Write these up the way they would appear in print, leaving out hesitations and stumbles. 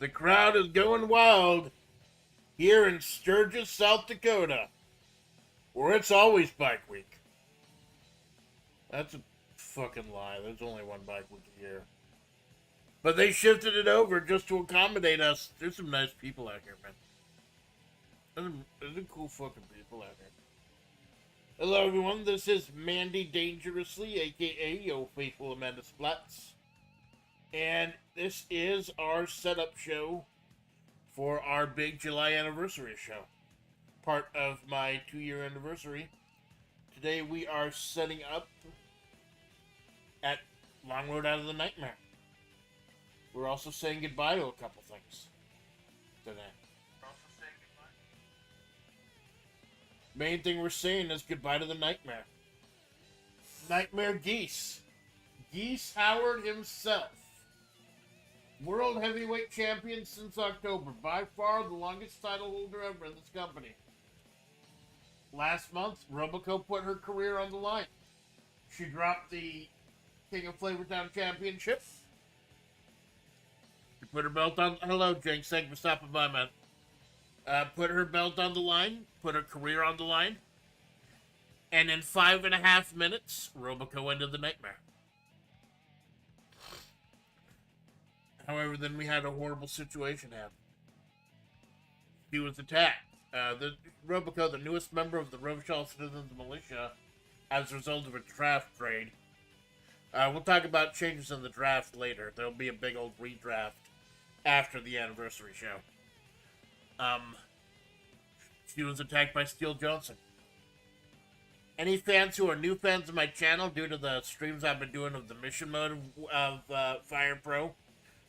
The crowd is going wild here in Sturgis, South Dakota, where it's always Bike Week. That's a fucking lie. There's only one Bike Week a year. But they shifted it over just to accommodate us. There's some nice people out here, man. There's some cool fucking people out here. Hello, everyone. This is Mandy Dangerously, a.k.a. Yo Faithful Amanda Splatts. And this is our setup show for our big July anniversary show. Part of my 2-year anniversary. Today we are setting up at Long Road Out of the Nightmare. We're also saying goodbye to a couple things today. Main thing we're saying is goodbye to the Nightmare. Nightmare Geese. Geese Howard himself. World Heavyweight Champion since October. By far the longest title holder ever in this company. Last month, Robico put her career on the line. She dropped the King of Flavortown Championship. She put her belt on... Hello, Jinx. Thank you for stopping by, man. Put her belt on the line. Put her career on the line. And in 5.5 minutes, Robico ended the Nightmare. However, then we had a horrible situation happen. She was attacked. Robico, the newest member of the Rovichal Citizens Militia, as a result of a draft trade. We'll talk about changes in the draft later. There'll be a big old redraft after the anniversary show. She was attacked by Steel Johnson. Any fans who are new fans of my channel, due to the streams I've been doing of the mission mode of Fire Pro,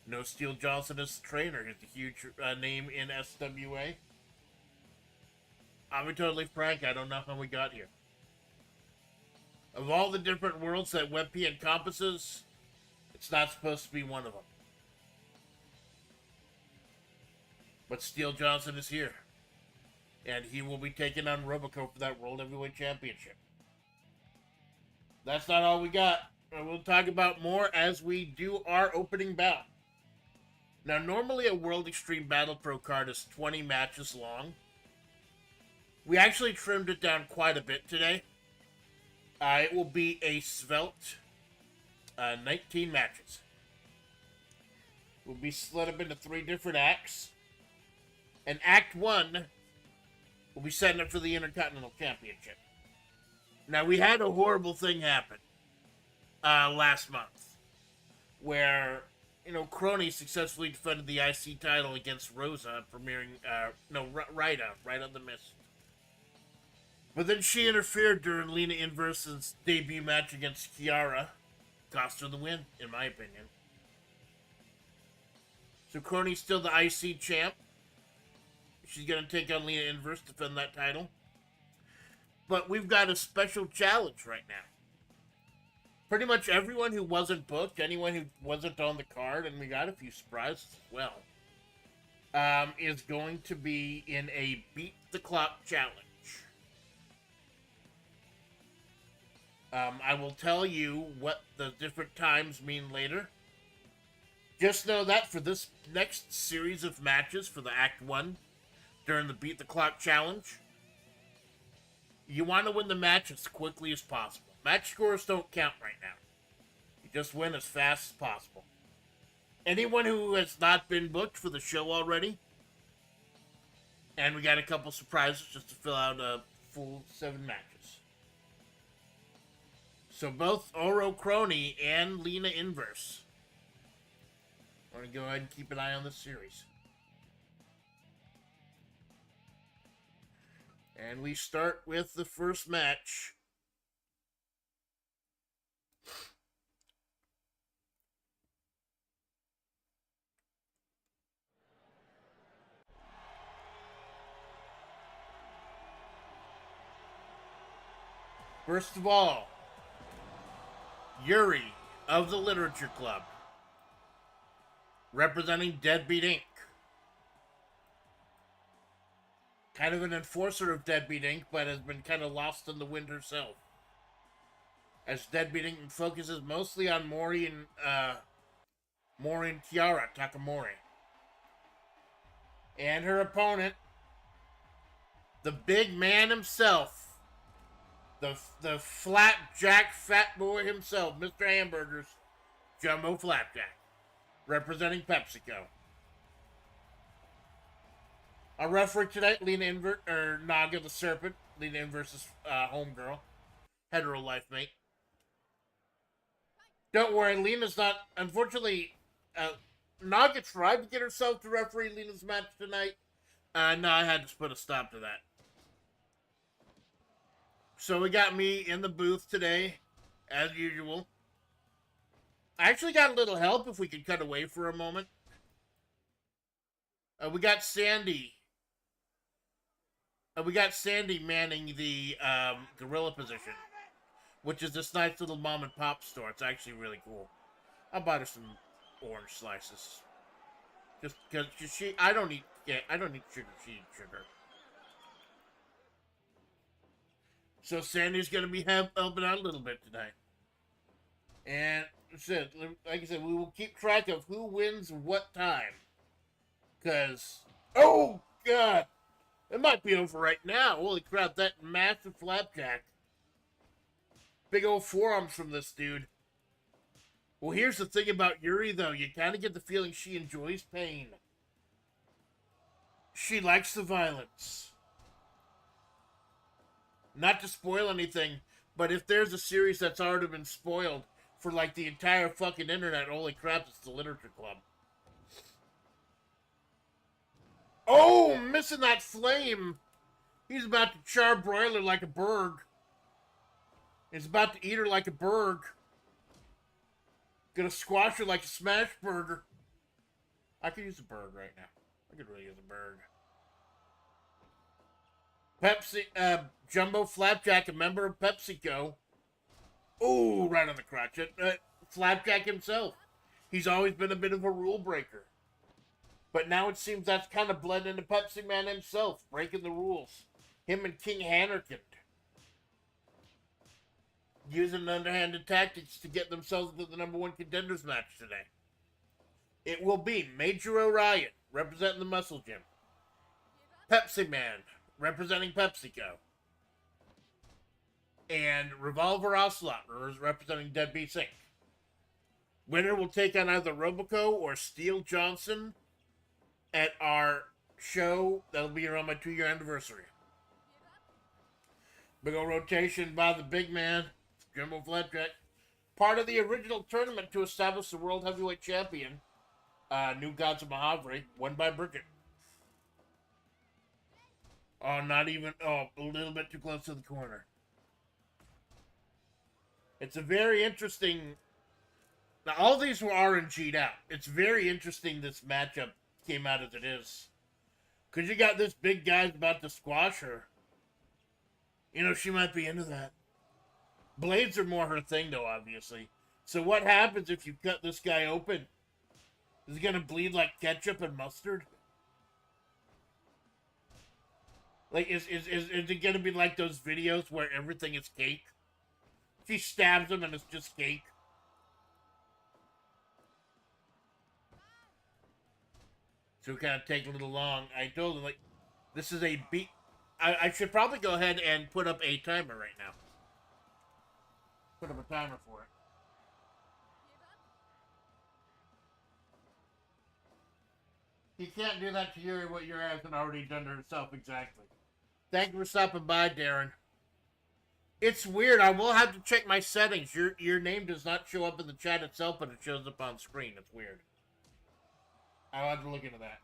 know Steel Johnson is the trainer. He's a huge name in SWA. I'll be totally frank, I don't know how we got here. Of all the different worlds that WebP encompasses, it's not supposed to be one of them. But Steel Johnson is here. And he will be taking on Robico for that World Heavyweight Championship. That's not all we got. We'll talk about more as we do our opening bout. Now, normally a World Extreme Battle Pro card is 20 matches long. We actually trimmed it down quite a bit today. It will be a svelte 19 matches. We'll be split up into 3 different acts. And Act 1 will be setting up for the Intercontinental Championship. Now, we had a horrible thing happen last month. Where, Crony successfully defended the IC title against Rosa, premiering, right on the mist. But then she interfered during Lena Inverse's debut match against Kiara. Cost her the win, in my opinion. So Crony's still the IC champ. She's going to take on Lena Inverse to defend that title. But we've got a special challenge right now. Pretty much everyone who wasn't booked, anyone who wasn't on the card, and we got a few surprises as well, is going to be in a Beat the Clock challenge. I will tell you what the different times mean later. Just know that for this next series of matches for the Act 1, during the Beat the Clock challenge, you want to win the match as quickly as possible. Match scores don't count right now. You just win as fast as possible. Anyone who has not been booked for the show already, and we got a couple surprises just to fill out a full 7 matches. So both Oro Crony and Lena Inverse. I'm going to go ahead and keep an eye on this series. And we start with the first match. First of all, Yuri of the Literature Club, representing Deadbeat Inc. Kind of an enforcer of Deadbeat Inc., but has been kind of lost in the wind herself. As Deadbeat Inc. focuses mostly on Mori and Kiara Takamori. And her opponent, the big man himself, the flapjack fat boy himself, Mr. Hamburgers, Jumbo Flapjack, representing PepsiCo. Our referee tonight, Naga the Serpent, Lena In versus Homegirl, hetero life mate. Don't worry, Lena's not. Unfortunately, Naga tried to get herself to referee Lena's match tonight. No, I had to put a stop to that. So we got me in the booth today, as usual. I actually got a little help if we could cut away for a moment. We got Sandy. We got Sandy manning the gorilla position, which is this nice little mom and pop store. It's actually really cool. I'll buy her some orange slices, just because I don't eat sugar. She eats sugar. So Sandy's gonna be helping out a little bit today, and like I said, we will keep track of who wins what time. Cause oh god, it might be over right now. Holy crap, that massive flapjack. Big old forearms from this dude. Well, here's the thing about Yuri, though. You kind of get the feeling she enjoys pain. She likes the violence. Not to spoil anything, but if there's a series that's already been spoiled for, like, the entire fucking internet, holy crap, it's the Literature Club. Oh, missing that flame. He's about to charbroil her like a bird. He's about to eat her like a bird. Gonna squash her like a smash burger. I could use a bird right now. I could really use a bird. Jumbo Flapjack, a member of PepsiCo. Ooh, right on the crotch. Flapjack himself. He's always been a bit of a rule breaker. But now it seems that's kind of bled into Pepsi Man himself, breaking the rules. Him and King Hannerkin. Using underhanded tactics to get themselves into the number one contenders match today. It will be Major Orion, representing the Muscle Gym. Pepsi Man, representing PepsiCo. And Revolver Ocelot, representing Deadbeat Inc. Winner will take on either Roboco or Steel Johnson at our show. That'll be around my 2-year anniversary. Big old rotation by the big man, Jumbo Flapjack. Part of the original tournament to establish the World Heavyweight Champion, New Gods of Mahavri, won by Brickett. Oh, not even, a little bit too close to the corner. It's a very interesting, now all these were RNG'd out. It's very interesting this matchup came out as it is. Because you got this big guy's about to squash her. You know, she might be into that. Blades are more her thing, though, obviously. So what happens if you cut this guy open? Is he going to bleed like ketchup and mustard? Like, is it going to be like those videos where everything is cake? She stabs him and it's just cake. So it kind of take a little long. I told him, like, this is a beat. I should probably go ahead and put up a timer right now. Put up a timer for it. You can't do that to Yuri what Yuri hasn't already done to herself exactly. Thank you for stopping by, Darren. It's weird. I will have to check my settings. Your name does not show up in the chat itself, but it shows up on screen. It's weird. I'll have to look into that.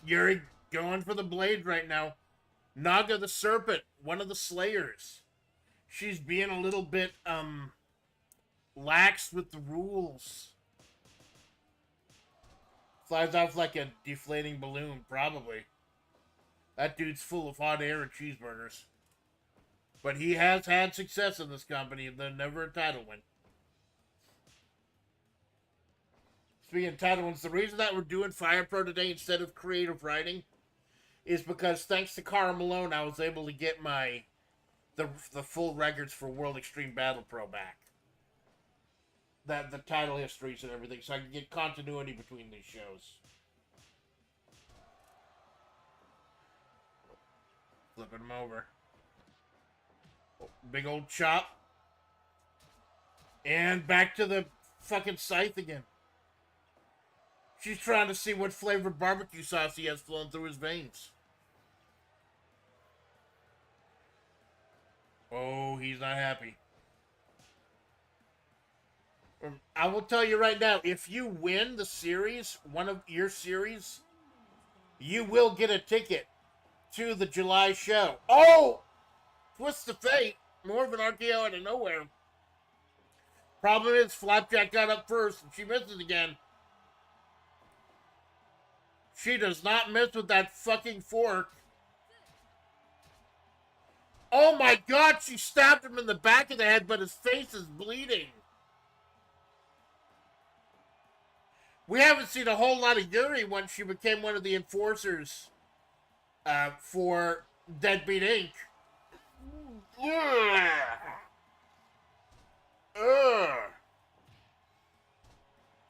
Yuri going for the blade right now. Naga the Serpent, one of the Slayers. She's being a little bit, lax with the rules. Flies off like a deflating balloon, probably. That dude's full of hot air and cheeseburgers. But he has had success in this company, and then never a title win. Speaking of title wins, the reason that we're doing Fire Pro today instead of creative writing is because thanks to Cara Malone, I was able to get the full records for World Extreme Battle Pro back. The title histories and everything, so I can get continuity between these shows. Flipping him over. Big old chop. And back to the fucking scythe again. She's trying to see what flavored barbecue sauce he has flowing through his veins. Oh, he's not happy. I will tell you right now, if you win the series, one of your series, you will get a ticket to the July show. Oh! Twist of fate. More of an RKO out of nowhere. Problem is, Flapjack got up first, and she misses again. She does not miss with that fucking fork. Oh my god, she stabbed him in the back of the head, but his face is bleeding. We haven't seen a whole lot of Yuri once she became one of the enforcers for Deadbeat Inc.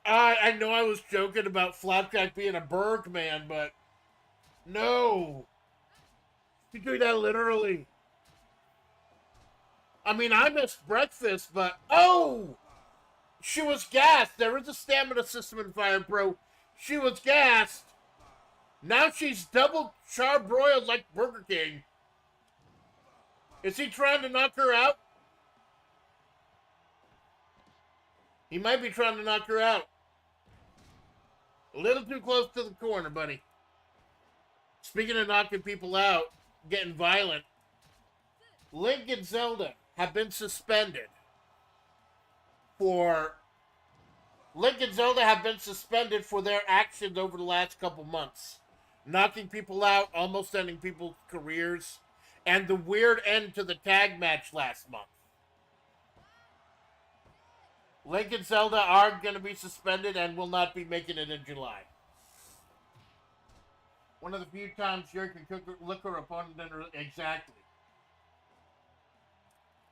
I know I was joking about Flapjack being a Bergman, but no. She's doing that literally. I mean, I missed breakfast, but oh! She was gassed. There is a stamina system in Fire Pro. She was gassed. Now she's double charbroiled like Burger King. Is he trying to knock her out? He might be trying to knock her out. A little too close to the corner, buddy. Speaking of knocking people out, getting violent, Link and Zelda have been suspended for their actions over the last couple months. Knocking people out, almost ending people's careers, and the weird end to the tag match last month. Link and Zelda are going to be suspended and will not be making it in July. One of the few times Yuri can look her opponent in her... Exactly.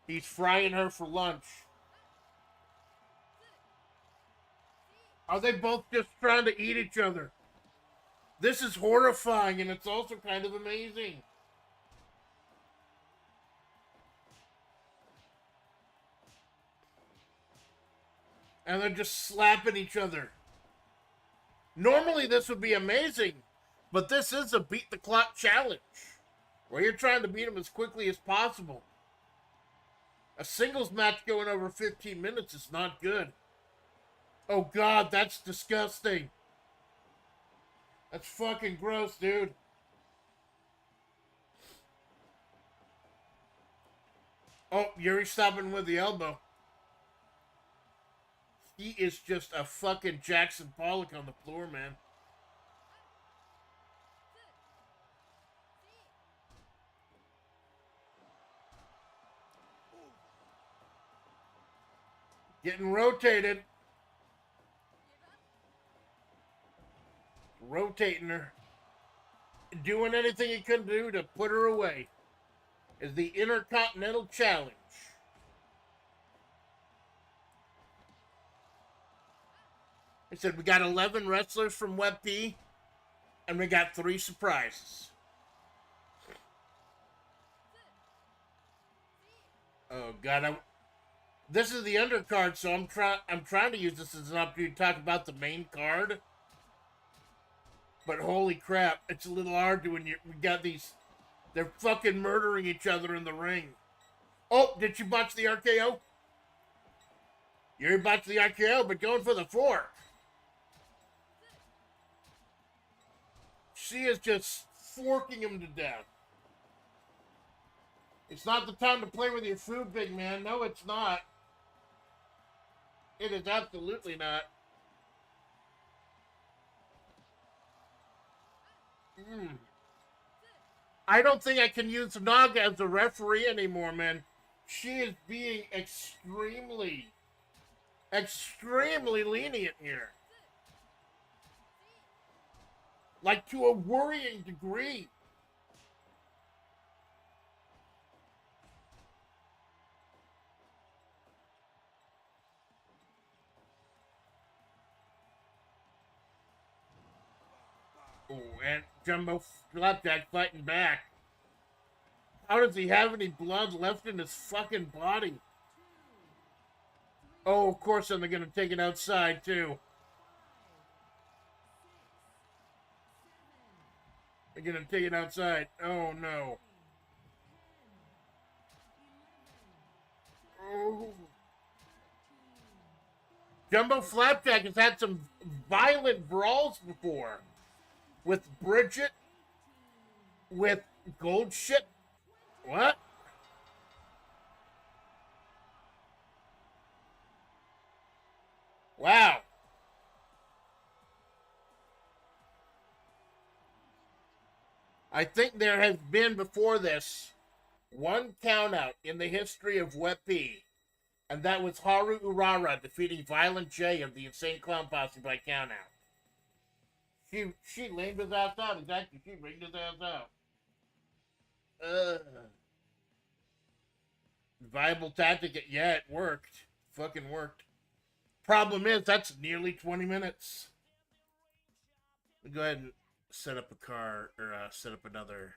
He's frying her for lunch. Are they both just trying to eat each other? This is horrifying, and it's also kind of amazing. And they're just slapping each other. Normally this would be amazing, but this is a beat the clock challenge, where you're trying to beat them as quickly as possible. A singles match going over 15 minutes is not good. Oh god, that's disgusting. That's fucking gross, dude. Oh, Yuri stopping with the elbow. He is just a fucking Jackson Pollock on the floor, man. Getting rotated. Rotating her. Doing anything he could do to put her away. Is the Intercontinental Challenge. I said we got 11 wrestlers from WebP, and we got 3 surprises. Oh god, this is the undercard, so I'm trying to use this as an opportunity to talk about the main card. But holy crap, it's a little hard when we got these. They're fucking murdering each other in the ring. Oh, did you botch the RKO? You botched the RKO, but going for the fork. She is just forking him to death. It's not the time to play with your food, big man. No, it's not. It is absolutely not. I don't think I can use Naga as a referee anymore, man. She is being extremely lenient here. Like, to a worrying degree. Oh, and Jumbo Flapjack fighting back. How does he have any blood left in his fucking body? Oh, of course, then they're gonna take it outside, too. They're gonna take it outside. Oh, no. Oh. Jumbo Flapjack has had some violent brawls before. With Bridget. With Gold Shit. What? Wow. I think there has been before this one countout in the history of WebP, and that was Haru Urara defeating Violent J of the Insane Clown Posse by countout. She lamed his ass out, exactly. She ringed his ass out. Viable tactic, yeah, it worked. Fucking worked. Problem is, that's nearly 20 minutes. Go ahead and set up a car, or set up another.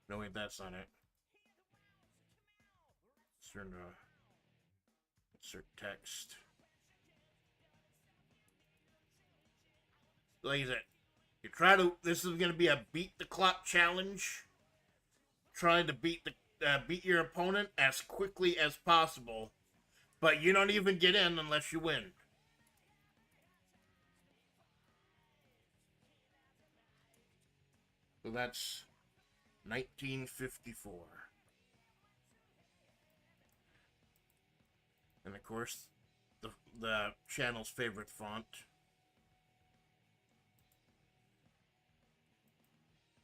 No, wait, that's not it. Insert text. Like I said, you try to. This is going to be a beat the clock challenge. Trying to beat your opponent as quickly as possible, but you don't even get in unless you win. So that's 1954. And of course, the channel's favorite font.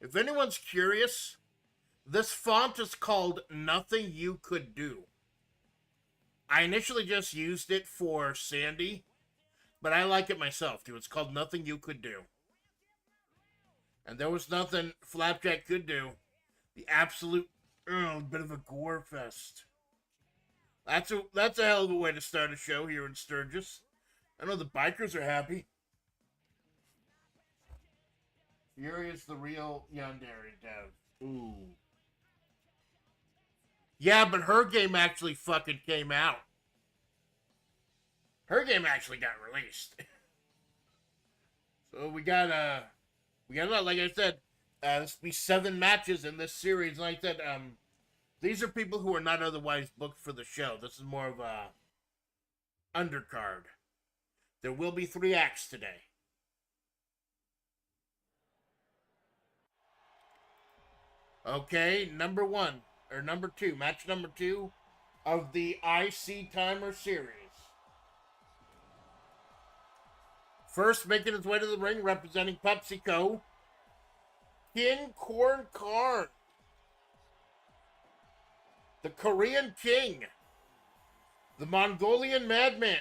If anyone's curious, this font is called Nothing You Could Do. I initially just used it for Sandy, but I like it myself too. It's called Nothing You Could Do. And there was nothing Flapjack could do. The absolute bit of a gore fest. That's a hell of a way to start a show here in Sturgis. I know the bikers are happy. Furious the real Yandere dev. Ooh. Yeah, but her game actually fucking came out. Her game actually got released. So we got a lot, like I said, this will be 7 matches in this series. Like I said, these are people who are not otherwise booked for the show. This is more of a undercard. There will be 3 acts today. Okay, number 2, match number 2 of the IC Timer series. First, making his way to the ring, representing PepsiCo, King Corn Karn, the Korean King, the Mongolian Madman,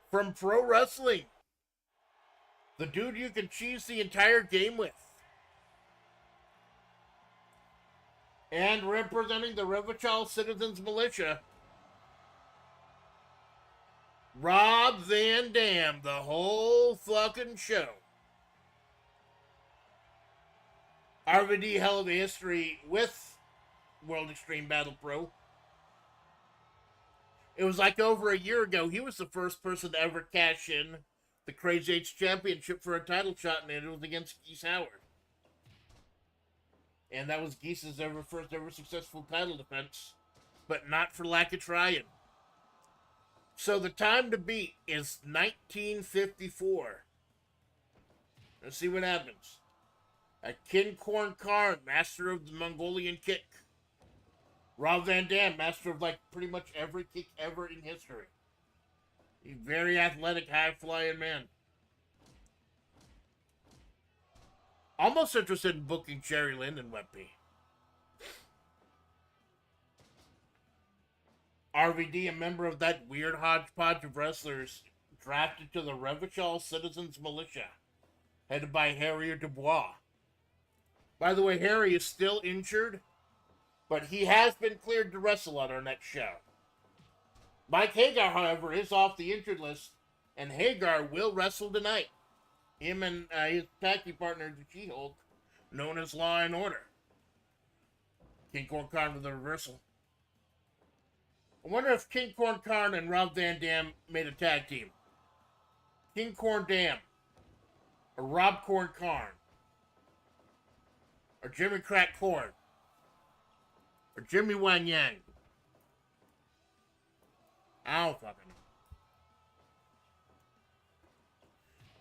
from Pro Wrestling, the dude you can cheese the entire game with. And representing the Revachol Citizens Militia, Rob Van Dam, the whole fucking show. RVD hell of a history with World Extreme Battle Pro. It was like over a year ago, he was the first person to ever cash in the Crazy H Championship for a title shot, and it was against Geese Howard. And that was Geese's first ever successful title defense, but not for lack of trying. So the time to beat is 1954. Let's see what happens. King Corn Karn, master of the Mongolian kick. Rob Van Dam, master of like pretty much every kick ever in history. A very athletic, high-flying man. Almost interested in booking Jerry Lynn and WebP. RVD, a member of that weird hodgepodge of wrestlers, drafted to the Revachol Citizens Militia, headed by Harry Dubois. By the way, Harry is still injured, but he has been cleared to wrestle on our next show. Mike Hagar, however, is off the injured list, and Hagar will wrestle tonight. Him and his tacky partner, the She-Hulk, known as Law and Order. King Corn Khan with the reversal. I wonder if King Corn Khan and Rob Van Dam made a tag team. King Corn Dam. Or Rob Corn Khan. Or Jimmy Crack Corn. Or Jimmy Wang Yang. I don't fucking know.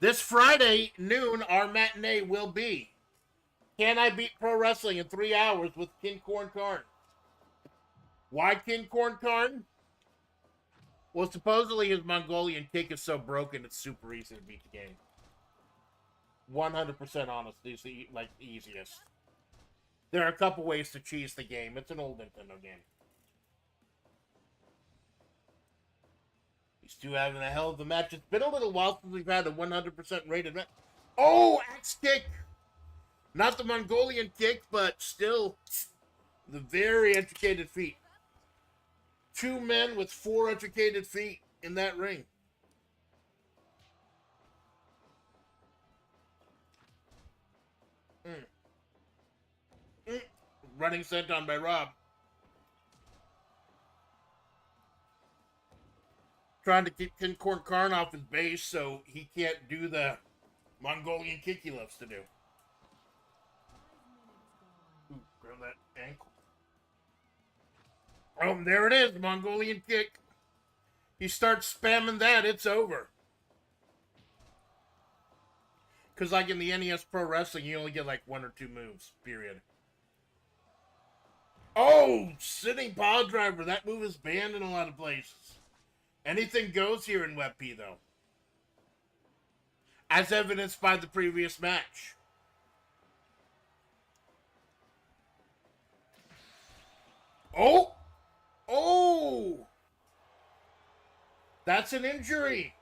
This Friday, noon, our matinee will be Can I Beat Pro Wrestling in 3 hours with King Corn Karn? Why King Corn Karn? Well, supposedly his Mongolian kick is so broken it's super easy to beat the game. 100% honest, is the easiest. There are a couple ways to cheese the game. It's an old Nintendo game. These two having a hell of a match. It's been a little while since we've had a 100% rated match. Oh, axe kick! Not the Mongolian kick, but still the very educated feet. 2 men with 4 educated feet in that ring. Running senton by Rob. Trying to keep King Corn Karn off his base so he can't do the Mongolian kick he loves to do. Ooh, grab that ankle. Oh, there it is, Mongolian kick. He starts spamming that, it's over. Because like in the NES Pro Wrestling, you only get like 1 or 2 moves, period. Oh, sitting pile driver. That move is banned in a lot of places. Anything goes here in WebP, though. As evidenced by the previous match. Oh! Oh! That's an injury.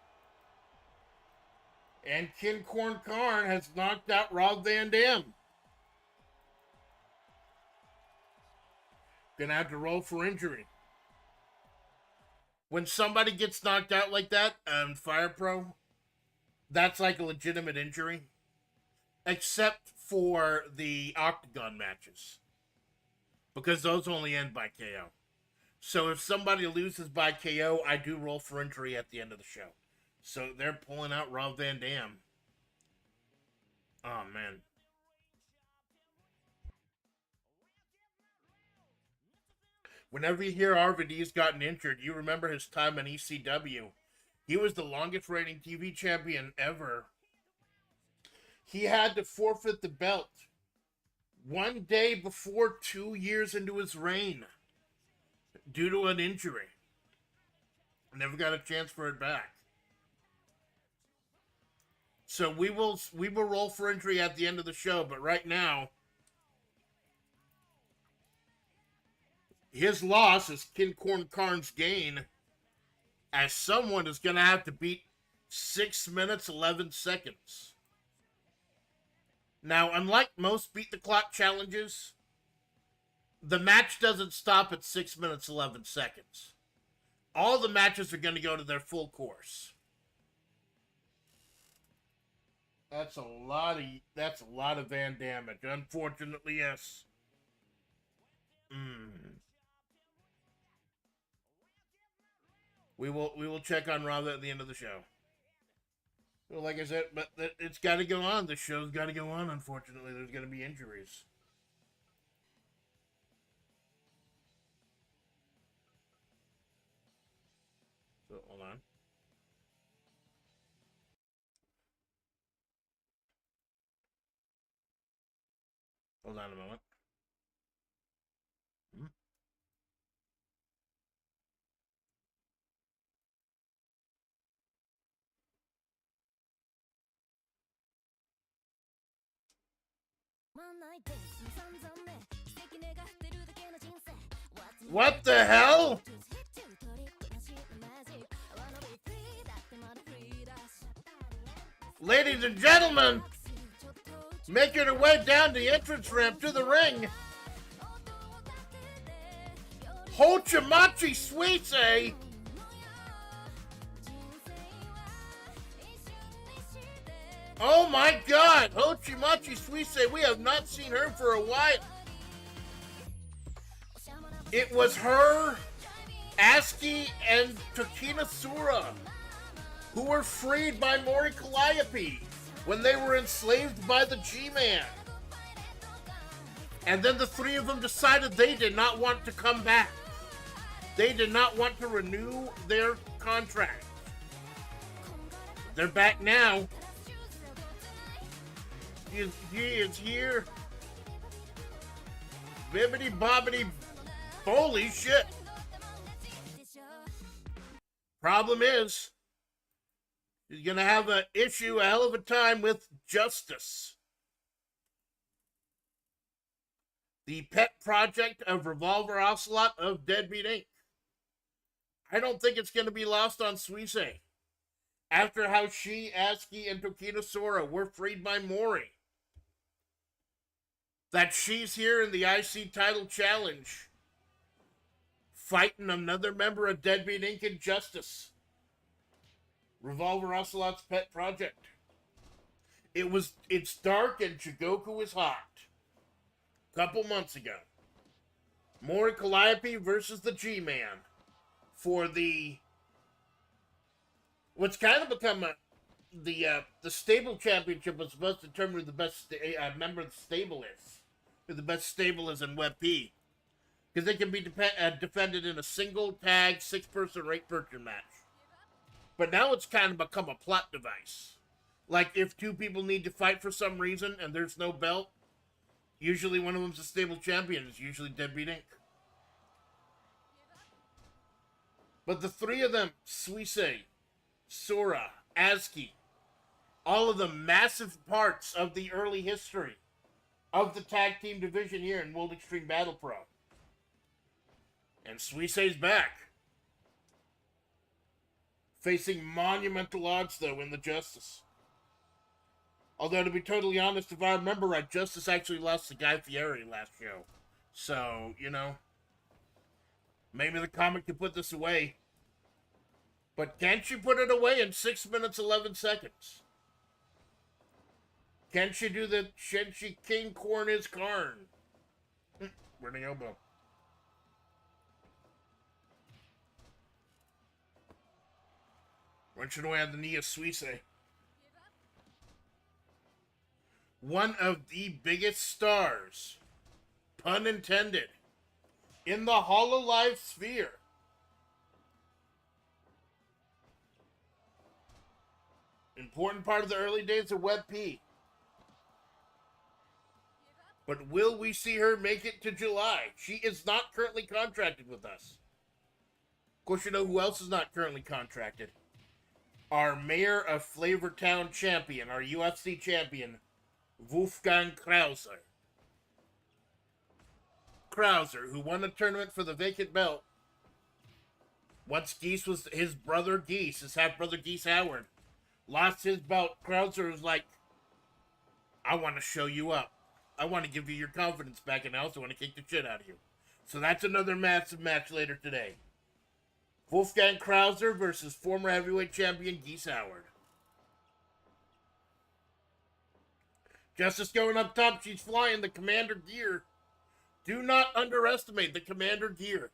And King Corn Karn has knocked out Rob Van Dam. Gonna have to roll for injury. When somebody gets knocked out like that on Fire Pro, that's like a legitimate injury. Except for the Octagon matches. Because those only end by KO. So if somebody loses by KO, I do roll for injury at the end of the show. So they're pulling out Rob Van Dam. Oh, man. Whenever you hear RVD's gotten injured, you remember his time in ECW. He was the longest reigning TV champion ever. He had to forfeit the belt 1 day before 2 years into his reign due to an injury. Never got a chance for it back. So we will roll for injury at the end of the show, but right now, his loss is King Corn Karn's gain, as someone is going to have to beat 6 minutes, 11 seconds. Now, unlike most Beat the Clock challenges, the match doesn't stop at 6 minutes, 11 seconds. All the matches are going to go to their full course. That's a lot of Van damage. Unfortunately, yes. We will check on Rob at the end of the show. Well, like I said, but it's got to go on. The show's got to go on. Unfortunately, there's going to be injuries. So hold on. Hold on a moment. What the hell? Ladies and gentlemen, making her way down the entrance ramp to the ring, Hochamachi Suisei. Oh my god! Hochimachi Suisei, we have not seen her for a while. It was her, Asuki, and Tokina Sura, who were freed by Mori Calliope when they were enslaved by the G-Man. And then the three of them decided they did not want to come back. They did not want to renew their contract. They're back now. He is here. Bibbity bobbity. Holy shit. Problem is, he's going to have an issue, a hell of a time with Justice. The pet project of Revolver Ocelot of Deadbeat Inc. I don't think it's going to be lost on Suisei. After how she, Asuki, and Tokina Sora were freed by Mori. That she's here in the IC title challenge. Fighting another member of Deadbeat Inc. in Justice. Revolver Ocelot's pet project. It's dark and Chigoku is hot. Couple months ago. Mori Calliope versus the G-Man. For the... What's kind of become the stable championship was supposed to determine who the best member of the stable is. Who the best stable is in WebP. Because they can be defended in a single tag, 6-person or 8-person match. But now it's kind of become a plot device. Like if two people need to fight for some reason and there's no belt, usually one of them's a stable champion. It's usually Deadbeat Inc. But the three of them, Suisei, Sora, Asuki, all of the massive parts of the early history of the tag team division here in World Extreme Battle Pro. And Suisei's back. Facing monumental odds, though, in the Justice. Although, to be totally honest, if I remember right, Justice actually lost to Guy Fieri last show. So, you know, maybe the comic could put this away. But can't she put it away in 6 minutes, 11 seconds? Can she do the Shenshi King Corn is Karn? Running elbow. Wrenching away on the knee of Suisei. One of the biggest stars, pun intended, in the HoloLive sphere. Important part of the early days of WebP. But will we see her make it to July? She is not currently contracted with us. Of course, you know who else is not currently contracted? Our Mayor of Flavortown champion, our UFC champion, Wolfgang Krauser. Krauser, who won a tournament for the vacant belt. Once Geese was his brother Geese, his half-brother Geese Howard, lost his belt. Krauser was like, I want to show you up. I want to give you your confidence back, and I also want to kick the shit out of you. So that's another massive match later today. Wolfgang Krauser versus former heavyweight champion Geese Howard. Justice going up top. She's flying the Commander gear. Do not underestimate the Commander gear.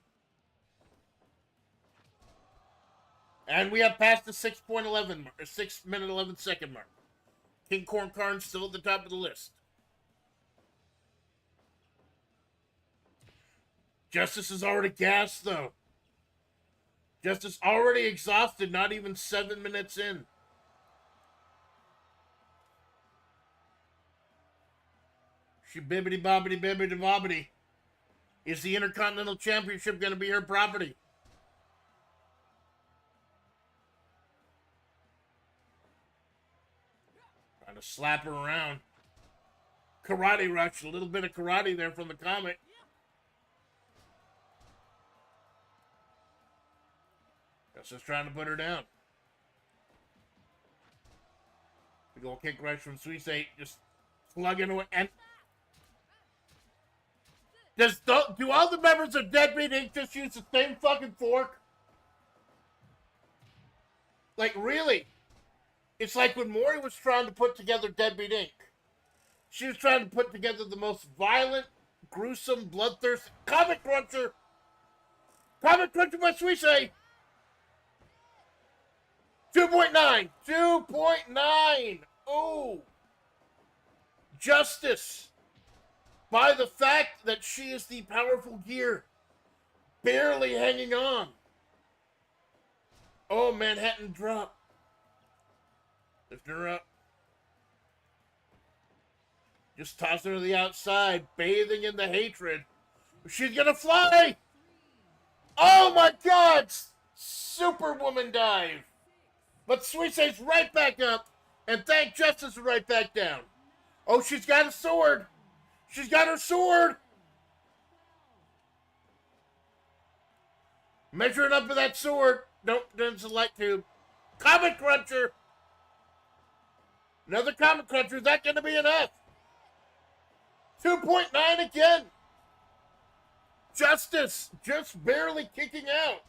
And we have passed the 6.11 or 6 minute 11 second mark. King Corn Karn still at the top of the list. Justice is already gassed, though. Justice already exhausted, not even 7 minutes in. She bibbity bobbity bibbity bobbity. Is the Intercontinental Championship going to be her property? Trying to slap her around. Karate rush. A little bit of karate there from the comic. Just trying to put her down. Big old kick rush from Suisei, just slugging away. And do all the members of Deadbeat Inc. just use the same fucking fork? Like, really? It's like when Maury was trying to put together Deadbeat Inc. She was trying to put together the most violent, gruesome, bloodthirsty comic cruncher. Comic cruncher by Suisse. 2.9. 2.9. Oh. Justice. By the fact that she is the powerful gear. Barely hanging on. Oh, Manhattan drop. Lifting her up. Just tossing her to the outside, bathing in the hatred. She's gonna fly! Oh my god! Superwoman dive! But Suisse's right back up, and thank Justice is right back down. Oh, she's got a sword! She's got her sword! Measuring up with that sword. Nope, there's a light tube. Comic Cruncher! Another Comic Cruncher, is that gonna be enough? 2.9 again. Justice just barely kicking out.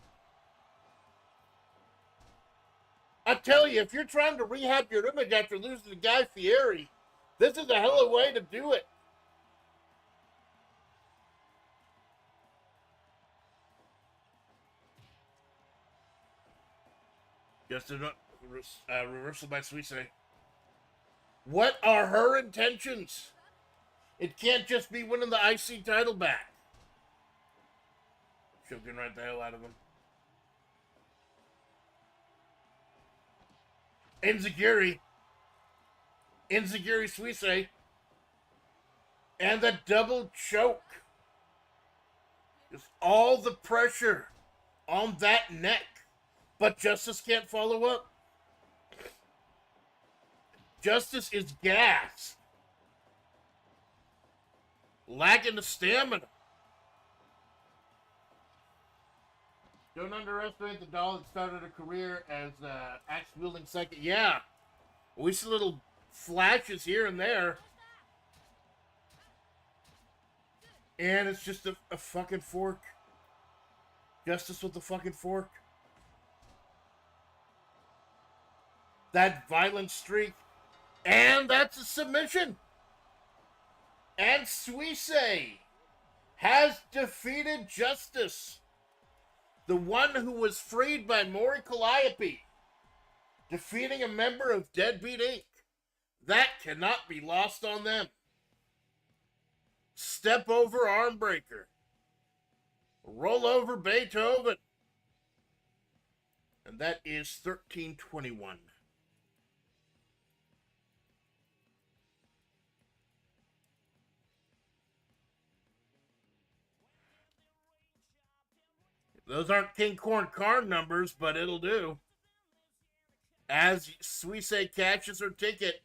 I tell you, if you're trying to rehab your image after losing to Guy Fieri, this is a hell of a way to do it. Just a reversal by Suisse. What are her intentions? It can't just be winning the IC title back. Choking right the hell out of him. Enziguri Suisse. And the double choke. Just all the pressure on that neck. But Justice can't follow up. Justice is gassed. Lacking the stamina. Don't underestimate the doll that started a career as axe-wielding psychic. Yeah. We see little flashes here and there. And it's just a fucking fork. Justice with the fucking fork. That violent streak. And that's a submission. And Suisse has defeated Justice. The one who was freed by Maury Calliope. Defeating a member of Deadbeat Inc. That cannot be lost on them. Step over armbreaker. Roll over Beethoven. And that is 13-21. Those aren't King Corn card numbers, but it'll do. As Suisse catches her ticket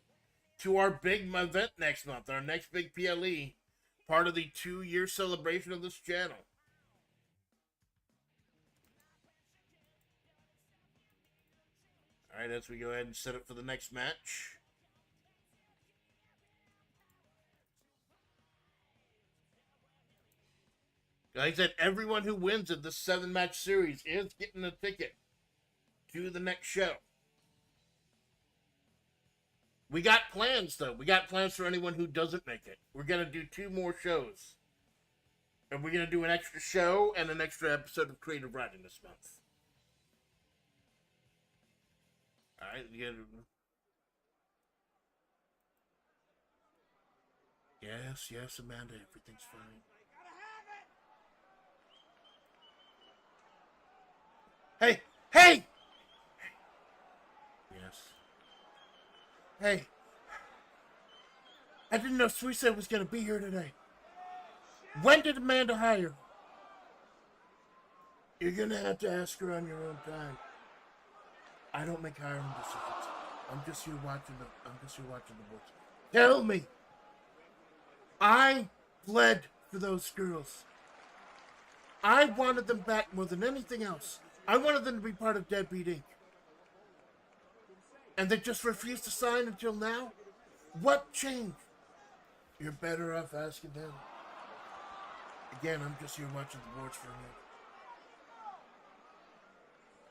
to our big event next month, our next big PLE, part of the 2-year celebration of this channel. All right, as we go ahead and set up for the next match. Like I said, everyone who wins in this 7-match series is getting a ticket to the next show. We got plans, though. We got plans for anyone who doesn't make it. We're going to do 2 more shows. And we're going to do an extra show and an extra episode of Creative Writing this month. All right. Yes, Amanda. Everything's fine. Hey! Yes. Hey. I didn't know Suisse was going to be here today. When did Amanda hire? You're going to have to ask her on your own time. I don't make hiring decisions. I'm just here watching the books. Tell me. I bled for those girls. I wanted them back more than anything else. I wanted them to be part of Deadbeat Inc. And they just refused to sign until now? What changed? You're better off asking them. Again, I'm just here watching the boards for a minute.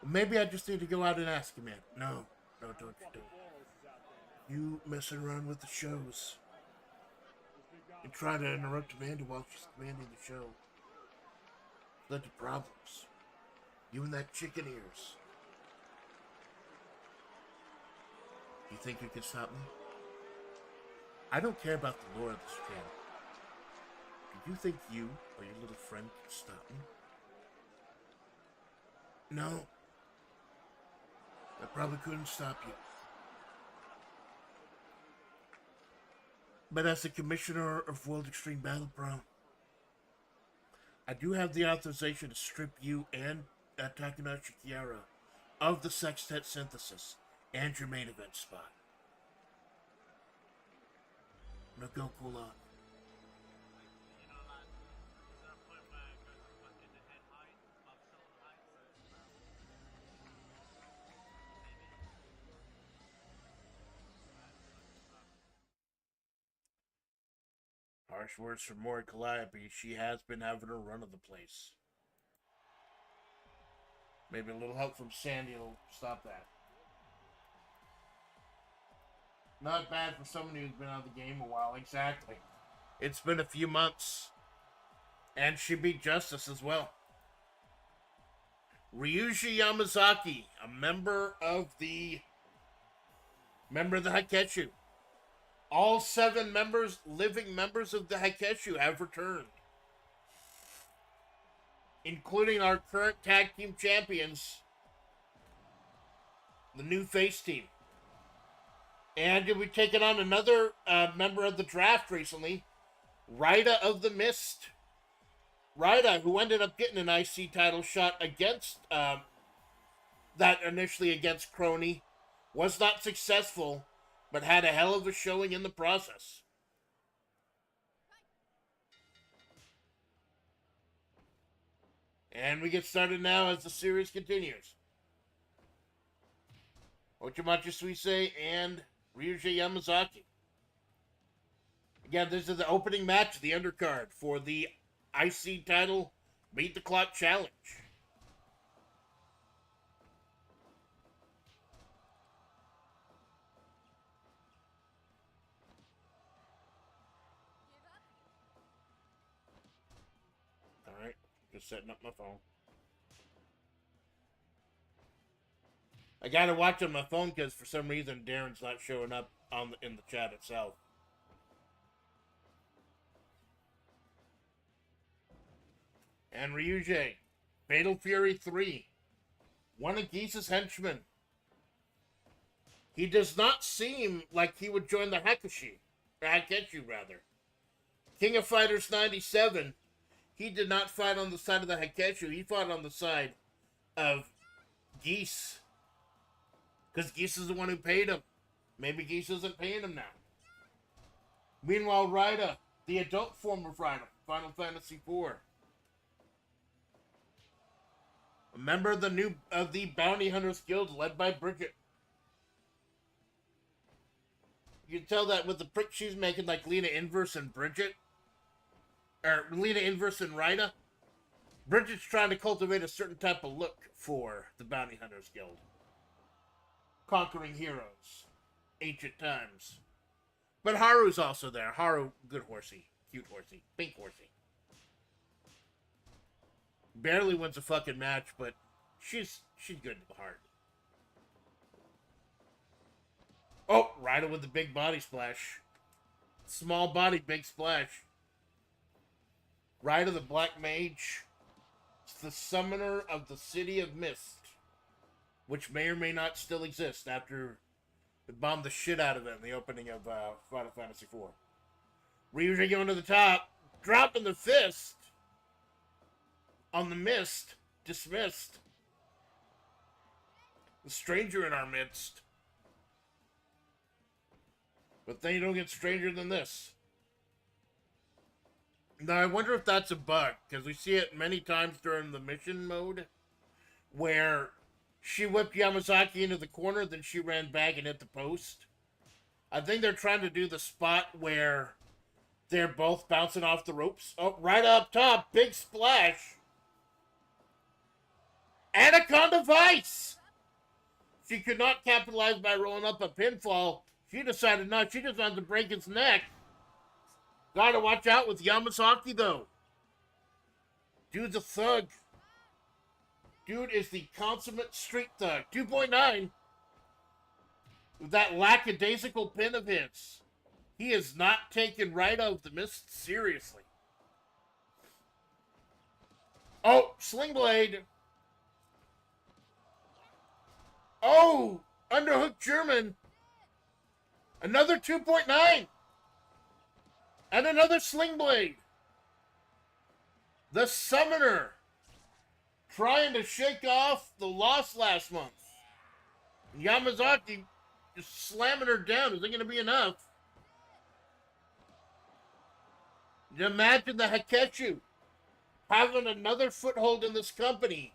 Maybe I just need to go out and ask him, man. No, don't you do it. You messing around with the shows. And trying to interrupt Amanda while she's commanding the show. Led to problems. You and that chicken ears. You think you can stop me? I don't care about the lore of this channel. Do you think you or your little friend can stop me? No. I probably couldn't stop you. But as the commissioner of World Extreme Battle Pro, I do have the authorization to strip you and Takanashi Kiara of the sextet synthesis and your main event spot. Now go cool off. Harsh words from Mori Calliope. She has been having her run of the place. Maybe a little help from Sandy will stop that. Not bad for somebody who's been out of the game a while. Exactly. It's been a few months. And she beat Justice as well. Ryuji Yamazaki, a member of the Haiketsu. All 7 living members of the Haiketsu have returned. Including our current tag team champions, the new face team. And we've taken on another member of the draft recently, Raida of the Mist. Raida, who ended up getting an IC title shot against, that initially against Crony, was not successful, but had a hell of a showing in the process. And we get started now as the series continues. Ochimachi Suisei and Ryuji Yamazaki. Again, this is the opening match of the undercard for the IC title Beat the Clock Challenge. Alright, just setting up my phone. I gotta watch on my phone because for some reason Darren's not showing up in the chat itself. And Ryuji, Fatal Fury 3, one of Geese's henchmen. He does not seem like he would join the Haiketsu rather. King of Fighters 97, he did not fight on the side of the Haiketsu, he fought on the side of Geese. Because Geese is the one who paid him. Maybe Geese isn't paying him now. Meanwhile, Raida, the adult form of Raida, Final Fantasy IV. A member of the Bounty Hunters Guild led by Bridget. You can tell that with the prick she's making like Lena Inverse and Bridget. Or Lena Inverse and Raida. Bridget's trying to cultivate a certain type of look for the Bounty Hunters Guild. Conquering heroes. Ancient times. But Haru's also there. Haru, good horsey. Cute horsey. Pink horsey. Barely wins a fucking match, but she's good at heart. Oh, Raida with the big body splash. Small body, big splash. Raida the Black Mage. It's the summoner of the City of Mist, which may or may not still exist after it bombed the shit out of it in the opening of Final Fantasy IV. Ryuji going to the top, dropping the fist on the Mist, dismissed. The stranger in our midst. But they don't get stranger than this. Now, I wonder if that's a bug, because we see it many times during the mission mode, where she whipped Yamazaki into the corner, then she ran back and hit the post. I think they're trying to do the spot where they're both bouncing off the ropes. Oh, right up top, big splash. Anaconda Vice! She could not capitalize by rolling up a pinfall. She decided not. She just wanted to break his neck. Gotta watch out with Yamazaki, though. Dude's a thug. Dude is the consummate street thug. 2.9. With that lackadaisical pin of his. He is not taken right out of the mist seriously. Oh, Sling Blade. Oh, underhook German. Another 2.9. And another Sling Blade. The Summoner. Trying to shake off the loss last month. Yamazaki just slamming her down. Is it going to be enough? Imagine the Hakechu having another foothold in this company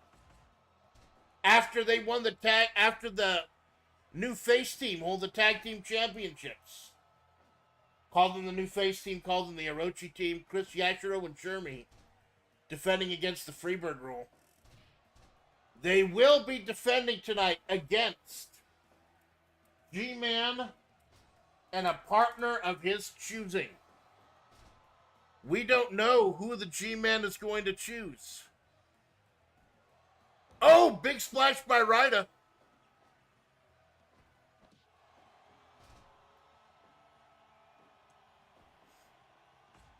after they won the tag, after the new face team hold the tag team championships. Called them the new face team, called them the Orochi team, Chris Yashiro and Shermie defending against the Freebird rule. They will be defending tonight against G-Man and a partner of his choosing. We don't know who the G-Man is going to choose. Oh, big splash by Ryder.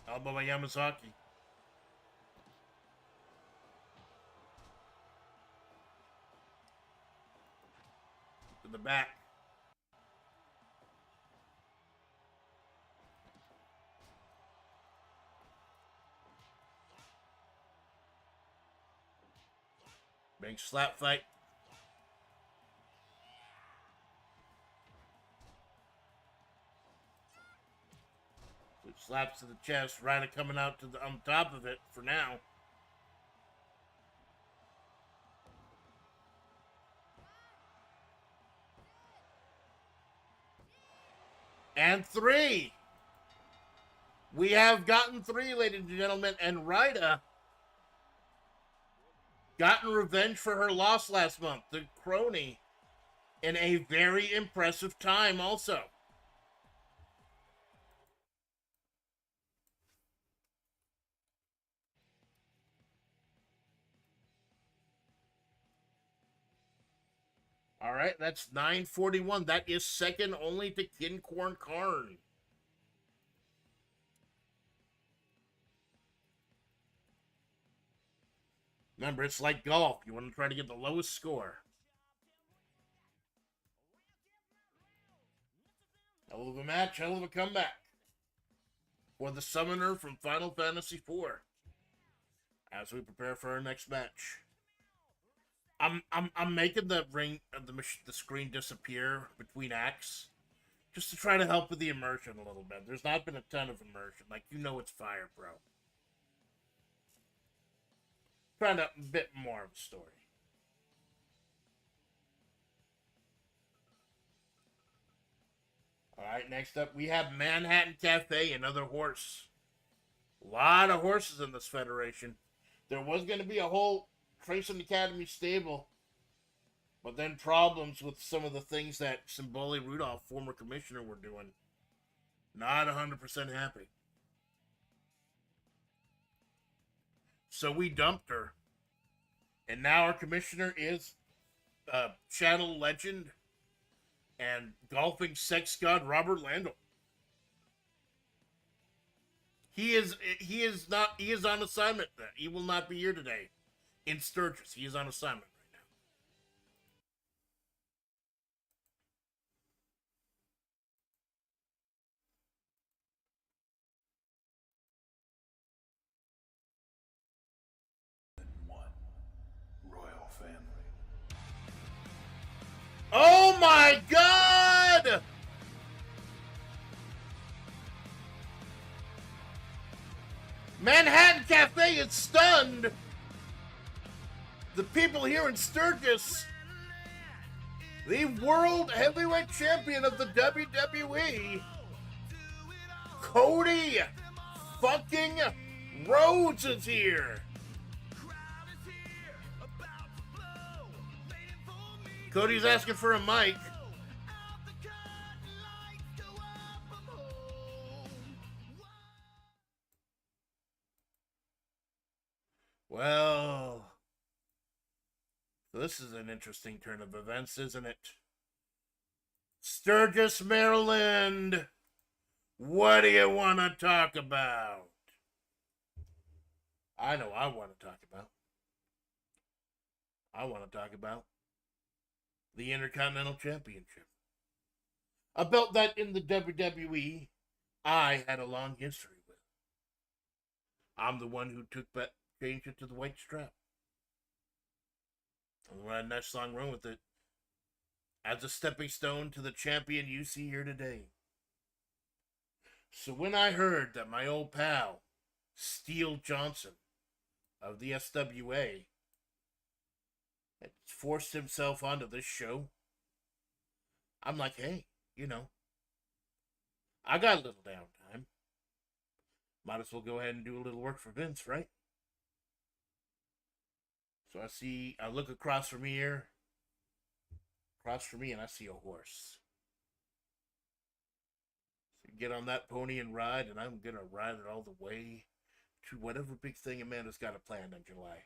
Elbow by Yamazaki. To the back. Big slap fight. It slaps to the chest. Ryder coming out to the on top of it for now. And 3. We have gotten 3, ladies and gentlemen, and Ryder gotten revenge for her loss last month, the crony, in a very impressive time also. All right, that's 9:41. That is second only to Kincorn Karn. Remember, it's like golf. You want to try to get the lowest score. Hell of a match, hell of a comeback for the Summoner from Final Fantasy IV. As we prepare for our next match, I'm making the ring of the screen disappear between acts, just to try to help with the immersion a little bit. There's not been a ton of immersion, like it's Fire Pro. Trying to a bit more of a story. All right, next up we have Manhattan Cafe, another horse. A lot of horses in this federation. There was going to be a whole Tracing Academy stable, but then problems with some of the things that Simboli Rudolph, former commissioner, were doing. Not 100% happy. So we dumped her. And now our commissioner is channel legend and golfing sex god Robert Landau. He is on assignment. He will not be here today in Sturgis. He is on assignment right now. Royal family. Oh my God! Manhattan Cafe is stunned. The people here in Sturgis, the World Heavyweight Champion of the WWE, Cody fucking Rhodes is here. Cody's asking for a mic. Well, this is an interesting turn of events, isn't it? Sturgis, Maryland. What do you want to talk about? I know I want to talk about. I want to talk about the Intercontinental Championship. A belt that in the WWE I had a long history with. I'm the one who changed it to the white strap. And we had a nice long run with it as a stepping stone to the champion you see here today. So when I heard that my old pal, Steel Johnson of the SWA, had forced himself onto this show, I'm like, hey, you know, I got a little downtime. Might as well go ahead and do a little work for Vince, right? So I look across from me, and I see a horse. So get on that pony and ride, and I'm gonna ride it all the way to whatever big thing Amanda's got planned in July.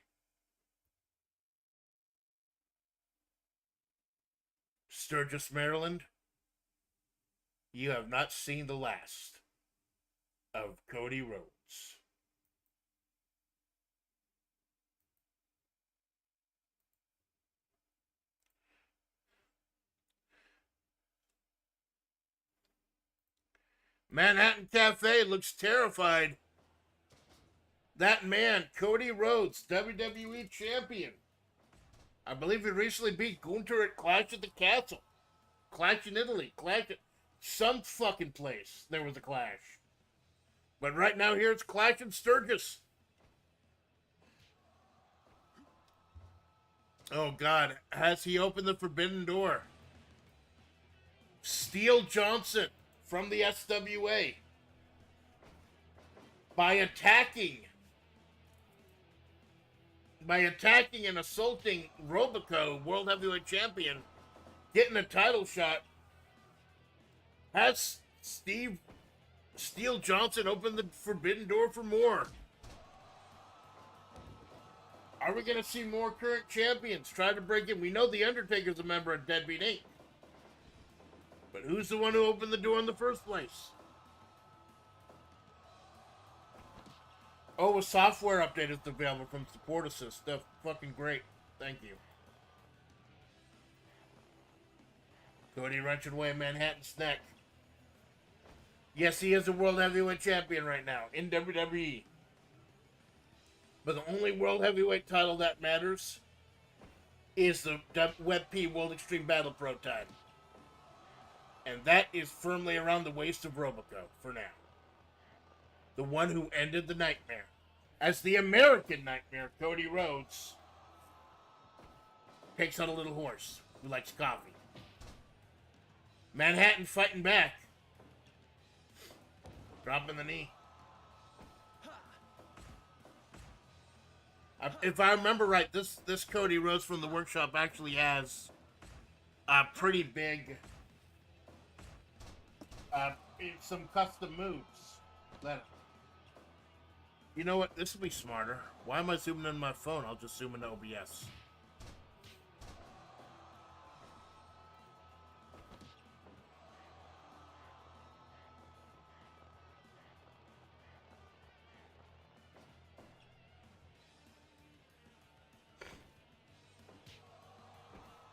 Sturgis, Maryland, you have not seen the last of Cody Rhodes. Manhattan Cafe looks terrified. That man, Cody Rhodes, WWE Champion. I believe he recently beat Gunther at Clash at the Castle. Clash in Italy. Clash at some fucking place. There was a clash. But right now here it's Clash in Sturgis. Oh God, has he opened the forbidden door? Steel Johnson from the SWA. By attacking and assaulting Robico, World Heavyweight Champion, getting a title shot, has Steel Johnson open the forbidden door for more. Are we going to see more current champions try to break in? We know The Undertaker's a member of Deadbeat Inc. But who's the one who opened the door in the first place? Oh, a software update is available from Support Assist. That's fucking great. Thank you. Cody wrenching away Manhattan's neck. Yes, he is a World Heavyweight Champion right now in WWE. But the only World Heavyweight title that matters is the WebP World Extreme Battle Pro title. And that is firmly around the waist of Robico for now. The one who ended the nightmare. As the American Nightmare, Cody Rhodes takes on a little horse who likes coffee. Manhattan fighting back. Dropping the knee. If I remember right, this Cody Rhodes from the workshop actually has a pretty big, some custom moves. You know what? This will be smarter. Why am I zooming in my phone? I'll just zoom into OBS.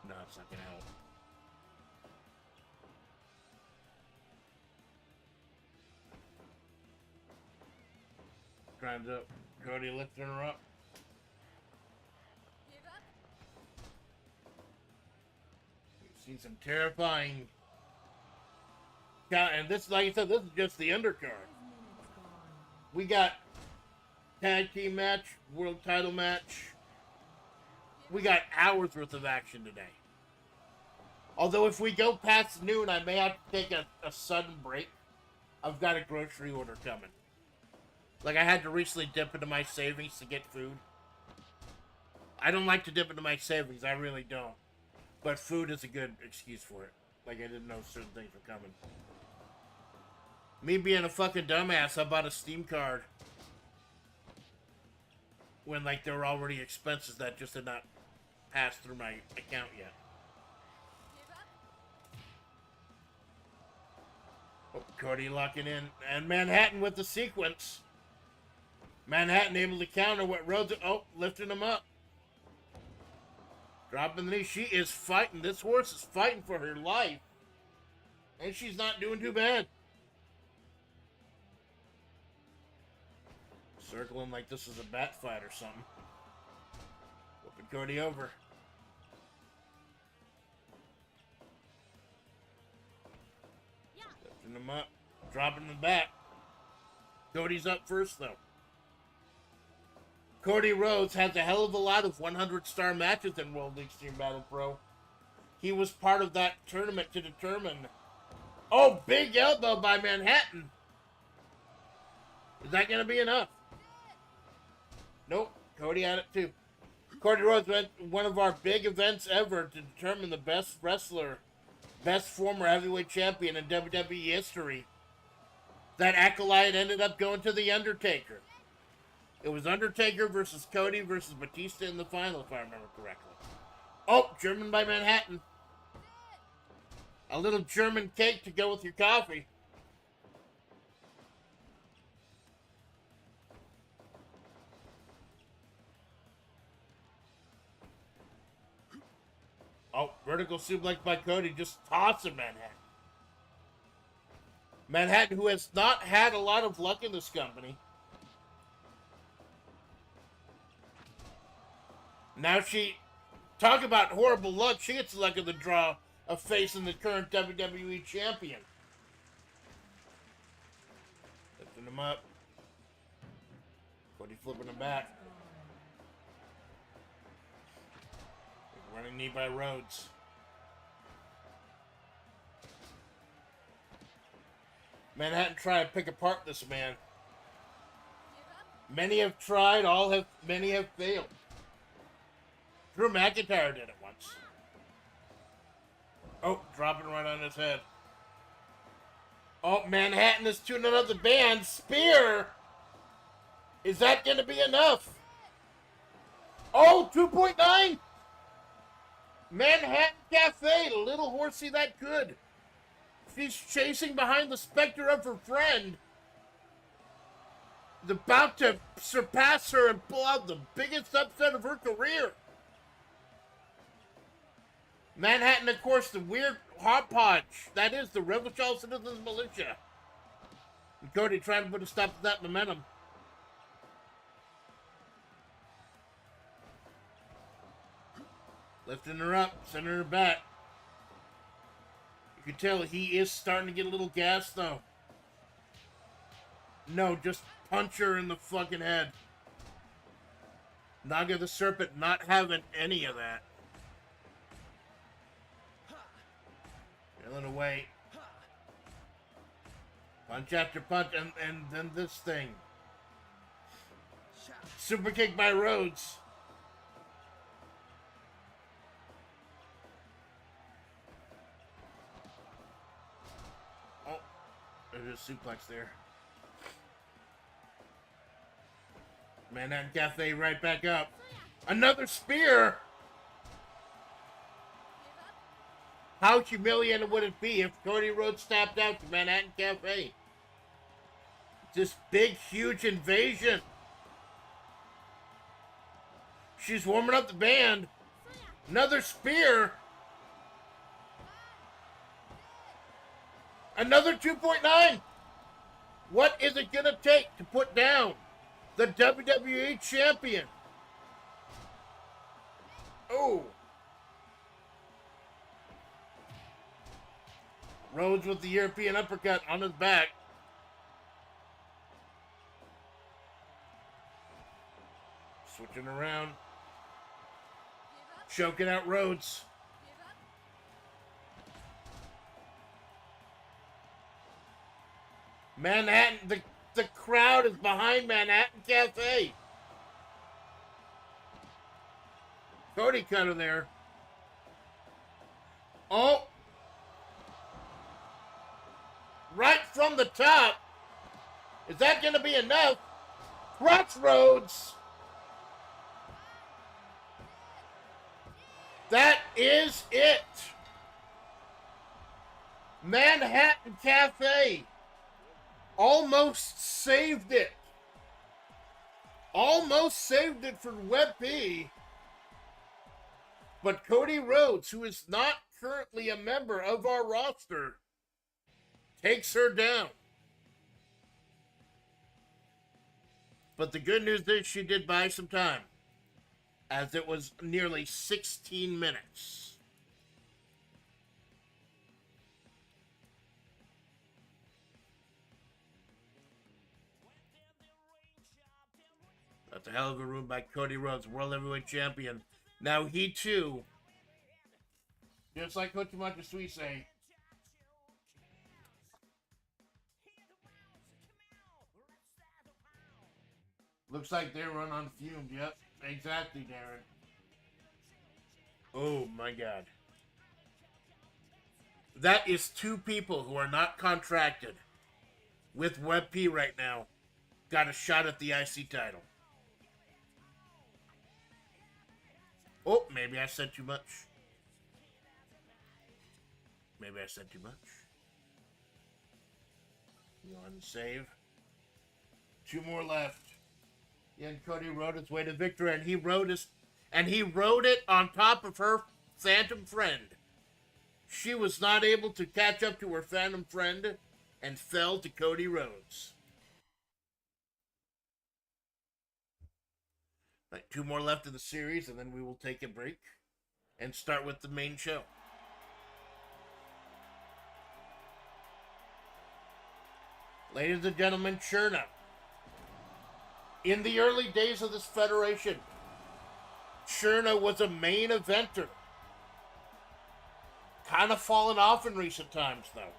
No, it's not gonna help. Trying to Cody lifting her up. We've seen some terrifying. And this, like I said, this is just the undercard. We got tag team match, world title match. We got hours worth of action today. Although if we go past noon, I may have to take a sudden break. I've got a grocery order coming. Like, I had to recently dip into my savings to get food. I don't like to dip into my savings, I really don't. But food is a good excuse for it. Like, I didn't know certain things were coming. Me being a fucking dumbass, I bought a Steam card. when like there were already expenses that just did not pass through my account yet. Oh, Cody locking in, and Manhattan with the sequence. Manhattan able to counter what Rhodes. Oh, lifting him up. Dropping the knee. She is fighting. This horse is fighting for her life. And she's not doing too bad. Circling like this is a bat fight or something. Whooping Cody over. Lifting him up. Dropping him back. Cody's up first though. Cody Rhodes has a hell of a lot of 100-star matches in World Extreme Battle Pro. He was part of that tournament to determine. Oh, big elbow by Manhattan. Is that going to be enough? Nope. Cody had it too. Cody Rhodes went one of our big events ever to determine the best wrestler, best former heavyweight champion in WWE history. That acolyte ended up going to The Undertaker. It was Undertaker versus Cody versus Batista in the final, if I remember correctly. Oh, German by Manhattan. A little German cake to go with your coffee. Oh, vertical suplex by Cody, just tossing Manhattan. Manhattan, who has not had a lot of luck in this company. Now talk about horrible luck, she gets luck of the draw of facing the current WWE champion. Lifting him up. Cody flipping him back. Running knee by Rhodes. Manhattan trying to pick apart this man. Many have tried, many have failed. Drew McIntyre did it once. Oh, dropping right on his head. Oh, Manhattan is tuning up the band. Spear! Is that going to be enough? Oh, 2.9! Manhattan Cafe, a little horsey that could. She's chasing behind the specter of her friend. Is about to surpass her and pull out the biggest upset of her career. Manhattan, of course, the weird hodgepodge. That is the Rebel Child Citizens Militia. And Cody trying to put a stop to that momentum. Lifting her up, sending her back. You can tell he is starting to get a little gassed, though. No, just punch her in the fucking head. Naga the Serpent not having any of that. Nailing away. Punch after punch, and then this thing. Super kick by Rhodes. Oh, there's a suplex there. Manhattan Cafe right back up. Another spear! How humiliating would it be if Cody Rhodes tapped out to Manhattan Cafe? This big, huge invasion. She's warming up the band. Another spear. Another 2.9. What is it going to take to put down the WWE champion? Oh. Rhodes with the European uppercut on his back. Switching around. Choking out Rhodes. Manhattan, the crowd is behind Manhattan Cafe. Cody cutter there. Oh. Right from the top. Is that going to be enough? Crotch Rhodes. That is it. Manhattan Cafe almost saved it. Almost saved it for WebP. But Cody Rhodes, who is not currently a member of our roster, takes her down. But the good news is she did buy some time, as it was nearly 16 minutes. That's a hell of a room by Cody Rhodes, World Heavyweight Champion. Now he too, just like Coach Montesui say, looks like they run on fumes. Yep, exactly, Darren. Oh my God. That is two people who are not contracted with WebP right now got a shot at the IC title. Oh, maybe I said too much. Maybe I said too much. One save. Two more left. And Cody rode his way to victory, and he rode it on top of her phantom friend. She was not able to catch up to her phantom friend and fell to Cody Rhodes. Right, two more left of the series, and then we will take a break and start with the main show. Ladies and gentlemen, Cherna. In the early days of this federation, Cherna was a main eventer. Kind of fallen off in recent times, though.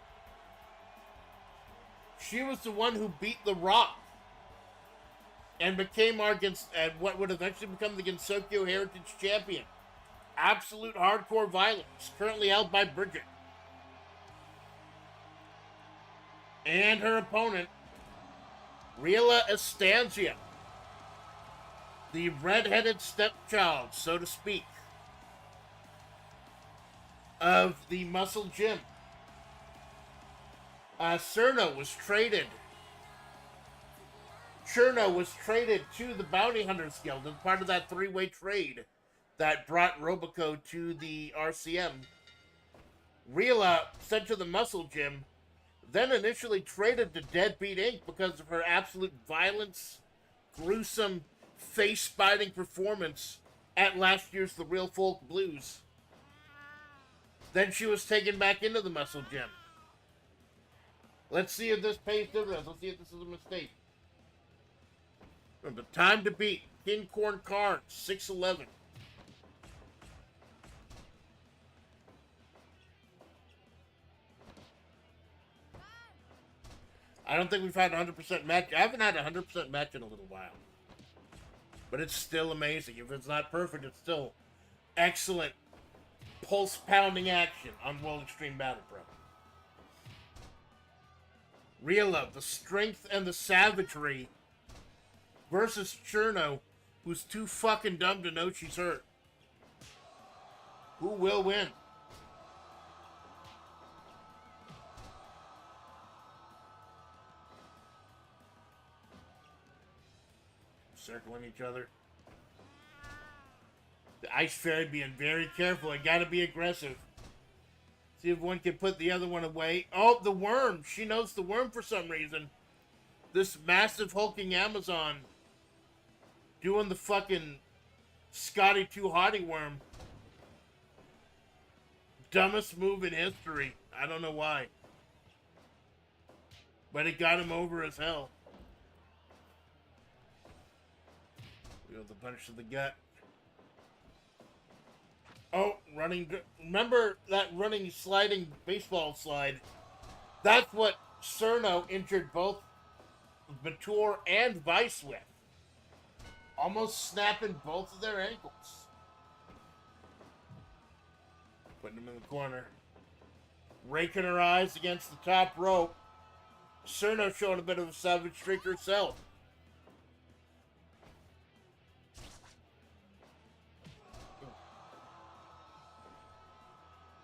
She was the one who beat The Rock and became what would eventually become the Gensokyo Heritage Champion. Absolute hardcore violence, currently held by Bridget. And her opponent, Rila Estanzia, the red-headed stepchild, so to speak, of the Muscle Gym. Cherna was traded to the Bounty Hunters Guild as part of that three-way trade that brought Robico to the RCM. Rila sent to the Muscle Gym, then initially traded to Deadbeat Inc. because of her absolute violence, gruesome, face-biting performance at last year's The Real Folk Blues. Then she was taken back into the Muscle Gym. Let's see if this pays dividends. Let's see if this is a mistake. Remember, time to beat King Corn Carnes, 6'11". I don't think we've had a 100% match. I haven't had a 100% match in a little while. But it's still amazing. If it's not perfect, it's still excellent pulse-pounding action on World Extreme Battle Pro. Rila, the strength and the savagery versus Cherno, who's too fucking dumb to know she's hurt. Who will win? Circling each other. The Ice Fairy being very careful. I gotta be aggressive. See if one can put the other one away. Oh, the worm. She knows the worm for some reason. This massive hulking Amazon doing the fucking Scotty Too Hottie worm. Dumbest move in history. I don't know why. But it got him over as hell. We got the punch to the gut. Oh, running. Remember that running, sliding baseball slide? That's what Cerno injured both Batur and Vice with. Almost snapping both of their ankles. Putting them in the corner. Raking her eyes against the top rope. Cerno showing a bit of a savage streak herself.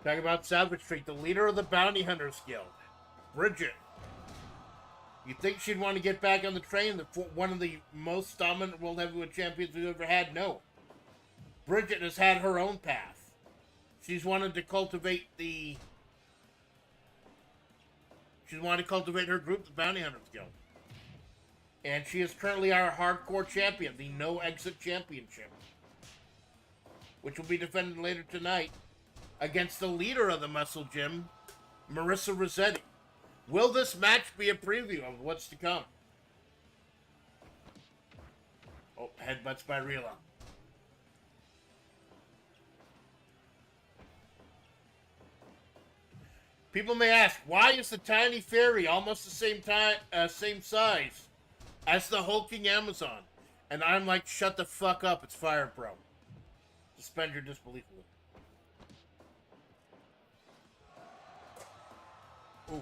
Talk about Salvage Street, the leader of the Bounty Hunters Guild, Bridget. You think she'd want to get back on the train? One of the most dominant world heavyweight champions we've ever had? No. Bridget has had her own path. She's wanted to cultivate her group, the Bounty Hunters Guild. And she is currently our hardcore champion, the No Exit Championship, which will be defended later tonight against the leader of the Muscle Gym, Marissa Rossetti. Will this match be a preview of what's to come? Oh, headbutts by Rila. People may ask, why is the tiny fairy almost the same size as the hulking Amazon? And I'm like, shut the fuck up, it's Fire Pro. Suspend your disbelief. Ooh.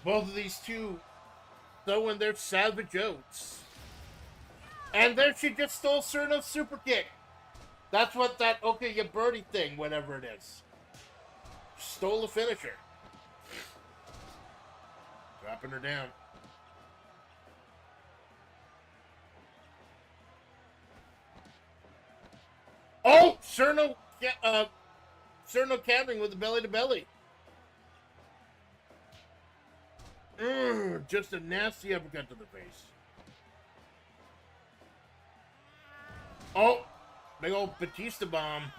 Both of these two throwing their savage oats. And there she just stole Cerno's super kick. That's what that, okay, you birdie thing, whatever it is. Stole the finisher. Dropping her down. Oh! Cerno countering with the belly to belly. Just a nasty uppercut to the face. Oh! Big old Batista bomb.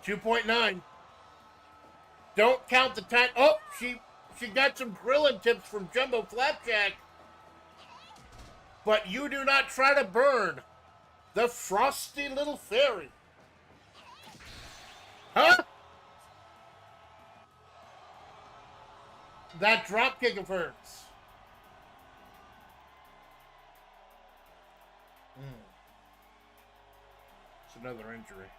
2.9. Don't count the time. Oh! She got some grilling tips from Jumbo Flapjack. But you do not try to burn the frosty little fairy. Huh? That drop kick of hers. It's another injury.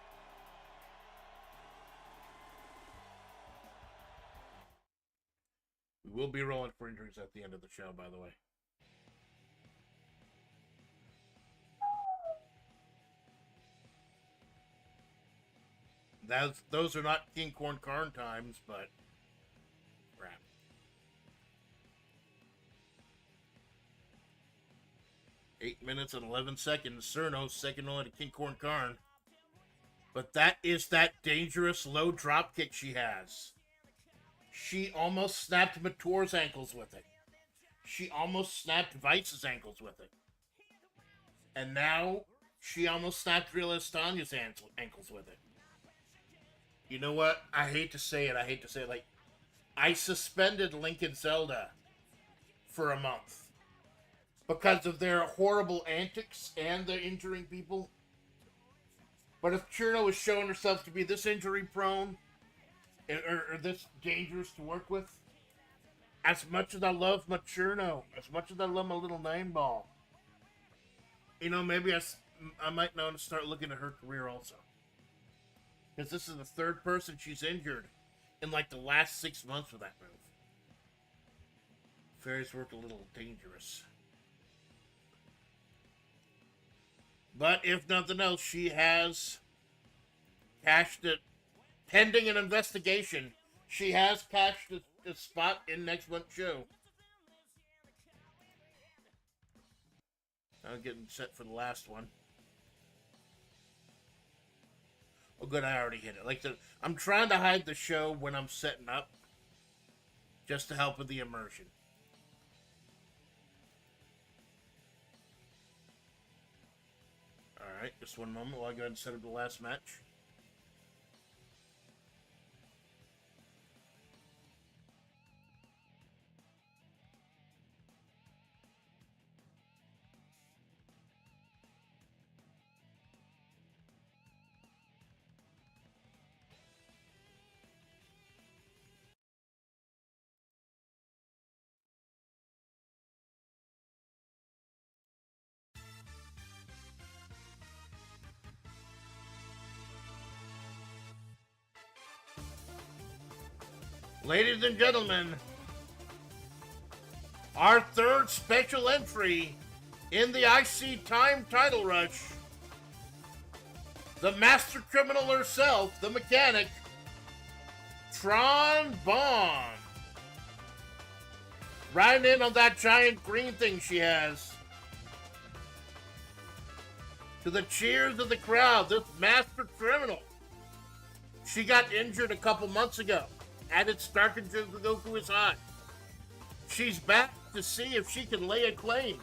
We will be rolling for injuries at the end of the show, by the way. Those are not King Corn Karn times, but crap. Eight minutes and 11 seconds. Cerno second only to King Corn Karn. But that is that dangerous low drop kick she has. She almost snapped Matour's ankles with it. She almost snapped Vice's ankles with it. And now she almost snapped Real Estanya's ankles with it. You know what? I hate to say it. Like, I suspended Link and Zelda for a month because of their horrible antics and their injuring people. But if Cherno is showing herself to be this injury prone or this dangerous to work with, as much as I love my Cherno, as much as I love my little nine ball, you know, maybe I might want to start looking at her career also. Because this is the third person she's injured in like the last 6 months with that move. Fairy's worked a little dangerous. But if nothing else, she has cashed it. Pending an investigation, she has cashed a spot in next month's show. I'm getting set for the last one. Oh, good, I already hit it. I'm trying to hide the show when I'm setting up, just to help with the immersion. Alright, just one moment while I go ahead and set up the last match. Ladies and gentlemen, our third special entry in the IC Time title rush. the master criminal herself, the mechanic, Tron Bond. Riding in on that giant green thing she has. To the cheers of the crowd, this master criminal. She got injured a couple months ago. Added Starkin to Goku is hot. She's back to see if she can lay a claim.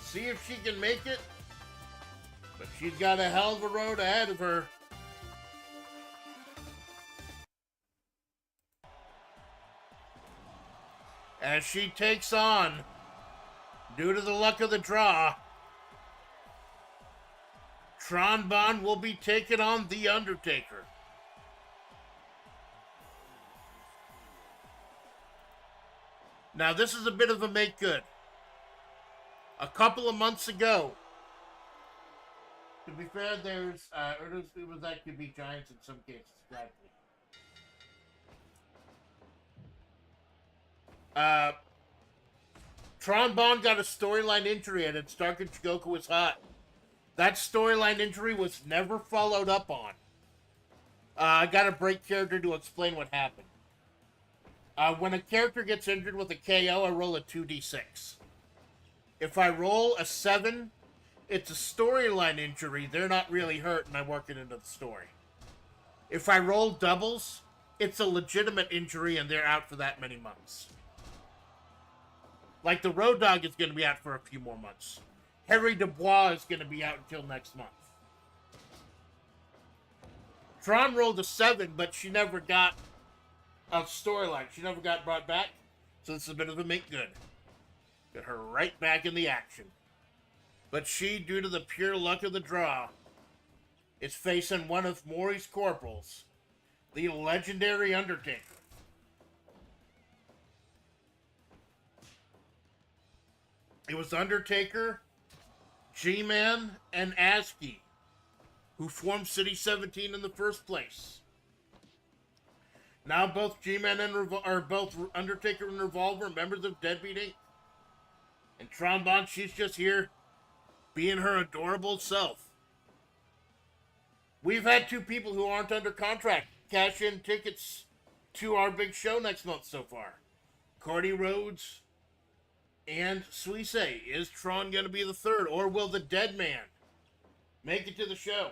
See if she can make it. But she's got a hell of a road ahead of her. As she takes on, due to the luck of the draw, Tron Bond will be taking on The Undertaker. Now, this is a bit of a make good. A couple of months ago, to be fair, there's, it was that could be Giants in some cases, exactly. Tron Bond got a storyline injury and Starkin Chigoku was hot. That storyline injury was never followed up on. I gotta break character to explain what happened. When a character gets injured with a KO, I roll a 2d6. If I roll a 7, it's a storyline injury. They're not really hurt, and I work it into the story. If I roll doubles, it's a legitimate injury, and they're out for that many months. Like the Road Dogg is going to be out for a few more months. Harry Dubois is going to be out until next month. Tron rolled a 7, but she never got a storyline. She never got brought back, so this is a bit of a make good. Get her right back in the action. But she, due to the pure luck of the draw, is facing one of Maury's corporals, the legendary Undertaker. It was Undertaker, G-Man, and ASCII who formed City 17 in the first place. Now both G-Man and both Undertaker and Revolver are members of Deadbeat Inc. And Tron Bond, she's just here being her adorable self. We've had two people who aren't under contract cash in tickets to our big show next month so far. Cody Rhodes and Suisse. Is Tron going to be the third, or will the Dead Man make it to the show?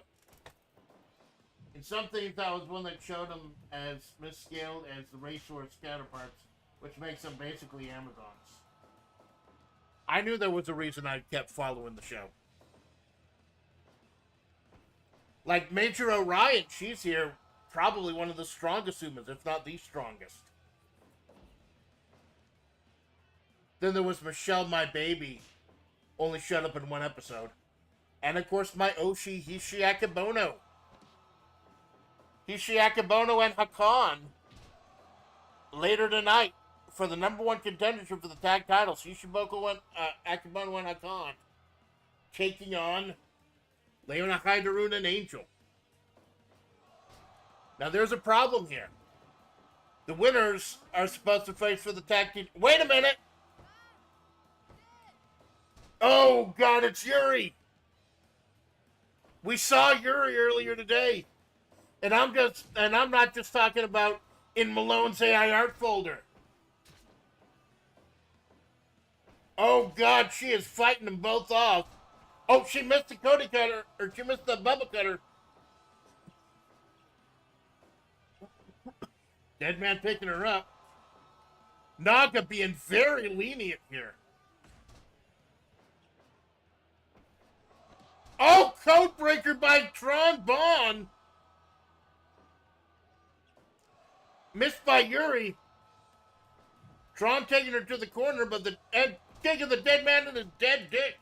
In some things, that was one that showed them as misscaled as the racehorse counterparts, which makes them basically Amazons. I knew there was a reason I kept following the show. Like Major Orion, she's here, probably one of the strongest humans, if not the strongest. Then there was Michelle, my baby, only showed up in one episode. And of course, my Oshi, Hishiaki Bono. Hishiaki Bono and Hakan later tonight for the #1 contendership for the tag titles. Hishiboku and Akibono and Hakan taking on Leona Haidarun and Angel. Now there's a problem here. The winners are supposed to face for the tag team. Wait a minute! Oh God, it's Yuri! We saw Yuri earlier today. And I'm not just talking about in Malone's AI art folder. Oh God, she is fighting them both off. Oh, she missed the Cody cutter, or she missed the Bubba cutter. Dead Man picking her up. Naga being very lenient here. Oh, Codebreaker by Tron Bond. Missed by Yuri. Tron taking her to the corner, but taking the Dead Man in his dead dick.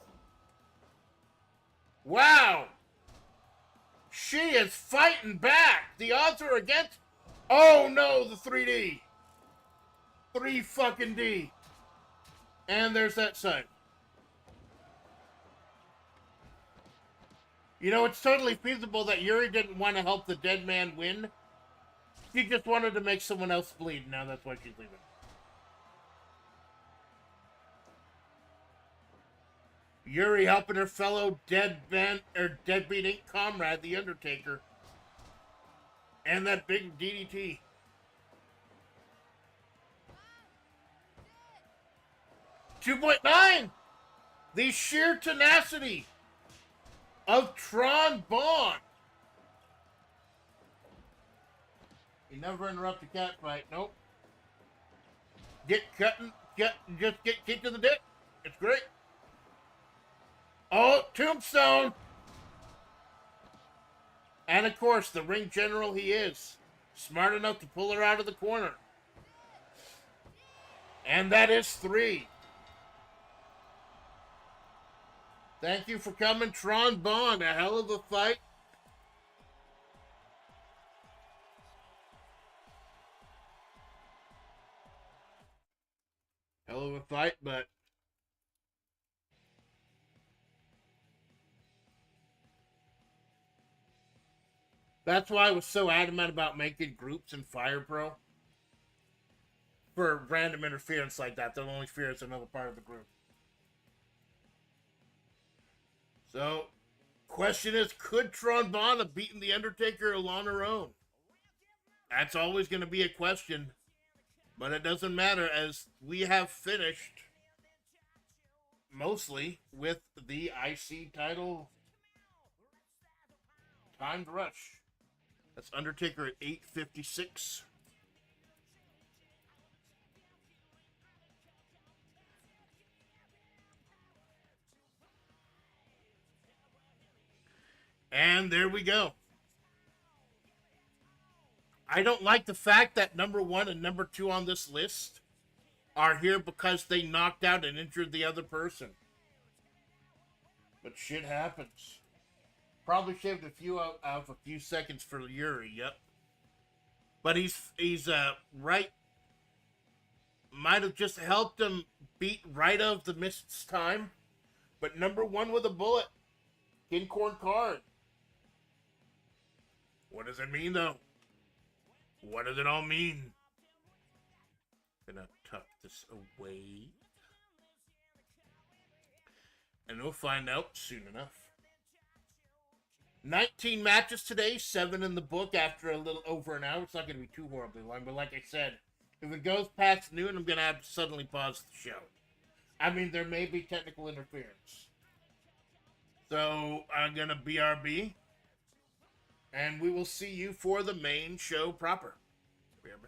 Wow. She is fighting back. The odds are against. Oh no, the 3D. 3 fucking D. And there's that sign. You know, it's totally feasible that Yuri didn't want to help the Dead Man win. She just wanted to make someone else bleed. Now that's why she's leaving. Yuri helping her fellow deadbeat Inc. comrade, The Undertaker. And that big DDT. $2.9. The sheer tenacity of Tron Bond. He never interrupt a cat fight. Nope. Just get kicked to the dick. It's great. Oh, tombstone. And of course, the ring general he is. Smart enough to pull her out of the corner. And that is 3. Thank you for coming, Tron Bond. A hell of a fight. Hell of a fight, but that's why I was so adamant about making groups in Fire Pro. For random interference like that, they'll only fear it's another part of the group. So, question is, could Tron Bond have beaten The Undertaker alone her own? That's always going to be a question. But it doesn't matter, as we have finished mostly with the IC title timed rush. That's Undertaker at 8:56. And there we go. I don't like the fact that number 1 and number 2 on this list are here because they knocked out and injured the other person. But shit happens. Probably shaved a few out of a few seconds for Yuri, yep. But he's right. Might have just helped him beat right of the missed time. But number 1 with a bullet. Kincorn card. What does it mean, though? What does it all mean? Gonna tuck this away. And we'll find out soon enough. 19 matches today, 7 in the book after a little over an hour. It's not gonna be too horribly long, but like I said, if it goes past noon, I'm gonna have to suddenly pause the show. I mean, there may be technical interference. So, I'm gonna BRB. And we will see you for the main show proper. BRB.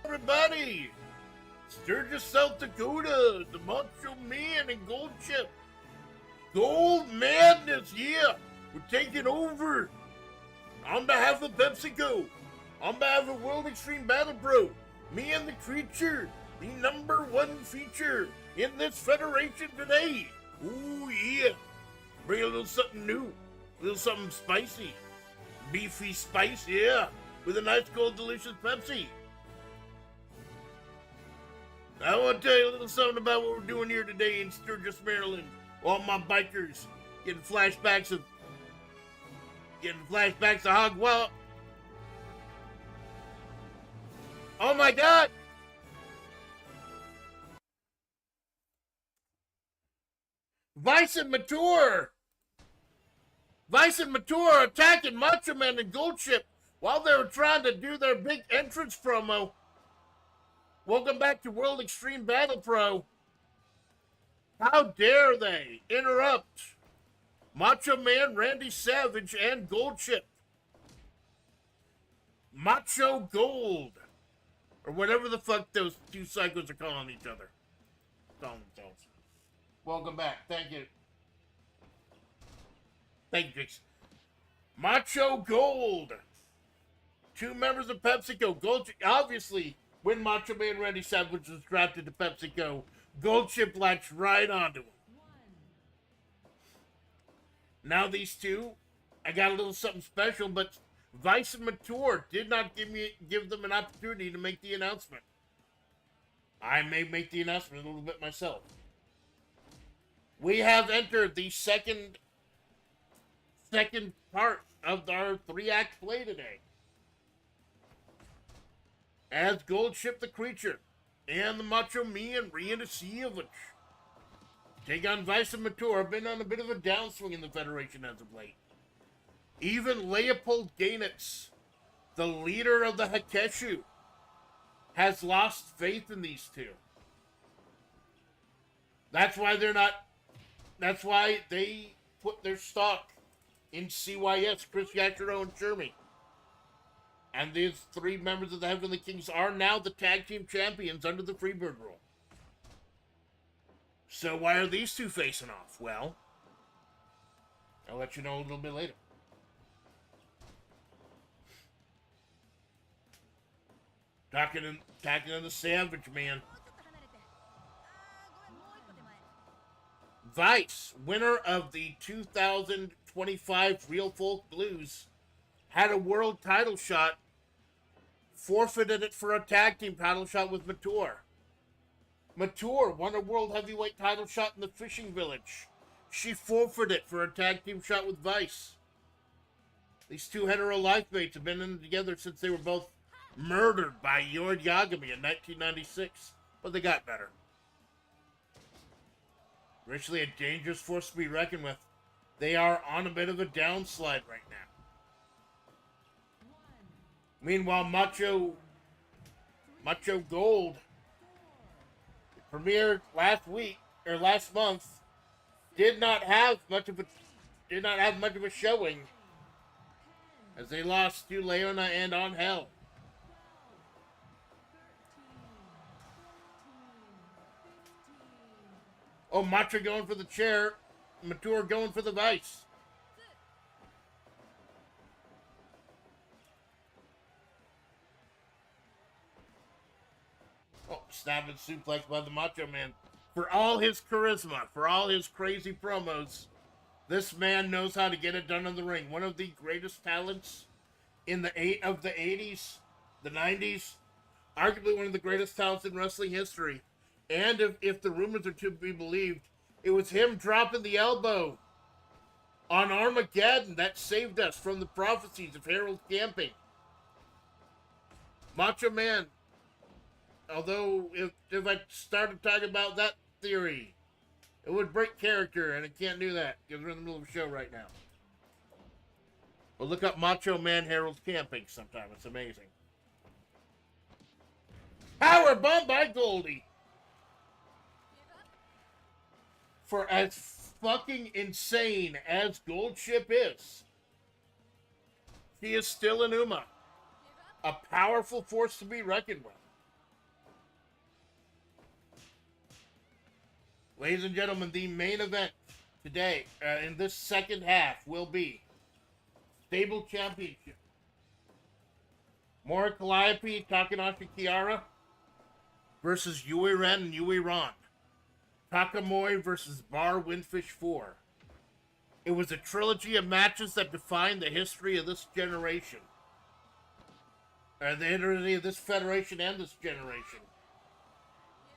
everybody! Sturgis, South Dakota, the Macho Man and Gold Chip. Gold Madness, yeah! We're taking over! On behalf of PepsiCo, on behalf of World Extreme Battle Pro, me and the Creature, the #1 feature in this federation today. Ooh, yeah! Bring a little something new, a little something spicy. Beefy spice, yeah! With a nice cold delicious Pepsi. I want to tell you a little something about what we're doing here today in Sturgis, Maryland. All my bikers getting flashbacks of Hog Wallop. Oh my God! Vice and Mature attacking Macho Man and Gold Chip while they were trying to do their big entrance promo. Welcome back to World Extreme Battle Pro. How dare they interrupt Macho Man, Randy Savage, and Gold Chip. Macho Gold. Or whatever the fuck those two psychos are calling each other. Calling themselves. Welcome back. Thank you. Thank you, Jix. Macho Gold. Two members of PepsiCo. Gold, obviously, when Macho Man Randy Savage was drafted to PepsiCo, Gold Chip latched right onto him. Now these two, I got a little something special, but Vice and Mature did not give them an opportunity to make the announcement. I may make the announcement a little bit myself. We have entered the second part of our 3-act play today. As Gold Chip the Creature and the Macho Man Randy Savage take on Vice and Mature. Have been on a bit of a downswing in the Federation as of late. Even Leopold Gainitz, the leader of the Hakeshu, has lost faith in these two. That's why they put their stock in CYS, Chris Yashiro and Jeremy. And these three members of the Heavenly Kings are now the tag team champions under the Freebird rule. So why are these two facing off? Well, I'll let you know a little bit later. Talking to the Savage Man. Vice, winner of the 2025 Real Folk Blues, had a world title shot, forfeited it for a tag team title shot with Mature. Mature won a world heavyweight title shot in the Fishing Village. She forfeited it for a tag team shot with Vice. These two hetero life mates have been in together since they were both murdered by Yord Yagami in 1996, but they got better. Richly a dangerous force to be reckoned with. They are on a bit of a downslide right now. Meanwhile, Macho Gold premiered last month, did not have much of a showing as they lost to Leona and Angel. Oh, Macho going for the chair, Mature going for the Vice. Oh, snapping suplex by the Macho Man. For all his charisma, for all his crazy promos, this man knows how to get it done in the ring. One of the greatest talents in the 80s, the 90s, arguably one of the greatest talents in wrestling history. And if the rumors are to be believed, it was him dropping the elbow on Armageddon that saved us from the prophecies of Harold Camping. Macho Man, although if I started talking about that theory, it would break character, and it can't do that because we're in the middle of a show right now. Well, look up Macho Man Harold Camping sometime. It's amazing. Power bomb by Goldie. For as fucking insane as Gold Chip is, she is still an Uma. A powerful force to be reckoned with. Ladies and gentlemen, the main event today in this second half will be Stable Championship. Mora Calliope, Takanashi Kiara versus Yui Ren and Yui Ron. Takamori versus Bar Windfish 4. It was a trilogy of matches that defined the history of this generation. The history of this federation and this generation.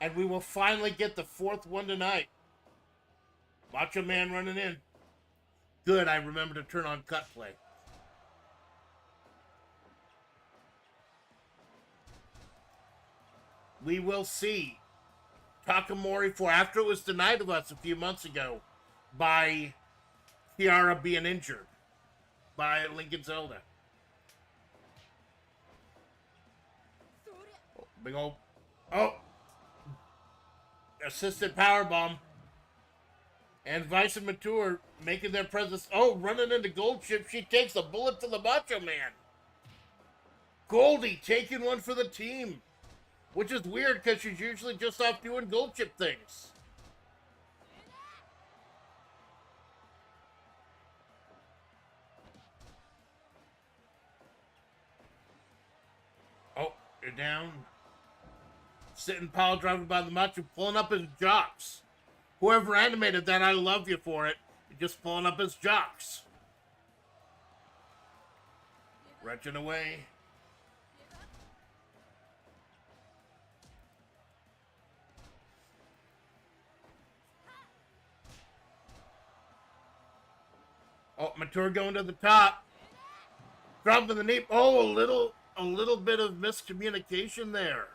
And we will finally get the fourth one tonight. Macho Man running in. Good, I remember to turn on cut play. We will see Takamori for after it was denied of us a few months ago by Kiara being injured by Lincoln Zelda. Oh, big old assisted powerbomb. And Vice and Mature making their presence. Oh, running into Gold Chip. She takes a bullet to the Macho Man. Goldie taking one for the team. Which is weird because she's usually just off doing Gold Chip things. Oh, you're down. Sitting pile driving by the Macho, pulling up his jocks. Whoever animated that, I love you for it. You're just pulling up his jocks. Wrenching away. Oh, Mature going to the top. Dropping the knee. Oh, a little bit of miscommunication there.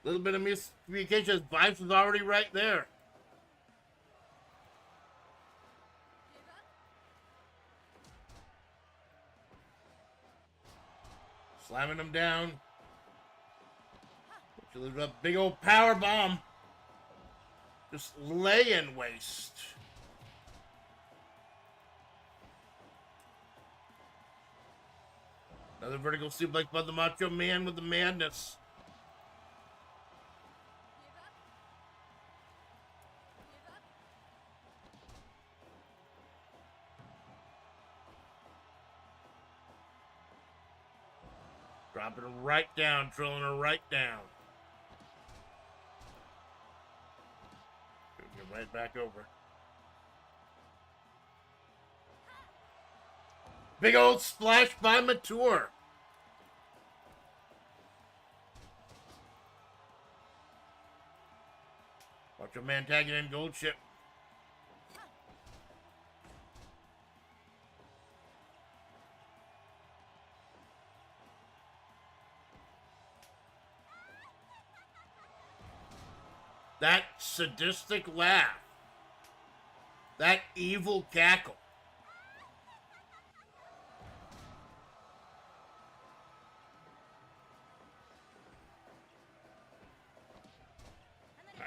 A little bit of miscommunication. Vibes was already right there. Slamming him down. A big old power bomb. Just laying waste. Another vertical suplex by the Macho Man with the madness. Dropping her right down, drilling her right down. Get right back over. Big old splash by Mature. Macho Man tagging in Gold Chip. That sadistic laugh. That evil cackle.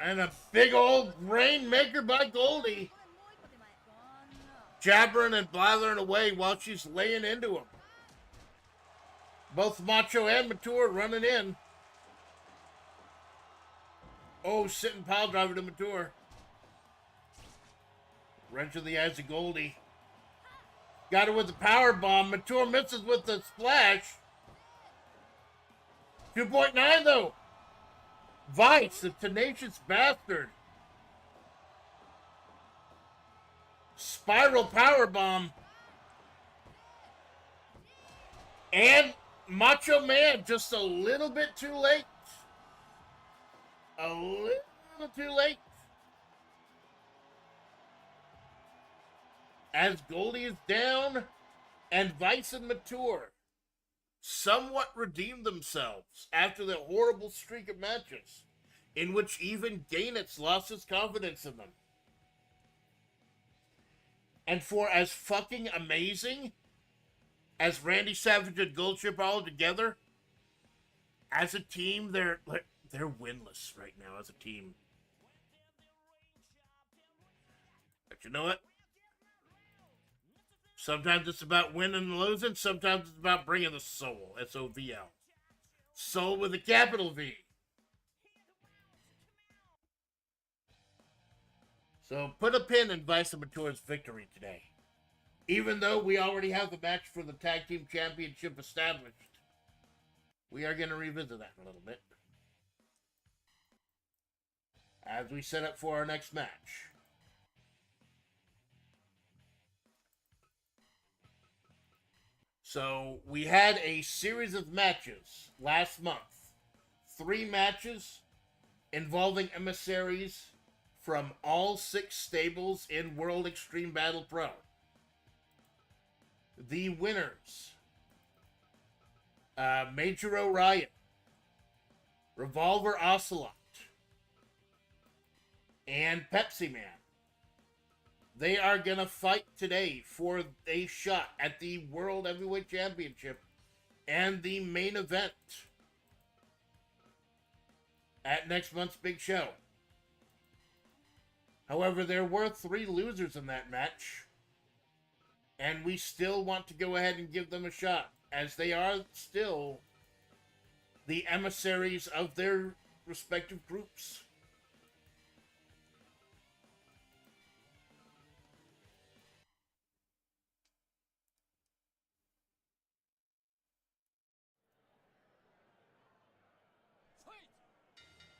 And a big old rainmaker by Goldie. Jabbering and blathering away while she's laying into him. Both Macho and Mature running in. Oh, sitting pile driver to Mature. Wrench of the eyes of Goldie. Got her with the power bomb. Mature misses with the splash. 2.9 though. Vice, the tenacious bastard. Spiral power bomb. And Macho Man just a little bit too late. A little too late. As Goldie is down and Vice and Mature somewhat redeemed themselves after the horrible streak of matches in which even Gainitz lost his confidence in them. And for as fucking amazing as Randy Savage and Gold Chip all together, as a team, they're winless right now as a team. But you know what? Sometimes it's about winning and losing. Sometimes it's about bringing the soul. S-O-V-L. Soul with a capital V. So put a pin in Vice Mature's victory today. Even though we already have the match for the Tag Team Championship established, we are going to revisit that in a little bit as we set up for our next match. So we had a series of matches last month. 3 matches involving emissaries from all 6 stables in World Extreme Battle Pro. The winners, Major Orion, Revolver Ocelot, and Pepsi Man. They are going to fight today for a shot at the World Heavyweight Championship and the main event at next month's big show. However, there were 3 losers in that match, and we still want to go ahead and give them a shot, as they are still the emissaries of their respective groups.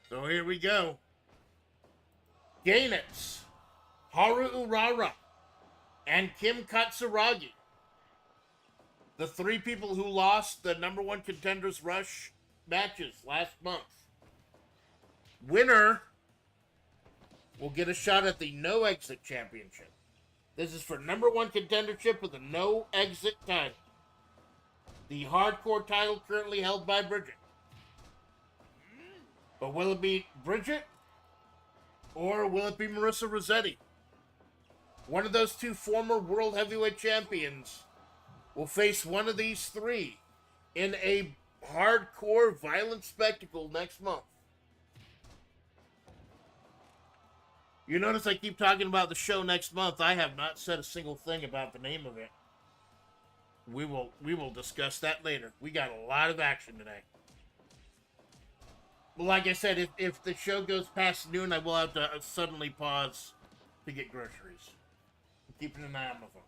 So here we go. Gainitz, Haru Urara, and Kim Katsuragi. The 3 people who lost the #1 Contenders Rush matches last month. Winner will get a shot at the No Exit Championship. This is for #1 contendership with the No Exit title. The hardcore title currently held by Bridget. But will it be Bridget or will it be Marissa Rossetti? One of those 2 former World Heavyweight Champions will face one of these 3 in a hardcore violent spectacle next month. You notice I keep talking about the show next month. I have not said a single thing about the name of it. We will discuss that later. We got a lot of action today. Well, like I said, if the show goes past noon, I will have to suddenly pause to get groceries. I'm keeping an eye on my phone.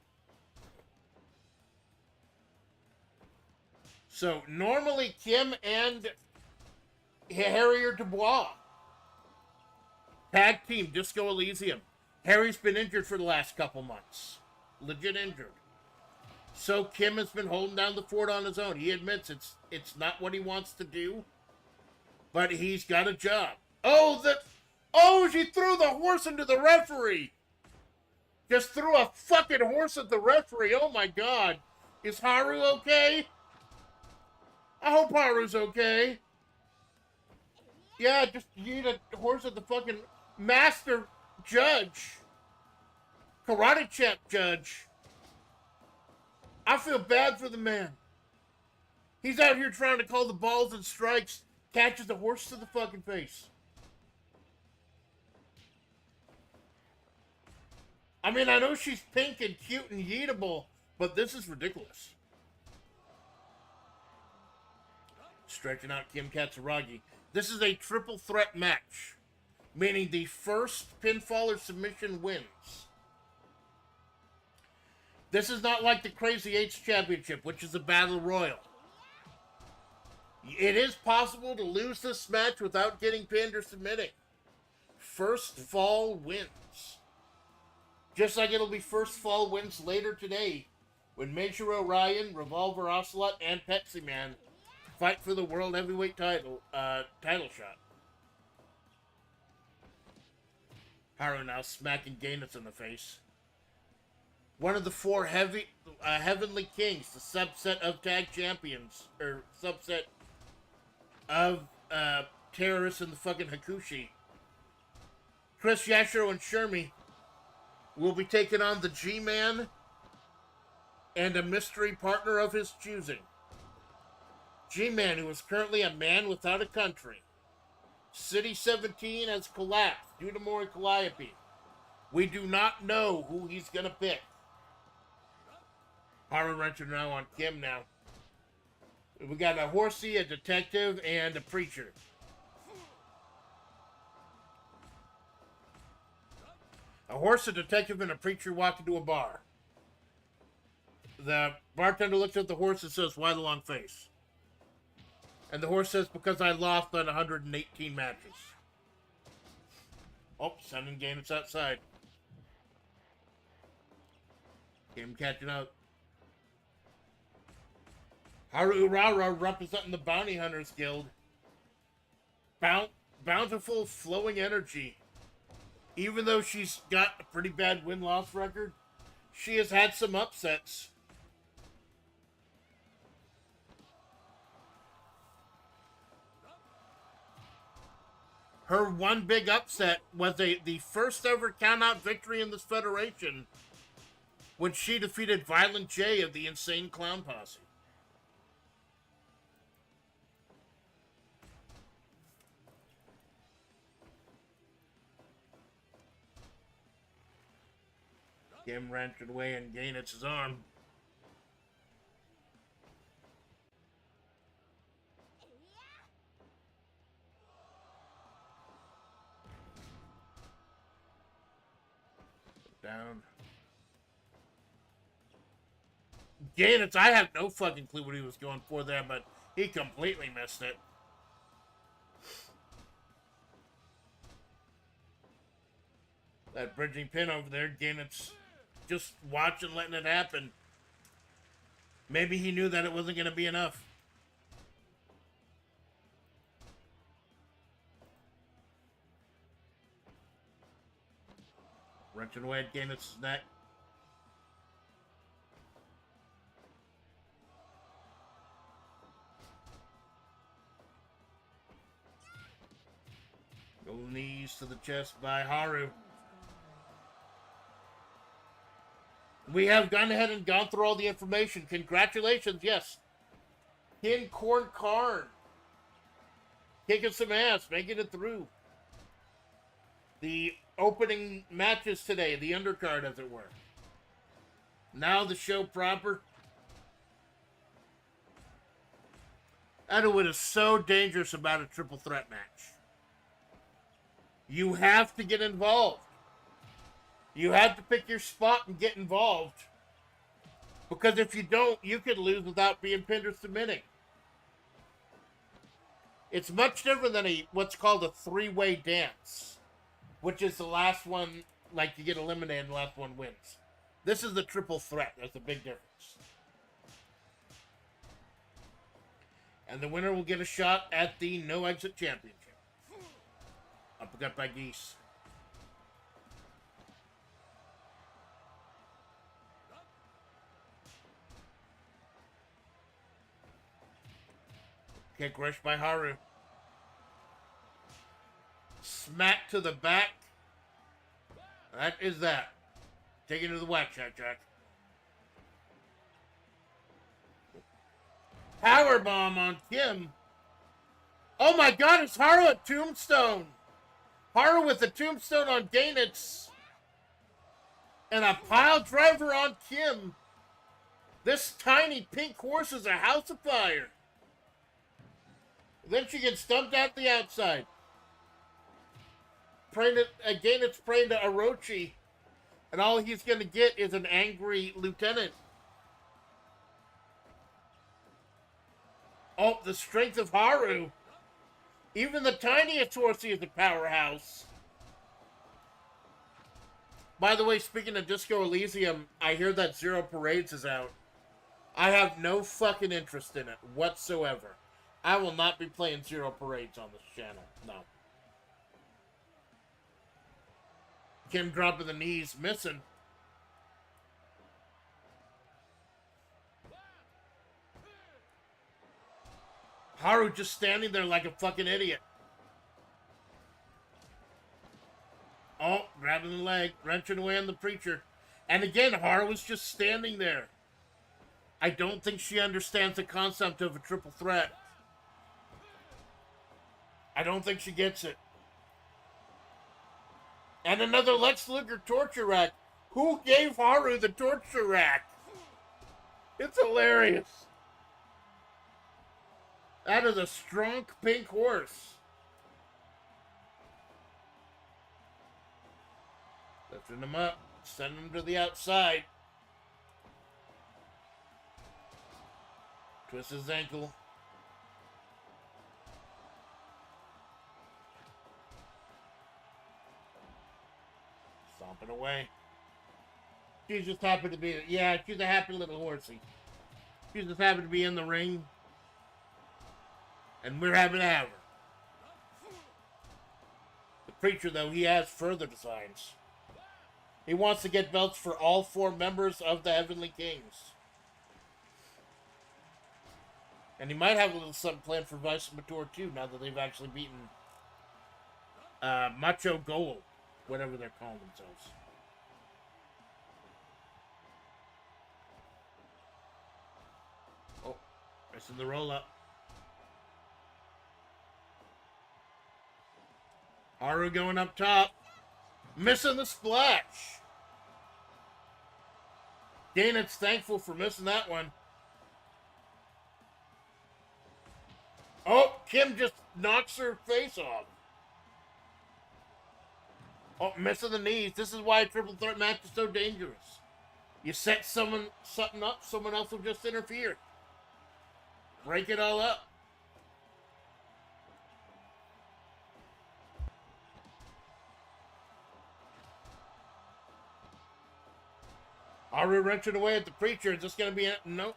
So, normally Kim and Harrier Dubois tag team Disco Elysium. Harry's been injured for the last couple months. Legit injured. So Kim has been holding down the fort on his own. He admits it's not what he wants to do, but he's got a job. Oh, she threw the horse into the referee. Just threw a fucking horse at the referee. Oh my God. Is Haru okay? I hope Haru's okay. Yeah, just you need a horse at the fucking master judge. Karate champ judge. I feel bad for the man. He's out here trying to call the balls and strikes. Catches the horse to the fucking face. I mean, I know she's pink and cute and yeetable, but this is ridiculous. Stretching out Kim Katsuragi. This is a triple threat match, meaning the first pinfall or submission wins. This is not like the Crazy Eights Championship, which is a battle royal. It is possible to lose this match without getting pinned or submitting. First fall wins. Just like it'll be first fall wins later today when Major Orion, Revolver Ocelot, and Pepsi Man fight for the World Heavyweight title shot. Haru now smacking Gainitz in the face. One of the 4 Heavenly Kings, the subset of tag champions, or subset of terrorists in the fucking Hakushi. Chris Yashiro and Shermie will be taking on the G-Man and a mystery partner of his choosing. G-Man, who is currently a man without a country. City 17 has collapsed due to Mori Calliope. We do not know who he's going to pick. Haru Wrencher now on Kim now. We got a horsey, a detective, and a preacher. A horse, a detective, and a preacher walk into a bar. The bartender looks at the horse and says, "Why the long face?" And the horse says, "Because I lost on 118 matches." Oh, sending Gaines outside. Game catching up. Haru Urara representing the Bounty Hunters Guild. Bountiful, flowing energy. Even though she's got a pretty bad win-loss record, she has had some upsets. Her one big upset was the first ever count-out victory in this federation when she defeated Violent J of the Insane Clown Posse. Kim wrenched away and Gainitz's arm. Down. Gainitz, I have no fucking clue what he was going for there, but he completely missed it. That bridging pin over there, Gainitz just watching, letting it happen. Maybe he knew that it wasn't going to be enough. Wrenching away at Gainitz's neck. Go knees to the chest by Haru. We have gone ahead and gone through all the information. Congratulations, yes. Kin Corn Karn. Kicking some ass, making it through. The opening matches today, the undercard as it were. Now the show proper. And what is so dangerous about a triple threat match. You have to get involved. You have to pick your spot and get involved. Because if you don't, you could lose without being pinned or submitting. It's much different than what's called a three-way dance. Which is the last one, like you get eliminated and the last one wins. This is the triple threat. There's a big difference. And the winner will get a shot at the No Exit Championship. Uppercut by Geese. Kick rush by Haru. Smack to the back. That is that. Taking to the whack shot, Jack. Powerbomb on Kim. Oh my god, it's Haru at Tombstone. Haru with the Tombstone on Gainitz. And a pile driver on Kim. This tiny pink horse is a house of fire. Then she gets stumped out the outside. Gainitz praying to Orochi. And all he's going to get is an angry lieutenant. Oh, the strength of Haru. Even the tiniest horsey is a powerhouse. By the way, speaking of Disco Elysium, I hear that Zero Parades is out. I have no fucking interest in it whatsoever. I will not be playing Zero Parades on this channel. No. Kim dropping the knees, missing. Haru just standing there like a fucking idiot. Oh, grabbing the leg, wrenching away on the preacher. And again, Haru was just standing there. I don't think she understands the concept of a triple threat. I don't think she gets it. And another Lex Luger torture rack. Who gave Haru the torture rack? It's hilarious. That is a strong pink horse. Lifting him up. Sending him to the outside. Twist his ankle. Stomping away. She's just happy to be... Yeah, she's a happy little horsey. She's just happy to be in the ring. And we're happy to have her. The preacher, though, he has further designs. He wants to get belts for all 4 members of the Heavenly Kings. And he might have a little something planned for Vice and Mature, too, now that they've actually beaten Macho Goal, whatever they're calling themselves. Oh, missing the roll-up. Haru going up top. Missing the splash. Ganon's thankful for missing that one. Oh, Kim just knocks her face off. Oh, missing the knees. This is why a triple threat match is so dangerous. You set something up, someone else will just interfere. Break it all up. Haru wrenching away at the preacher. Is this going to be a... Nope.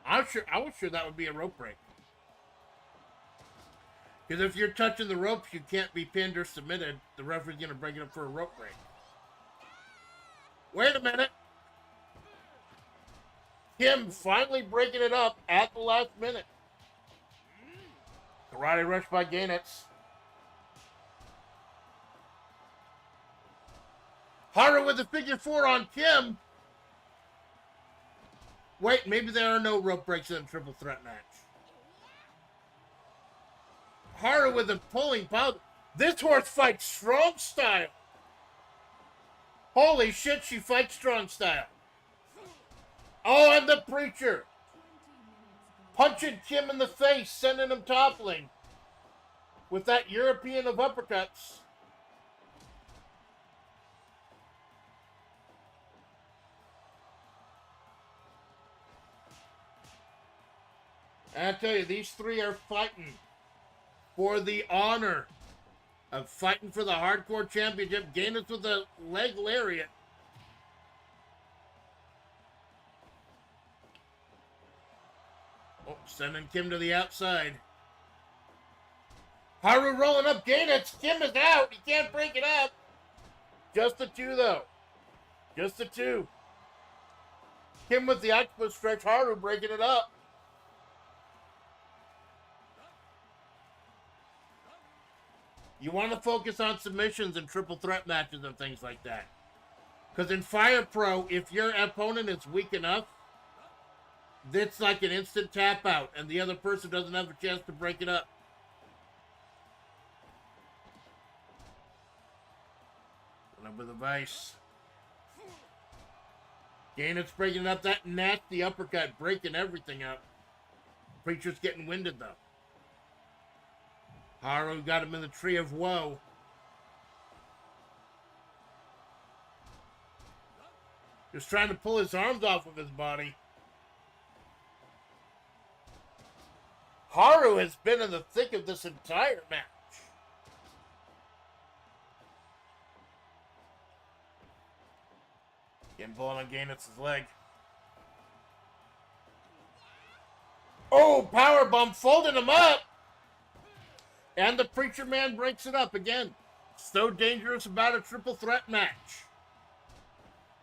I was sure that would be a rope break. Because if you're touching the ropes, you can't be pinned or submitted. The referee's going to break it up for a rope break. Wait a minute. Kim finally breaking it up at the last minute. Karate rush by Ganitz. Haru with the figure 4 on Kim. Wait, maybe there are no rope breaks in a triple threat match. Haru with a pulling power. This horse fights strong style. Holy shit, she fights strong style. Oh, and the preacher. Punching Kim in the face, sending him toppling. With that European of uppercuts. And I tell you, these 3 are fighting for the honor of fighting for the hardcore championship. Ganitz with a leg lariat. Oh, sending Kim to the outside. Haru rolling up Ganitz. Kim is out. He can't break it up. Just the 2, though. Just the 2. Kim with the octopus stretch. Haru breaking it up. You want to focus on submissions and triple threat matches and things like that. Because in Fire Pro, if your opponent is weak enough, it's like an instant tap out, and the other person doesn't have a chance to break it up. With a vice. Ganitz breaking up that nasty uppercut, breaking everything up. Preacher's getting winded, though. Haru got him in the tree of woe. Just trying to pull his arms off of his body. Haru has been in the thick of this entire match. Getting pulling on Ganitz's leg. Oh, powerbomb, folding him up. And the Preacher Man breaks it up again. So dangerous about a triple threat match.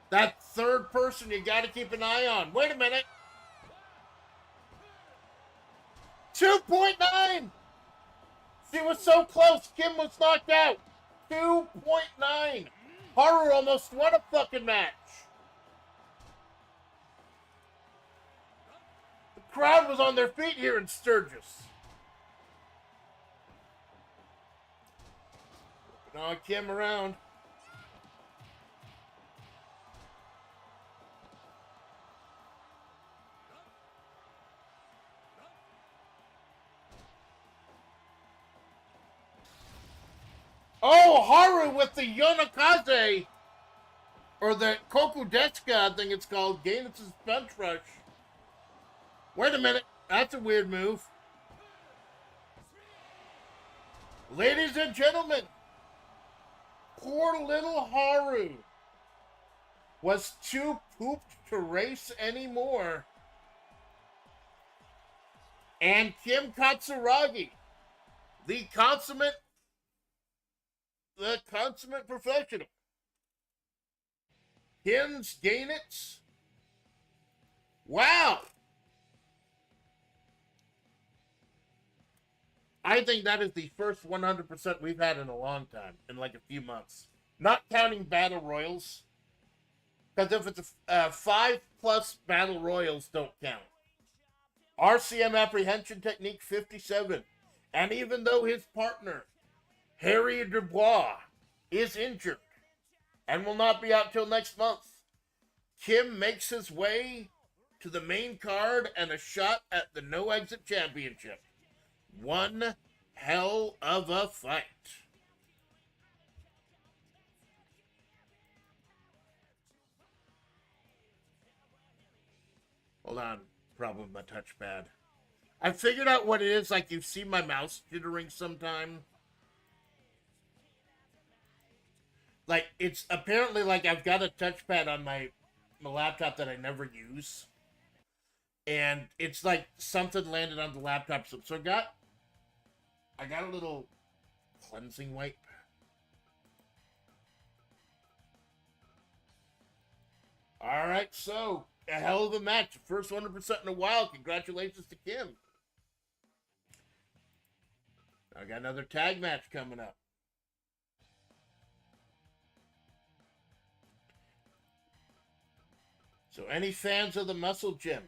That third person you got to keep an eye on. Wait a minute. 2.9. She was so close. Kim was knocked out. 2.9. Haru almost won a fucking match. The crowd was on their feet here in Sturgis. Now Kim around. Oh, Haru with the Yonakaze, or the Kokudetsuka, I think it's called. Gainus' punch rush. Wait a minute. That's a weird move. Ladies and gentlemen, poor little Haru was too pooped to race anymore. And Kim Katsuragi, the consummate professional, pins Gainitz. Wow. I think that is the first 100% we've had in a long time, in like a few months. Not counting battle royals. Because if it's a 5+ battle royals, don't count. RCM apprehension technique 57. And even though his partner, Harry Dubois, is injured and will not be out till next month, Kim makes his way to the main card and a shot at the No Exit Championship. One hell of a fight. Hold on. Problem with my touchpad. I figured out what it is. Like, you see my mouse jittering sometime. Like, it's apparently like I've got a touchpad on my laptop that I never use. And it's like something landed on the laptop. So I got a little cleansing wipe. All right, so a hell of a match. First 100% in a while. Congratulations to Kim. I got another tag match coming up. So any fans of the Muscle Gym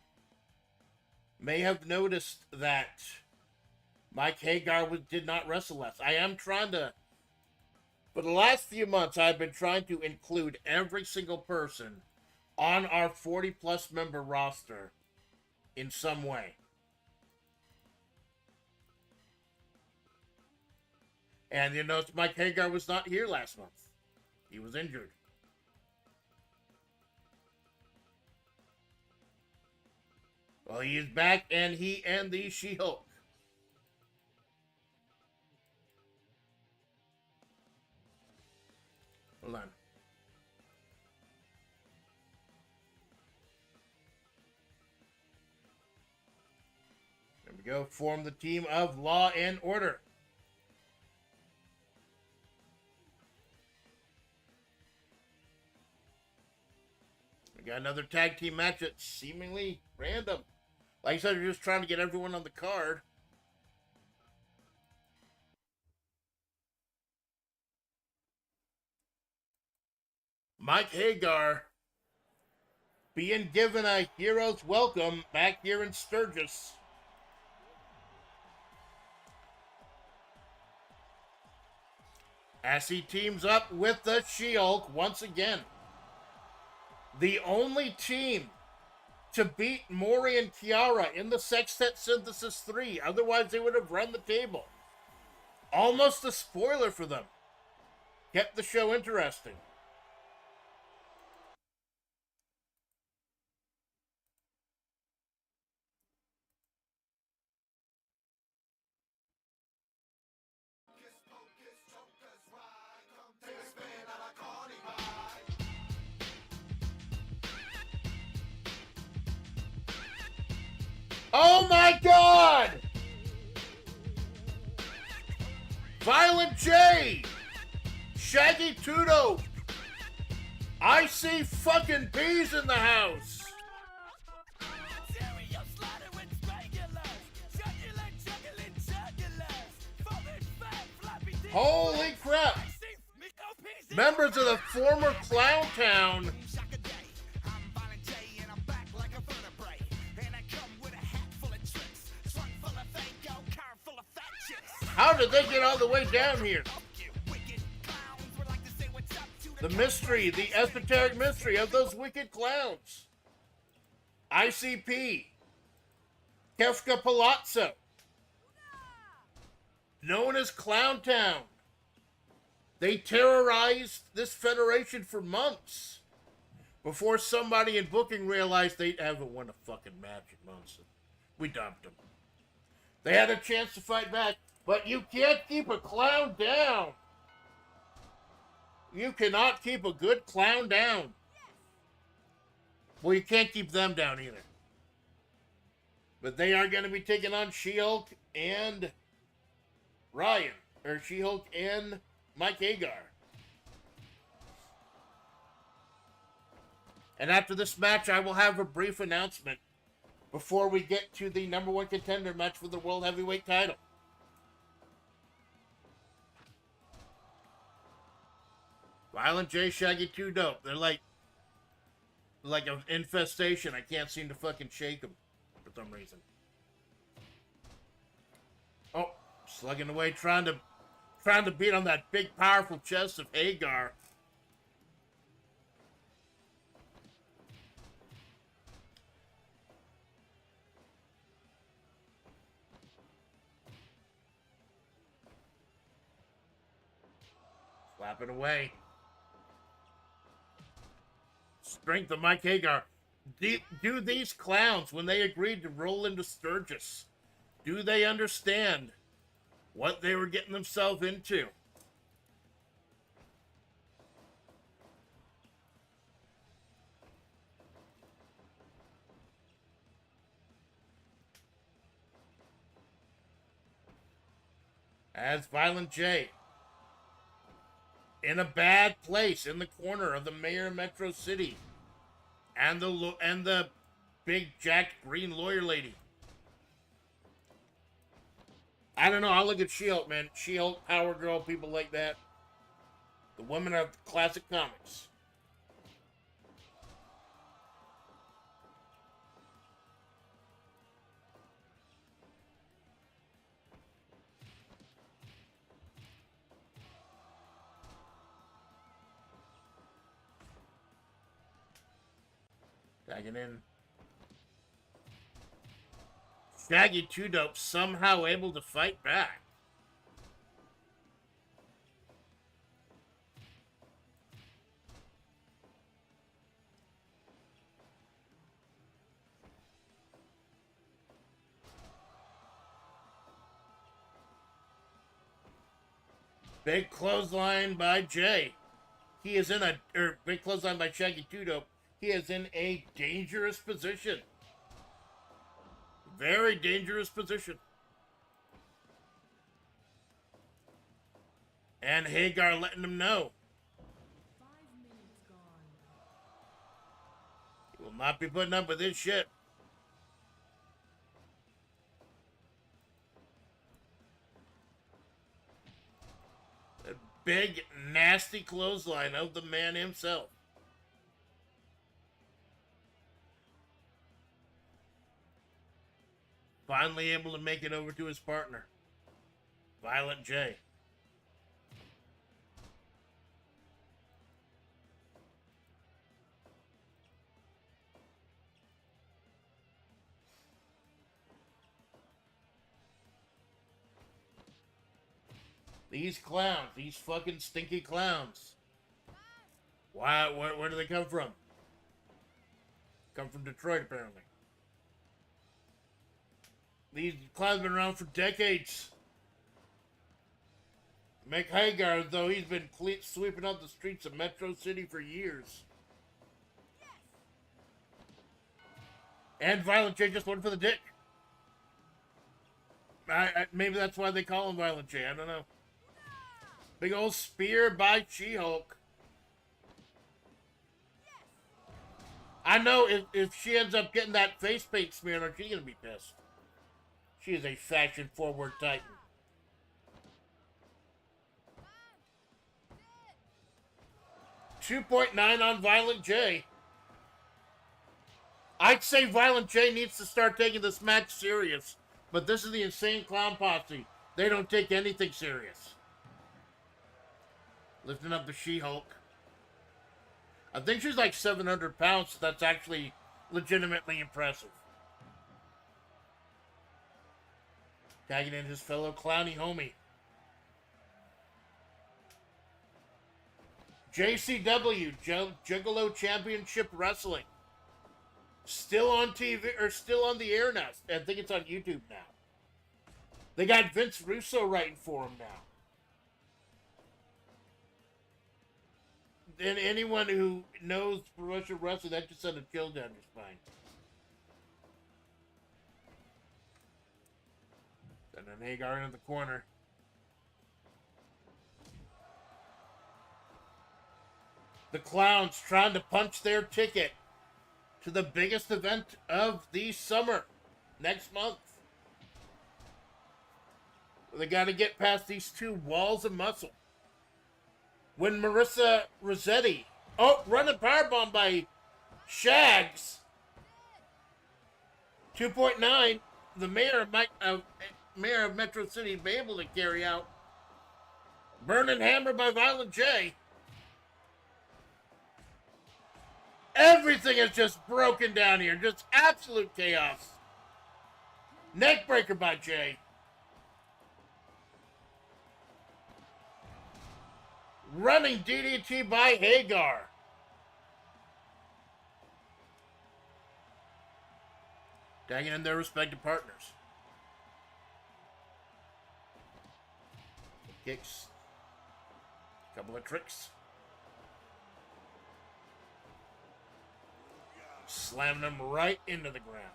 may have noticed that Mike Hagar did not wrestle less. I am trying to, for the last few months, I've been trying to include every single person on our 40+ member roster in some way. And you notice Mike Hagar was not here last month. He was injured. Well, he is back, and he and the She-Hulk. Hold on. There we go. Form the team of Law and Order. We got another tag team match that's seemingly random. Like I said, we're just trying to get everyone on the card. Mike Hagar being given a hero's welcome back here in Sturgis. As he teams up with the She-Hulk once again. The only team to beat Mori and Kiara in the Sextet Synthesis 3. Otherwise, they would have run the table. Almost a spoiler for them. Kept the show interesting. Oh my God! Violent J! Shaggy Tudo! I see fucking bees in the house! Holy crap! Members of the former Clown Town. How did they get all the way down here? The mystery, the esoteric mystery of those wicked clowns. ICP. Kefka Palazzo. Known as Clown Town. They terrorized this federation for months before somebody in booking realized they haven't won a fucking match in months. We dumped them. They had a chance to fight back, but you can't keep a clown down. You cannot keep a good clown down. Well, you can't keep them down either. But they are going to be taking on She-Hulk and Ryan. Or She-Hulk and Mike Hagar. And after this match, I will have a brief announcement before we get to the number one contender match for the World Heavyweight title. Violent J, Shaggy 2 Dope. They're like an infestation. I can't seem to fucking shake them for some reason. Oh, slugging away, trying to beat on that big, powerful chest of Hagar. Slapping away. Strength of Mike Hagar. Do these clowns, when they agreed to roll into Sturgis, do they understand what they were getting themselves into? As Violent J, in a bad place in the corner of the mayor of Metro City and the big jacked green lawyer lady. I don't know. I'll look at She-Hulk, man. She-Hulk, Power Girl, people like that. The women of classic comics. Tagging in. Shaggy 2 Dope somehow able to fight back. Big clothesline by Jay. He is in big clothesline by Shaggy 2 Dope. He is in a dangerous position. Very dangerous position. And Hagar letting him know. 5 minutes gone. He will not be putting up with this shit. A big, nasty clothesline of the man himself. Finally able to make it over to his partner, Violent J. These clowns, these fucking stinky clowns. Why? Where do they come from? Come from Detroit, apparently. These clowns have been around for decades. Mick Hagar, though, he's been sweeping up the streets of Metro City for years. And Violent J just went for the dick. Maybe that's why they call him Violent J. I don't know. Big old spear by She-Hulk. I know if she ends up getting that face paint smeared on her, she's going to be pissed. She is a fashion-forward titan. .9 on Violent J. I'd say Violent J needs to start taking this match serious. But this is the Insane Clown Posse. They don't take anything serious. Lifting up the She-Hulk. I think she's like 700 pounds, so that's actually legitimately impressive. Tagging in his fellow clowny homie. JCW, Juggalo Championship Wrestling. Still on TV, or still on the air now. I think it's on YouTube now. They got Vince Russo writing for them now. And anyone who knows professional wrestling, that just sent a chill down your spine. And then Hagar in the corner. The Clowns trying to punch their ticket to the biggest event of the summer next month. They got to get past these two walls of muscle. When Marissa Rossetti, running powerbomb by Shags. 2.9, the mayor of Metro City be able to carry out. Burning hammer by Violent J. Everything is just broken down here. Just absolute chaos. Neckbreaker by Jay. Running DDT by Hagar. Tagging in their respective partners. Kicks. Couple of tricks. Slamming them right into the ground.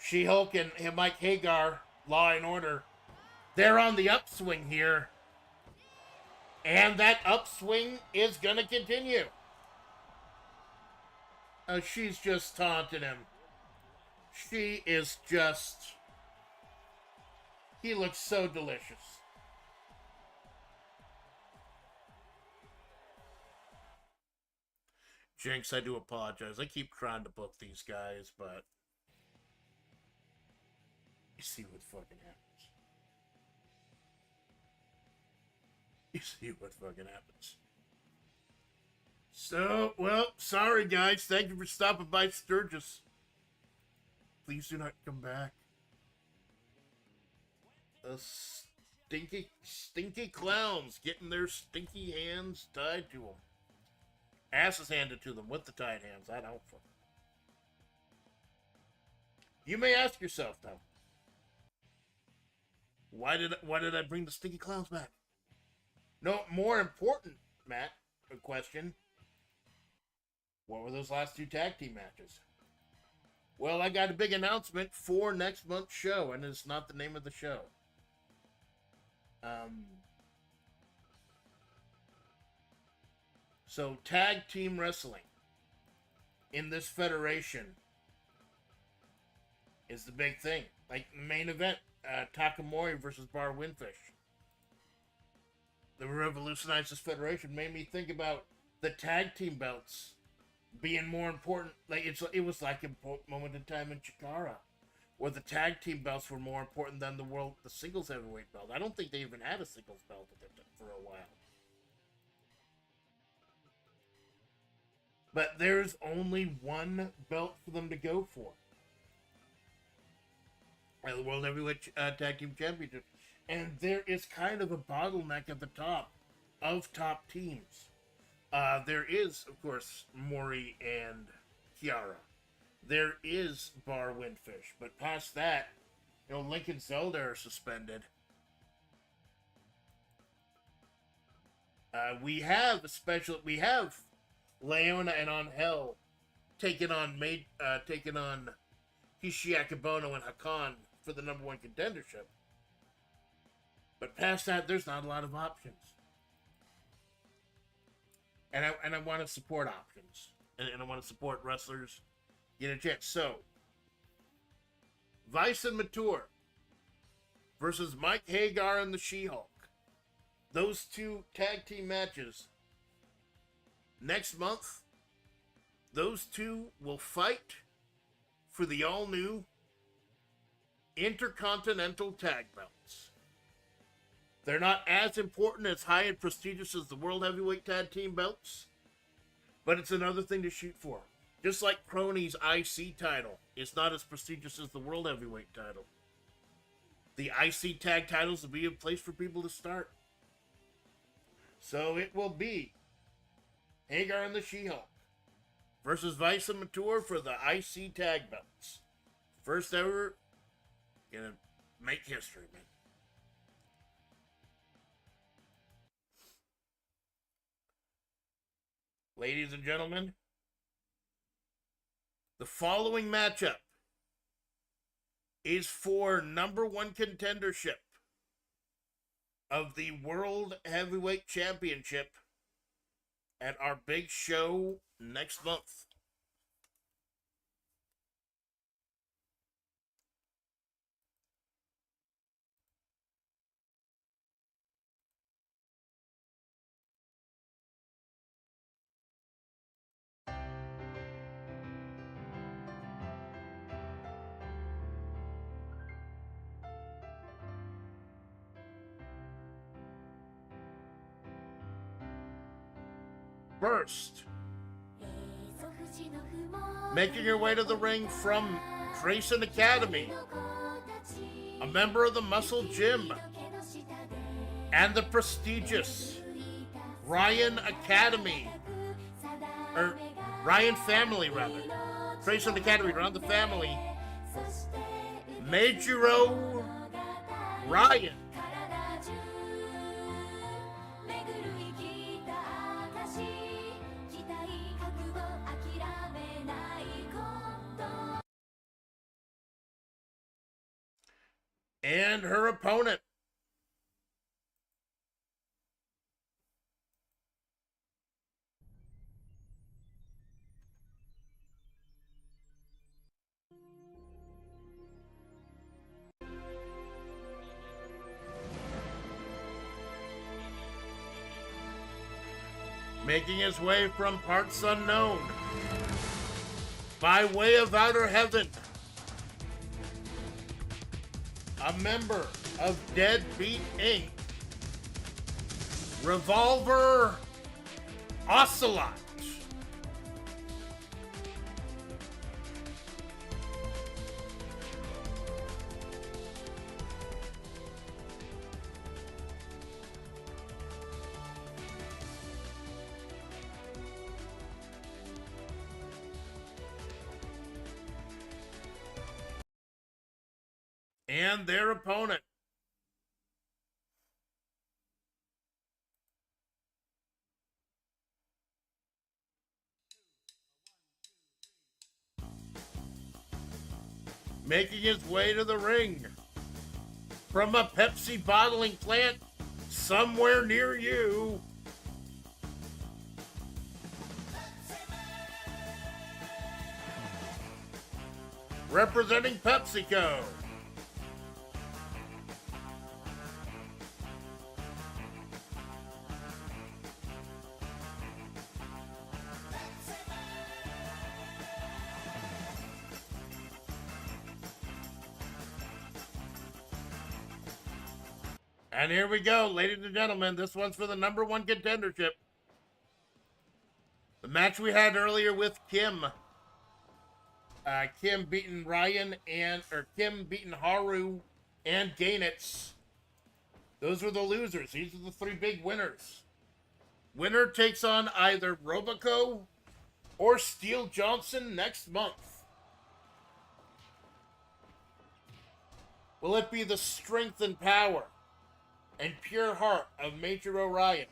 She-Hulk and Mike Hagar, Law and Order, they're on the upswing here. And that upswing is going to continue. She's just taunting him. She is just... He looks so delicious. Jinx, I do apologize. I keep trying to book these guys, but... You see what fucking happens. You see what fucking happens. So, well, sorry guys. Thank you for stopping by Sturgis. Please do not come back. Stinky clowns getting their stinky hands tied to them. Asses handed to them with the tied hands. I don't fuck. You may ask yourself though, why did I bring the stinky clowns back? No, more important, Matt, a question. What were those last two tag team matches? Well, I got a big announcement for next month's show, and it's not the name of the show. So, tag team wrestling in this federation is the big thing. Like, the main event, Takamori versus Bar Windfish. They revolutionized this federation, made me think about the tag team belts being more important. Like it was like a moment in time in Chikara, where the tag team belts were more important than the singles heavyweight belt. I don't think they even had a singles belt for a while. But there's only one belt for them to go for. The World Heavyweight Tag Team Championship. And there is kind of a bottleneck at the top of top teams. There is, of course, Mori and Kiara. There is Bar Windfish. But past that, Link and Zelda are suspended. We have Leona and Angel taking on Hishiaki Bono and Hakan for the #1 contendership. But past that, there's not a lot of options. And I want to support options. And I want to support wrestlers get a chance. So, Vice and Mature versus Mike Hagar and the She-Hulk. Those two tag team matches. Next month, those two will fight for the all-new Intercontinental Tag Belts. They're not as important, as high and prestigious as the World Heavyweight Tag Team Belts, but it's another thing to shoot for. Just like Crony's IC title is not as prestigious as the World Heavyweight title. the IC tag titles will be a place for people to start. So it will be Hagar and the She-Hulk versus Vice and Mature for the IC tag belts. First ever, gonna make history, man. Ladies and gentlemen, the following matchup is for #1 contendership of the World Heavyweight Championship at our big show next month. First, making your way to the ring from Grayson Academy, a member of the Muscle Gym and the prestigious Ryan Academy, or Ryan Family, rather. Grayson Academy, around the family. Meijiro Ryan. And her opponent, making his way from parts unknown, by way of outer heaven, a member of Deadbeat Inc., Revolver Ocelot. And their opponent, making his way to the ring from a Pepsi bottling plant somewhere near you, representing PepsiCo, and here we go, ladies and gentlemen. This one's for the #1 contendership. The match we had earlier with Kim. Kim beating Ryan Kim beating Haru and Gainitz. Those were the losers. These are the three big winners. Winner takes on either Robico or Steel Johnson next month. Will it be the strength and power and pure heart of Major Orion,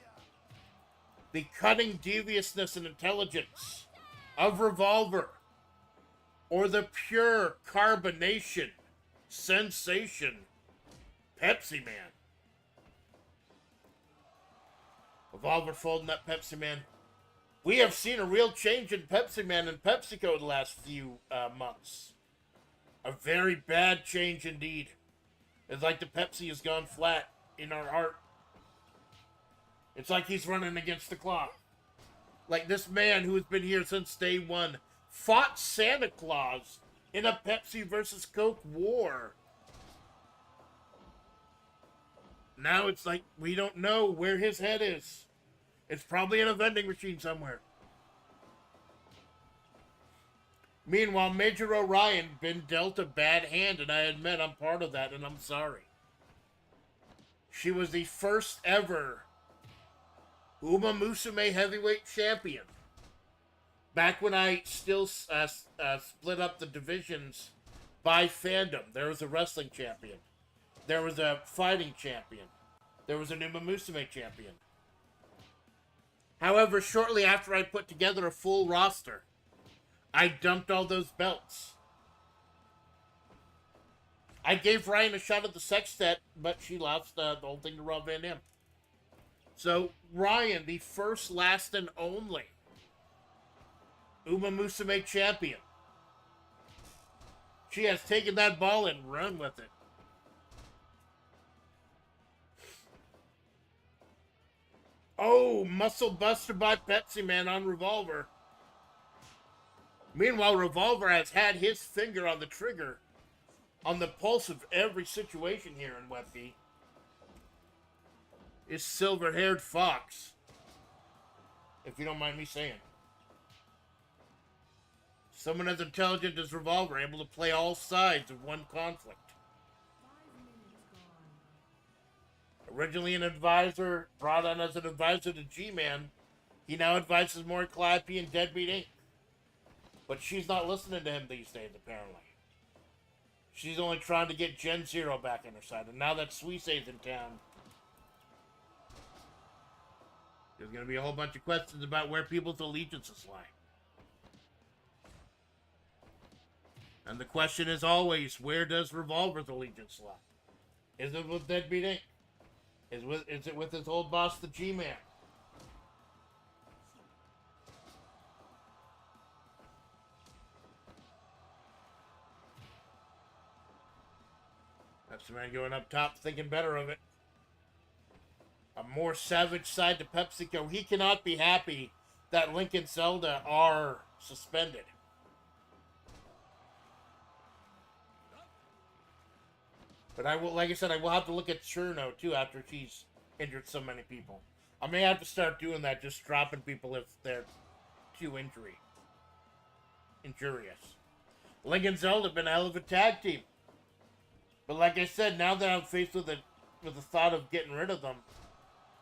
the cutting deviousness and intelligence of Revolver, or the pure carbonation sensation Pepsi Man? Revolver folding up Pepsi Man. We have seen a real change in Pepsi Man and PepsiCo the last few months. A very bad change indeed. It's like the Pepsi has gone flat in our heart. It's like he's running against the clock. Like this man who has been here since day one fought Santa Claus in a Pepsi versus Coke war. Now it's like we don't know where his head is. It's probably in a vending machine somewhere. Meanwhile, Major Orion been dealt a bad hand, and I admit I'm part of that, and I'm sorry. She was the first ever Uma Musume heavyweight champion. Back when I still split up the divisions by fandom, there was a wrestling champion. There was a fighting champion. There was an Uma Musume champion. However, shortly after I put together a full roster, I dumped all those belts. I gave Ryan a shot at the sextet, but she lost the whole thing to Rob Van Dam. So, Ryan, the first, last, and only Uma Musume champion. She has taken that ball and run with it. Oh, muscle buster by Pepsi Man on Revolver. Meanwhile, Revolver has had his finger on the trigger, on the pulse of every situation here in Webby. This silver-haired fox, if you don't mind me saying. Someone as intelligent as Revolver, able to play all sides of one conflict. 5 minutes gone. Originally an advisor, brought on as an advisor to G-Man, he now advises more Calliope and Deadbeat Inc. But she's not listening to him these days, apparently. She's only trying to get Gen Zero back on her side, and now that Suisei's in town, there's going to be a whole bunch of questions about where people's allegiances lie. And the question is always, where does Revolver's allegiance lie? Is it with Deadbeat Inc.? Is it with his old boss, the G-Man? Pepsi Man going up top, thinking better of it. A more savage side to PepsiCo. He cannot be happy that Link and Zelda are suspended. But I will, like I said, I will have to look at Cherno too after she's injured so many people. I may have to start doing that, just dropping people if they're too injurious. Link and Zelda have been a hell of a tag team. But like I said, now that I'm faced with the thought of getting rid of them,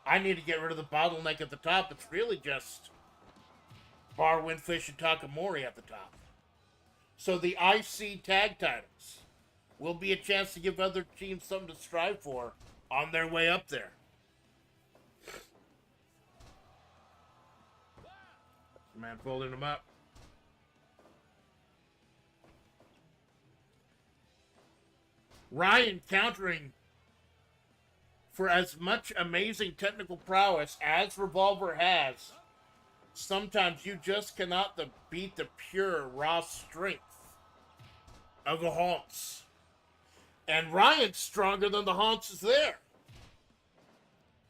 I need to get rid of the bottleneck at the top. It's really just Bar, Windfish, and Takamori at the top. So the IC tag titles will be a chance to give other teams something to strive for on their way up there. Man folding them up. Ryan countering for as much amazing technical prowess as Revolver has. Sometimes you just cannot beat the pure raw strength of the haunts. And Ryan's stronger than the haunts is there.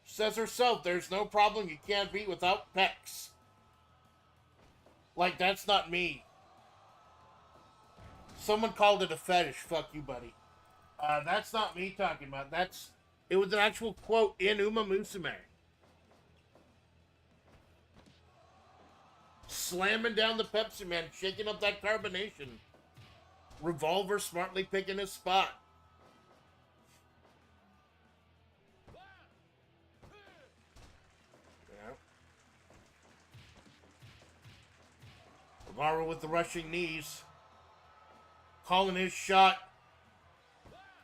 Says herself, there's no problem you can't beat without pecs. Like, that's not me. Someone called it a fetish. Fuck you, buddy. That's not me talking about. It was an actual quote in Uma Musume. Slamming down the Pepsi Man, shaking up that carbonation. Revolver smartly picking his spot. Revolver with the rushing knees. Calling his shot.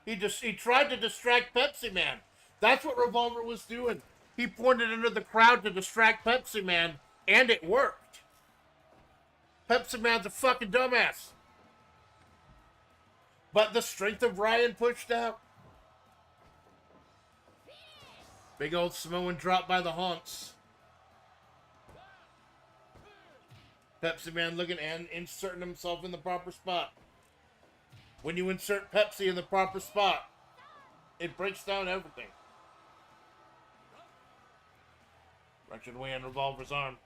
He tried to distract Pepsi Man. That's what Revolver was doing. He pointed into the crowd to distract Pepsi Man, and it worked. Pepsi Man's a fucking dumbass. But the strength of Ryan pushed out. Big old Samoan drop by the haunts. Pepsi Man looking and inserting himself in the proper spot. When you insert Pepsi in the proper spot, it breaks down everything. Wrenching away on Revolver's arm.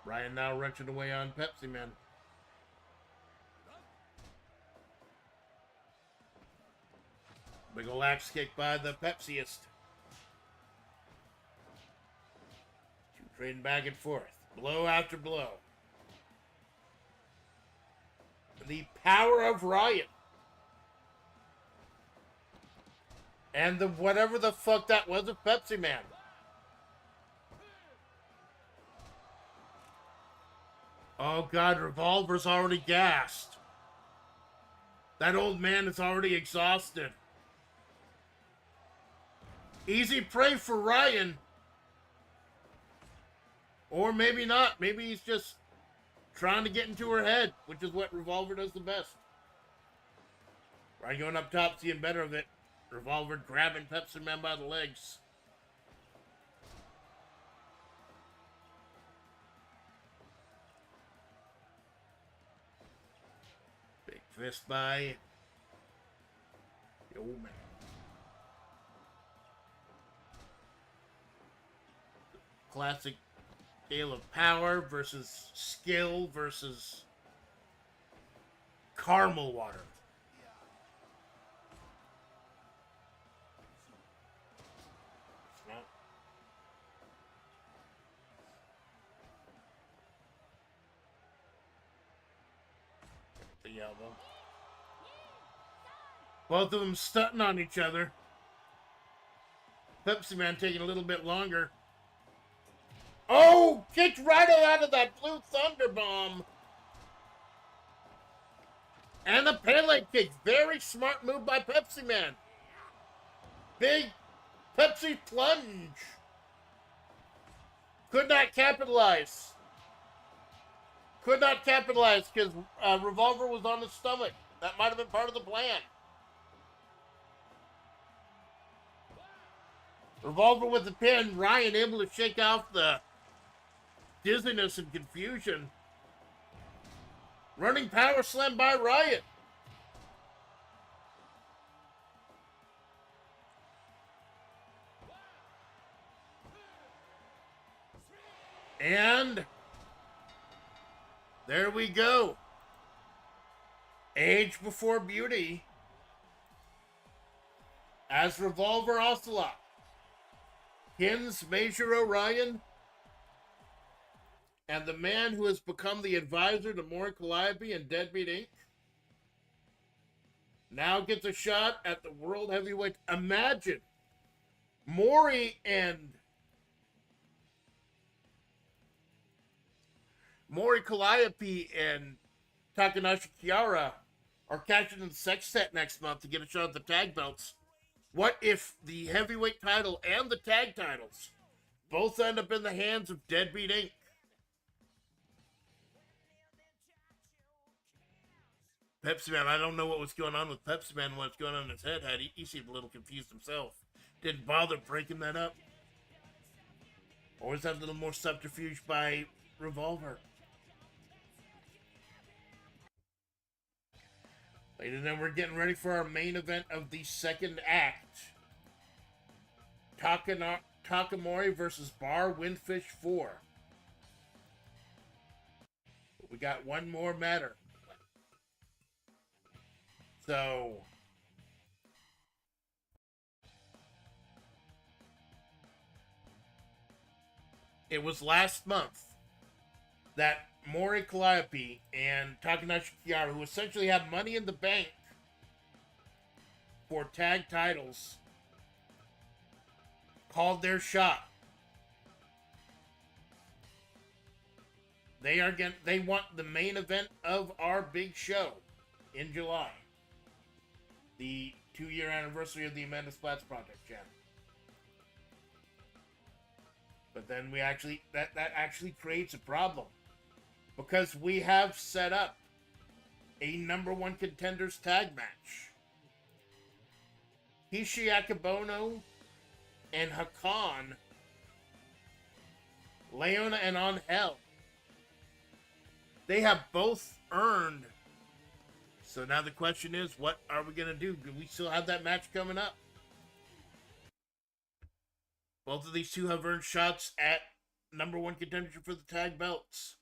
Ryan now wrenching away on Pepsi Man. Big ol' axe kick by the Pepsiist. Two trading back and forth. Blow after blow. the power of Ryan. And the whatever the fuck that was of Pepsi Man. Oh god, Revolver's already gassed. That old man is already exhausted. Easy prey for Ryan. Or maybe not. Maybe he's just trying to get into her head, which is what Revolver does the best. Ryan going up top, seeing better of it. Revolver grabbing Pepsi Man by the legs. Big fist by the old man. Classic scale of power versus skill versus caramel water. The elbow. Both of them stunting on each other. Pepsi Man taking a little bit longer. Oh! Kicked right out of that blue thunder bomb. And the Pele kick. Very smart move by Pepsi Man. Big Pepsi plunge. Could not capitalize. Could not capitalize because Revolver was on his stomach. That might have been part of the plan. Revolver with the pin. Ryan able to shake off the dizziness and confusion. Running power slam by Ryan. And there we go. Age before beauty. As Revolver Ocelot pins Major Orion. And the man who has become the advisor to Maury Calliope and Deadbeat Inc. now gets a shot at the World Heavyweight. Imagine Maury Calliope and Takanashi Kiara are catching in the sextet next month to get a shot at the tag belts. What if the heavyweight title and the tag titles both end up in the hands of Deadbeat Inc.? Pepsi Man, I don't know what was going on with Pepsi Man, what's going on in his head. He seemed a little confused himself. Didn't bother breaking that up. Always have a little more subterfuge by Revolver. Ladies and gentlemen, we're getting ready for our main event of the second act. Takamori versus Bar Windfish 4. We got one more matter. So, it was last month that Maury Calliope and Takanashi Kiara, who essentially had money in the bank for tag titles, called their shot. They want the main event of our big show in July. The 2-year anniversary of the Amanda Splatts Project, Jen. But then that actually creates a problem. Because we have set up a number one contenders tag match. Hishi Akabono and Hakan, Leona and Angel. They have both earned. So now the question is, what are we going to do? Do we still have that match coming up? Both of these two have earned shots at number one contention for the tag belts.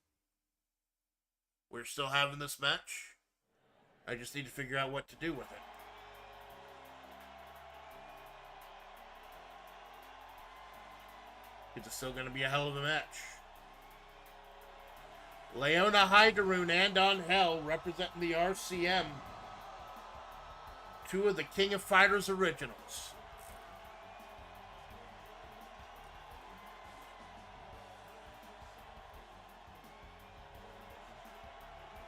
We're still having this match. I just need to figure out what to do with it. It's still going to be a hell of a match. Leona Hyderun and On Hell representing the RCM. Two of the King of Fighters originals.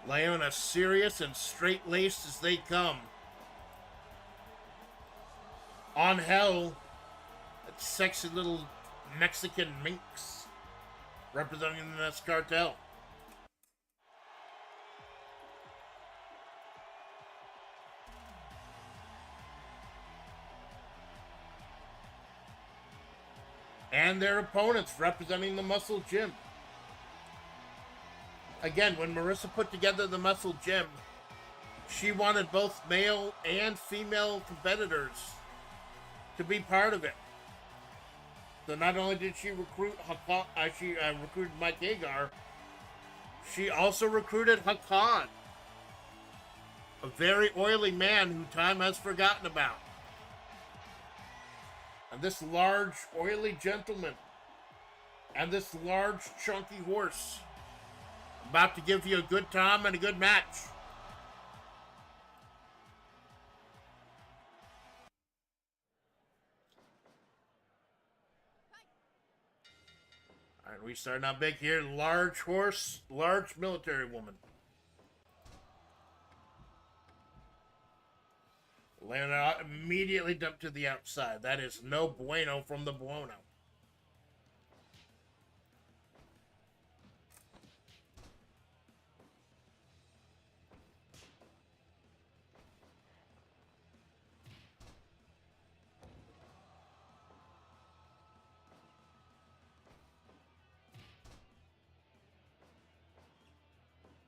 Leona serious and straight-laced as they come. On Hell, that sexy little Mexican minx representing the Nest Cartel. And their opponents representing the Muscle Gym. Again, when Marissa put together the Muscle Gym, she wanted both male and female competitors to be part of it. So not only did she recruit recruited Mike Hagar, she also recruited Hakan, a very oily man who time has forgotten about. And this large, oily gentleman and this large, chunky horse about to give you a good time and a good match. All right, we starting out big here. Large horse, large military woman. Leonard immediately dumped to the outside. That is no bueno from the Buono.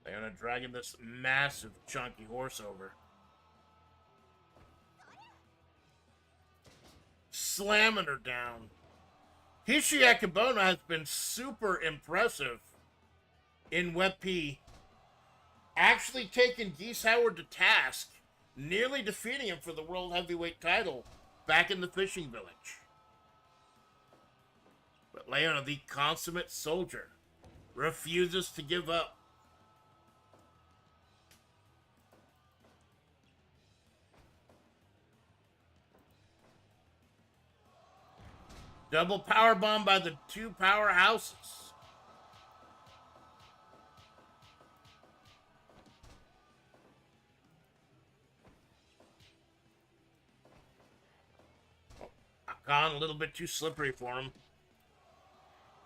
Leonard dragging this massive, chunky horse over. Slamming her down. Hishi Akebono has been super impressive in WebP. Actually taking Geese Howard to task, nearly defeating him for the World Heavyweight title back in the fishing village. But Leona, the consummate soldier, refuses to give up. Double powerbomb by the two powerhouses. Hakan a little bit too slippery for him.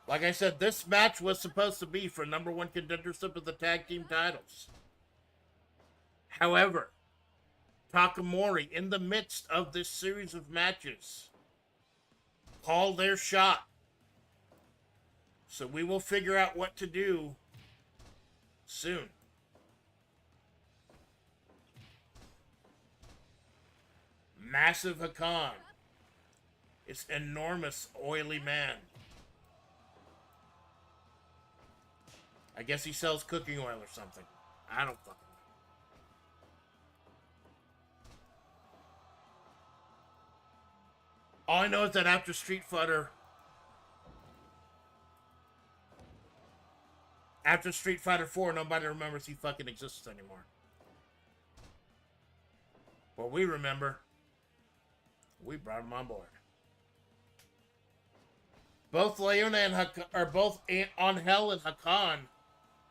Like I said, this match was supposed to be for #1 contendership of the tag team titles. However, Takamori, in the midst of this series of matches, call their shot. So we will figure out what to do soon. Massive Hakan. It's enormous, oily man. I guess he sells cooking oil or something. I don't fucking know. All I know is that after Street Fighter 4, nobody remembers he fucking exists anymore. But we remember. We brought him on board. Both Leona and Hakan are both On Hell and Hakan,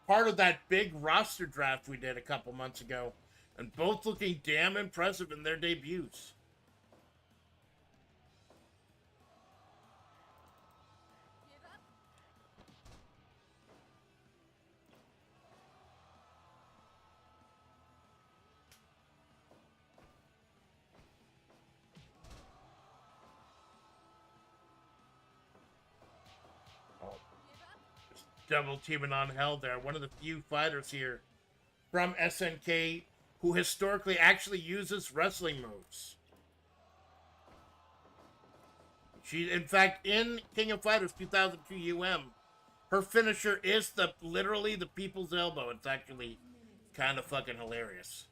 part of that big roster draft we did a couple months ago, and both looking damn impressive in their debuts. Double teaming On Hell there. One of the few fighters here from SNK who historically actually uses wrestling moves. She, in fact, in King of Fighters 2002 her finisher is literally the people's elbow. It's actually kind of fucking hilarious.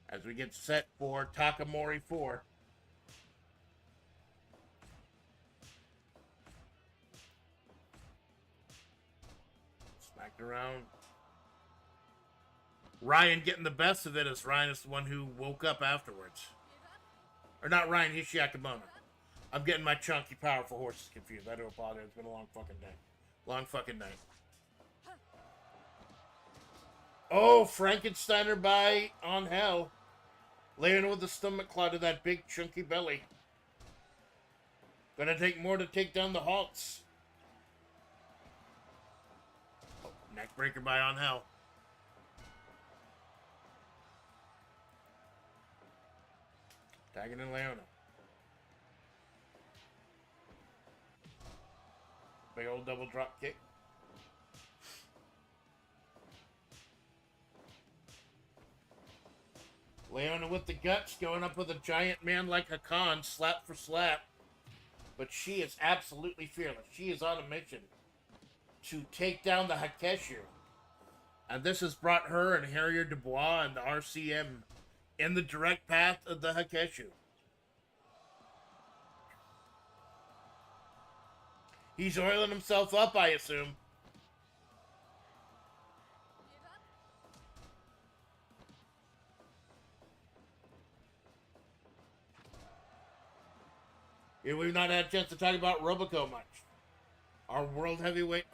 As we get set for Takamori 4. Kicked around. Ryan getting the best of it as Ryan is the one who woke up afterwards. Or not Ryan, Hishiakabona. I'm getting my chunky, powerful horses confused. I do apologize. It's been a long fucking day. Long fucking night. Oh, Frankensteiner by on hell. Laying with the stomach claw to that big, chunky belly. Gonna take more to take down the halts. Oh, neckbreaker by on hell. Tagging in Leona. Big old double drop kick. Leona with the guts, going up with a giant man like Hakan, slap for slap. But she is absolutely fearless. She is on a mission to take down the Hakeshu. And this has brought her and Harrier Dubois and the RCM in the direct path of the Hakeshu. He's oiling himself up, I assume. Yeah, we've not had a chance to talk about Robico much. Our world heavyweight,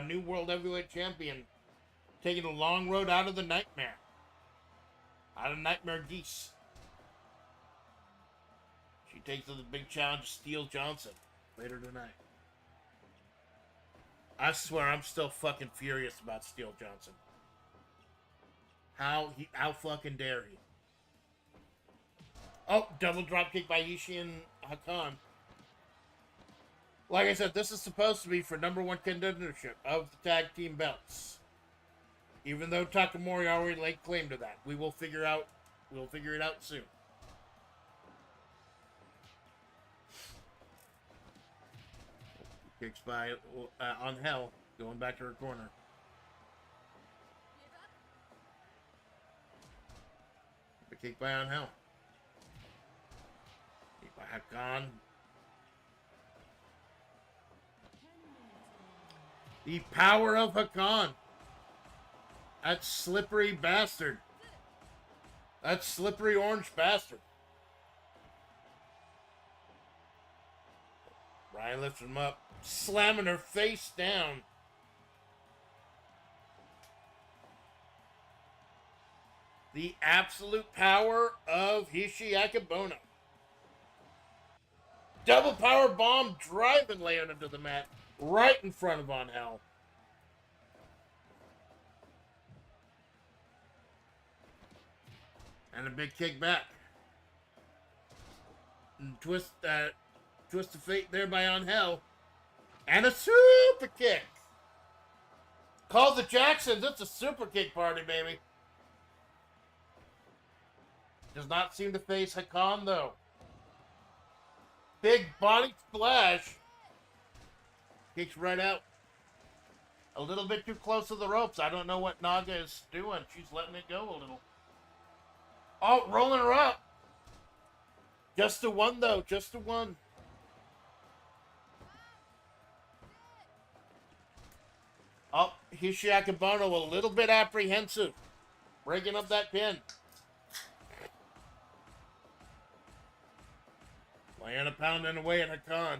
new world heavyweight champion, taking a long road out of the nightmare. Out of Nightmare Geese. She takes on the big challenge of Steel Johnson later tonight. I swear I'm still fucking furious about Steel Johnson. How fucking dare he? Oh, double drop kick by Ishii and Hakan. Like I said, this is supposed to be for #1 contendership of the tag team belts. Even though Takamori already laid claim to that, we'll figure it out soon. Kicks by on hell, going back to her corner. The kick by on hell. Kick by Hakan. The power of Hakan. That slippery bastard. That slippery orange bastard. Ryan lifts him up, slamming her face down. The absolute power of Hishiakabona. Double power bomb driving Leona to the mat right in front of On Hell. And a big kick back. And twist of fate there by On Hell. And a super kick. Call the Jacksons. It's a super kick party, baby. Does not seem to face Hakan, though. Big body splash. Kicks right out. A little bit too close to the ropes. I don't know what Naga is doing. She's letting it go a little. Oh, rolling her up. Just a one, though. Just a one. Oh, Hishiakabona a little bit apprehensive. Breaking up that pin. Laying a pounding away at Hakan.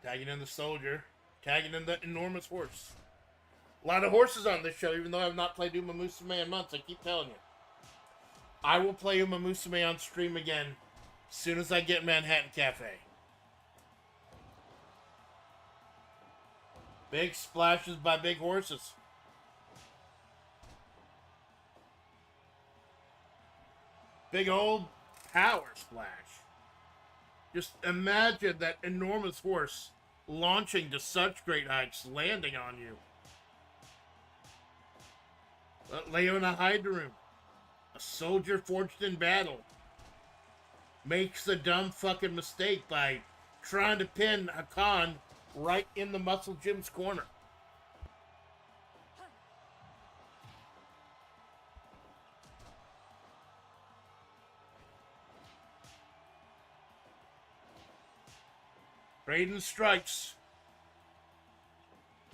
Tagging in the soldier. Tagging in the enormous horse. A lot of horses on this show, even though I have not played Uma Musume in months. I keep telling you. I will play Uma Musume on stream again as soon as I get Manhattan Cafe. Big splashes by big horses. Big old power splash. Just imagine that enormous horse launching to such great heights, landing on you. But Leona Hyderum, a soldier forged in battle, makes the dumb fucking mistake by trying to pin Hakan right in the Muscle Gym's corner. Braden strikes.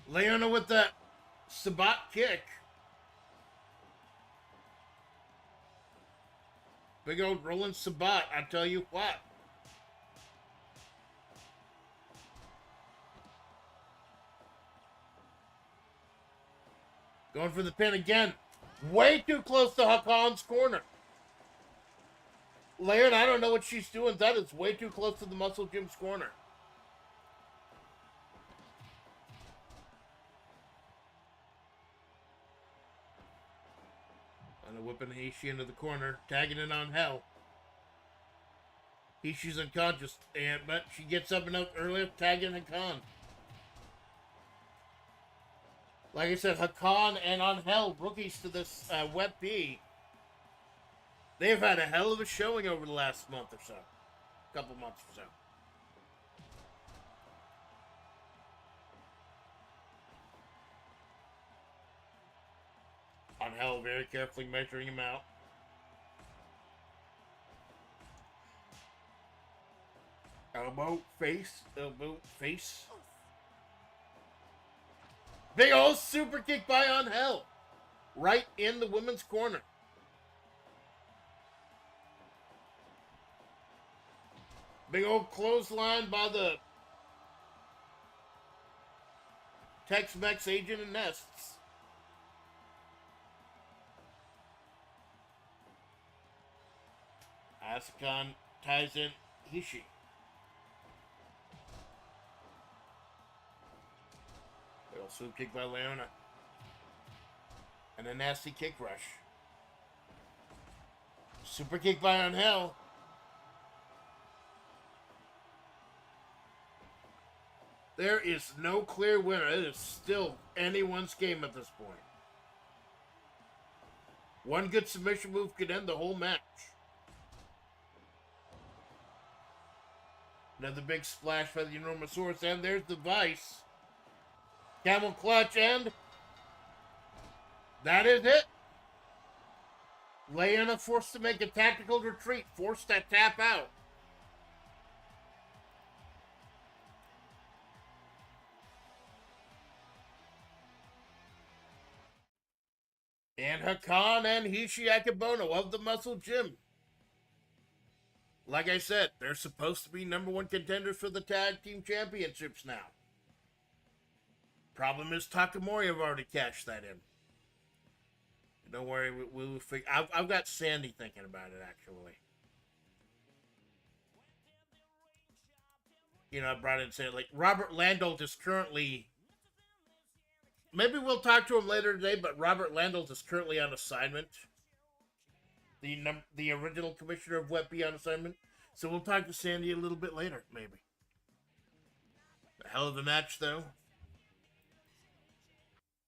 Leona with that Sabat kick. Big old rolling Sabat, I tell you what. Going for the pin again. Way too close to Hakon's corner. Leona, I don't know what she's doing. That is way too close to the Muscle Jim's corner. Whipping Ishii into the corner, tagging it on Hell. Ishii's unconscious, but she gets up enough earlier, tagging Hakan. Like I said, Hakan and on Hell, rookies to this Web P. They've had a hell of a showing over the last month or so. Couple months or so. On Hell, very carefully measuring him out. Elbow, face, elbow, face. Big old super kick by on Hell. Right in the women's corner. Big old clothesline by the Tex-Mex agent and Nests. Asukan ties in Ishii. Little swoop kick by Leona. And a nasty kick rush. Super kick by on Hell. There is no clear winner. It is still anyone's game at this point. One good submission move could end the whole match. Another big splash by the Enormosaurus, and there's the Vice. Camel clutch, and that is it. Leona forced to make a tactical retreat, forced to tap out. And Hakan and Hishi Akebono of the Muscle Gym. Like I said, they're supposed to be #1 contenders for the Tag Team Championships now. Problem is, Takamori have already cashed that in. Don't worry, we'll figure. I've got Sandy thinking about it, actually. You know, I brought in saying, like, Robert Landolt is currently... Maybe we'll talk to him later today, but Robert Landolt is currently on assignment. The original commissioner of WebP on assignment. So we'll talk to Sandy a little bit later, maybe. A hell of a match, though.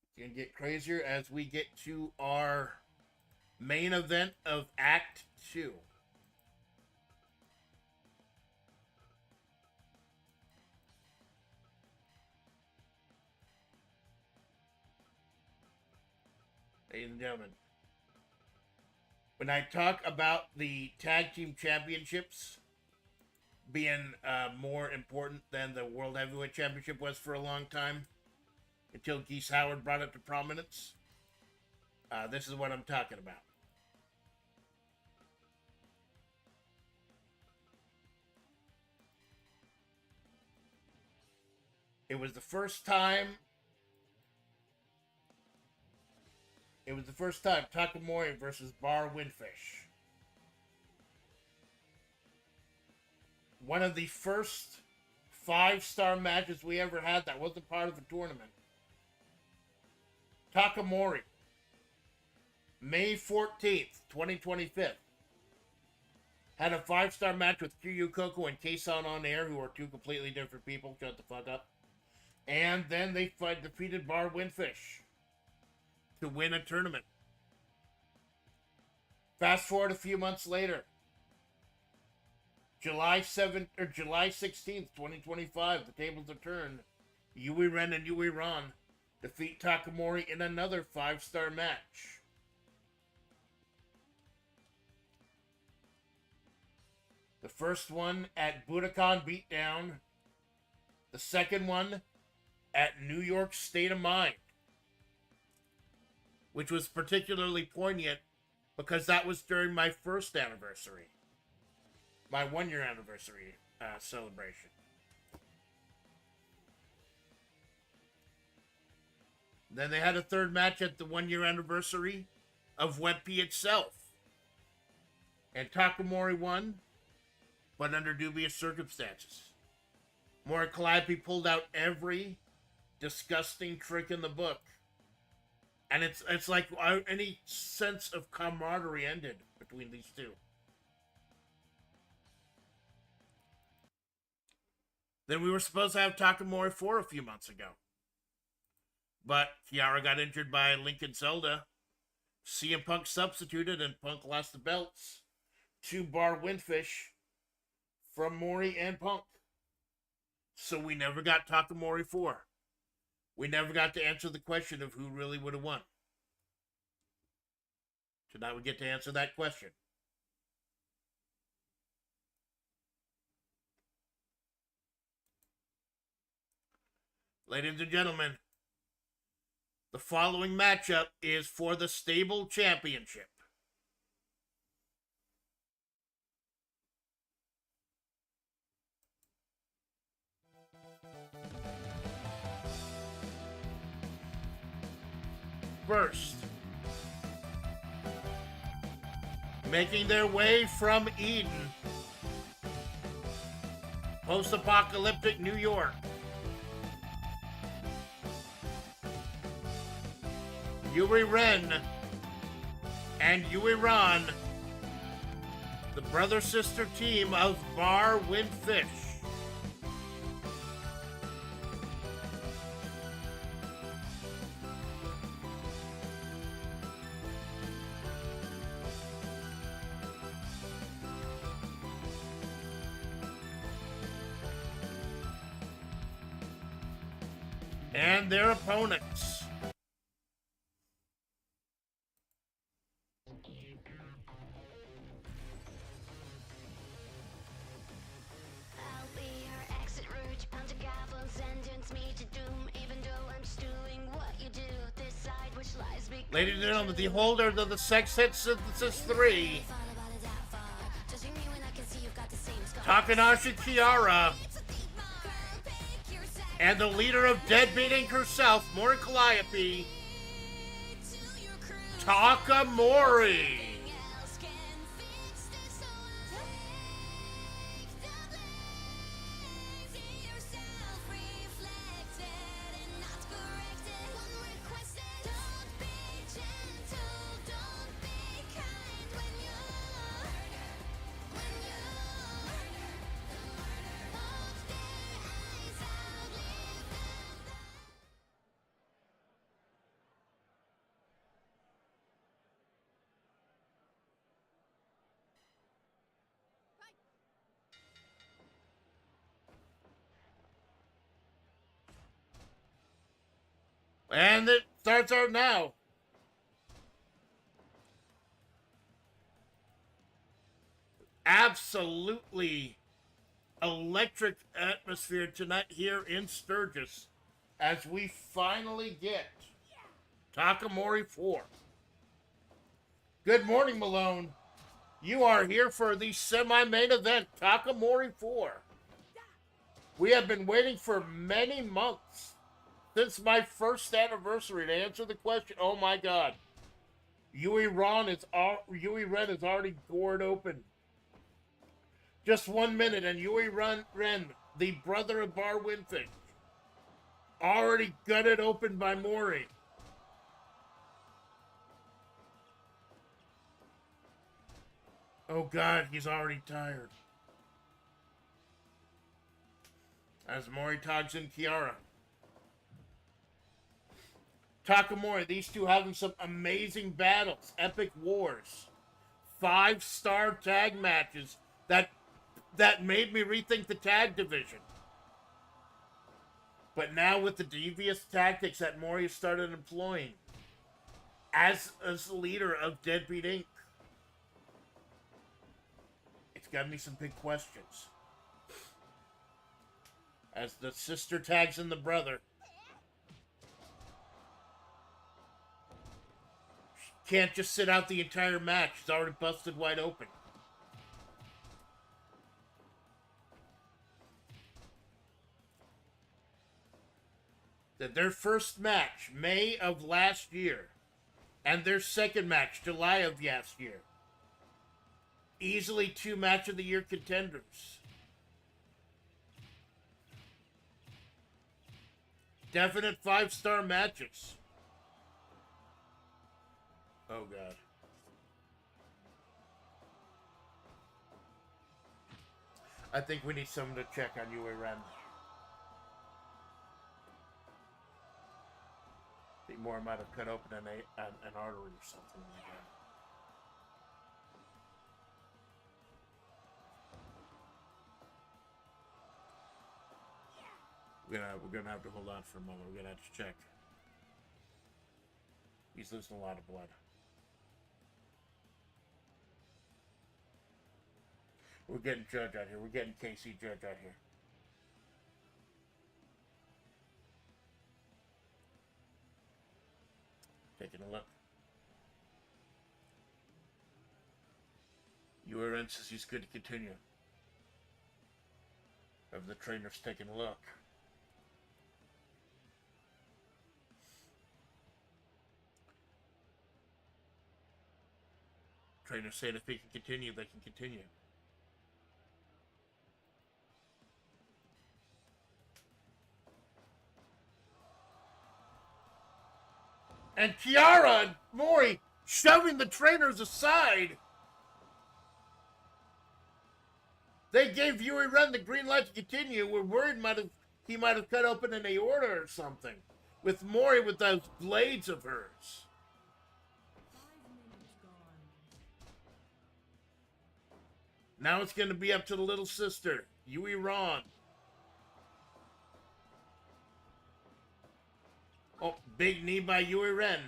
It's going to get crazier as we get to our main event of Act 2. Ladies and gentlemen, when I talk about the Tag Team Championships being more important than the World Heavyweight Championship was for a long time, until Geese Howard brought it to prominence, this is what I'm talking about. It was the first time Takamori versus Bar Windfish. One of the first 5-star matches we ever had that wasn't part of a tournament. Takamori, May 14th, 2025, had a 5-star match with Kiryu Koko and Keisan on air, who are two completely different people. Shut the fuck up. And then they defeated Bar Windfish to win a tournament. Fast forward a few months later, July 16th, 2025, the tables are turned. Yui Ren and Yui Ron defeat Takamori in another 5-star match. The first one at Budokan Beatdown The second one at New York State of Mind, which was particularly poignant because that was during my first anniversary, my 1-year anniversary celebration. Then they had a third match at the 1-year anniversary of WebP itself. And Takamori won, but under dubious circumstances. Mori Calliope pulled out every disgusting trick in the book. And it's like any sense of camaraderie ended between these two. Then we were supposed to have Takamori 4 a few months ago. But Kiara got injured by Lincoln Zelda. CM Punk substituted and Punk lost the belts to Bar Windfish from Mori and Punk. So we never got Takamori 4. We never got to answer the question of who really would have won. Tonight we get to answer that question. Ladies and gentlemen, the following matchup is for the Stable Championship. First, making their way from Eden, post-apocalyptic New York, Yui Ren and Yui Ran, the brother-sister team of Bar Windfish. And their opponents. Ladies and gentlemen, the holders of the Sex Hit Synthesis 3, Takanashi Kiara, and the leader of Deadbeat Inc. herself, Mori Calliope, Takamori. And it starts out now. Absolutely electric atmosphere tonight here in Sturgis as we finally get Takamori 4. Good morning, Malone. You are here for the semi-main event, Takamori 4. We have been waiting for many months since my first anniversary to answer the question. Oh my God. Yui Ren is already gored open. Just 1 minute and Yui Ren, the brother of Bar Windfish, already gutted open by Mori. Oh God, he's already tired. As Mori tags in Kiara. Takamori, these two having some amazing battles, epic wars, 5-star tag matches that made me rethink the tag division. But now with the devious tactics that Mori started employing as the leader of Deadbeat Inc., it's got me some big questions. As the sister tags in the brother. Can't just sit out the entire match. She's already busted wide open. Their first match, May of last year, and their second match, July of last year. Easily 2 match of the year contenders. Definite 5-star matches. Oh, God. I think we need someone to check on Yui Ren. I think Mori might have cut open an artery or something like that. We're gonna have to hold on for a moment. We're gonna have to check. He's losing a lot of blood. We're getting Judge out here. We're getting KC Judge out here. Taking a look. URN says he's good to continue. Of the trainer's taking a look. Trainer said if they can continue, they can continue. And Kiara and Mori shoving the trainers aside. They gave Yui Ren the green light to continue. We're worried he might have cut open an aorta or something. With Mori with those blades of hers. 5 minutes gone. Now it's going to be up to the little sister, Yui Ron. Oh, big knee by Yui Ren.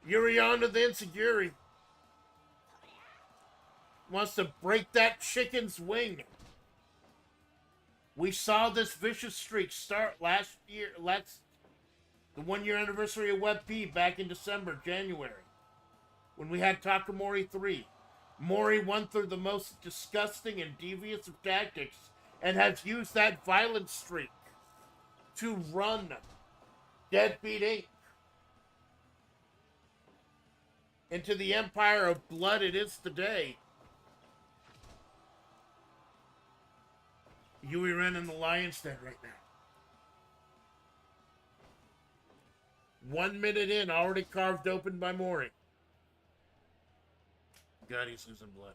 Yuri on to the Insecurity. Wants to break that chicken's wing. We saw this vicious streak start last year, the 1-year anniversary of Web P back in December, January. When we had Takamori 3. Mori won through the most disgusting and devious of tactics and has used that violent streak to run Deadbeat Inc. into the empire of blood it is today. Yui Ren in the lion's den right now. 1 minute in, already carved open by Mori. God, he's losing blood.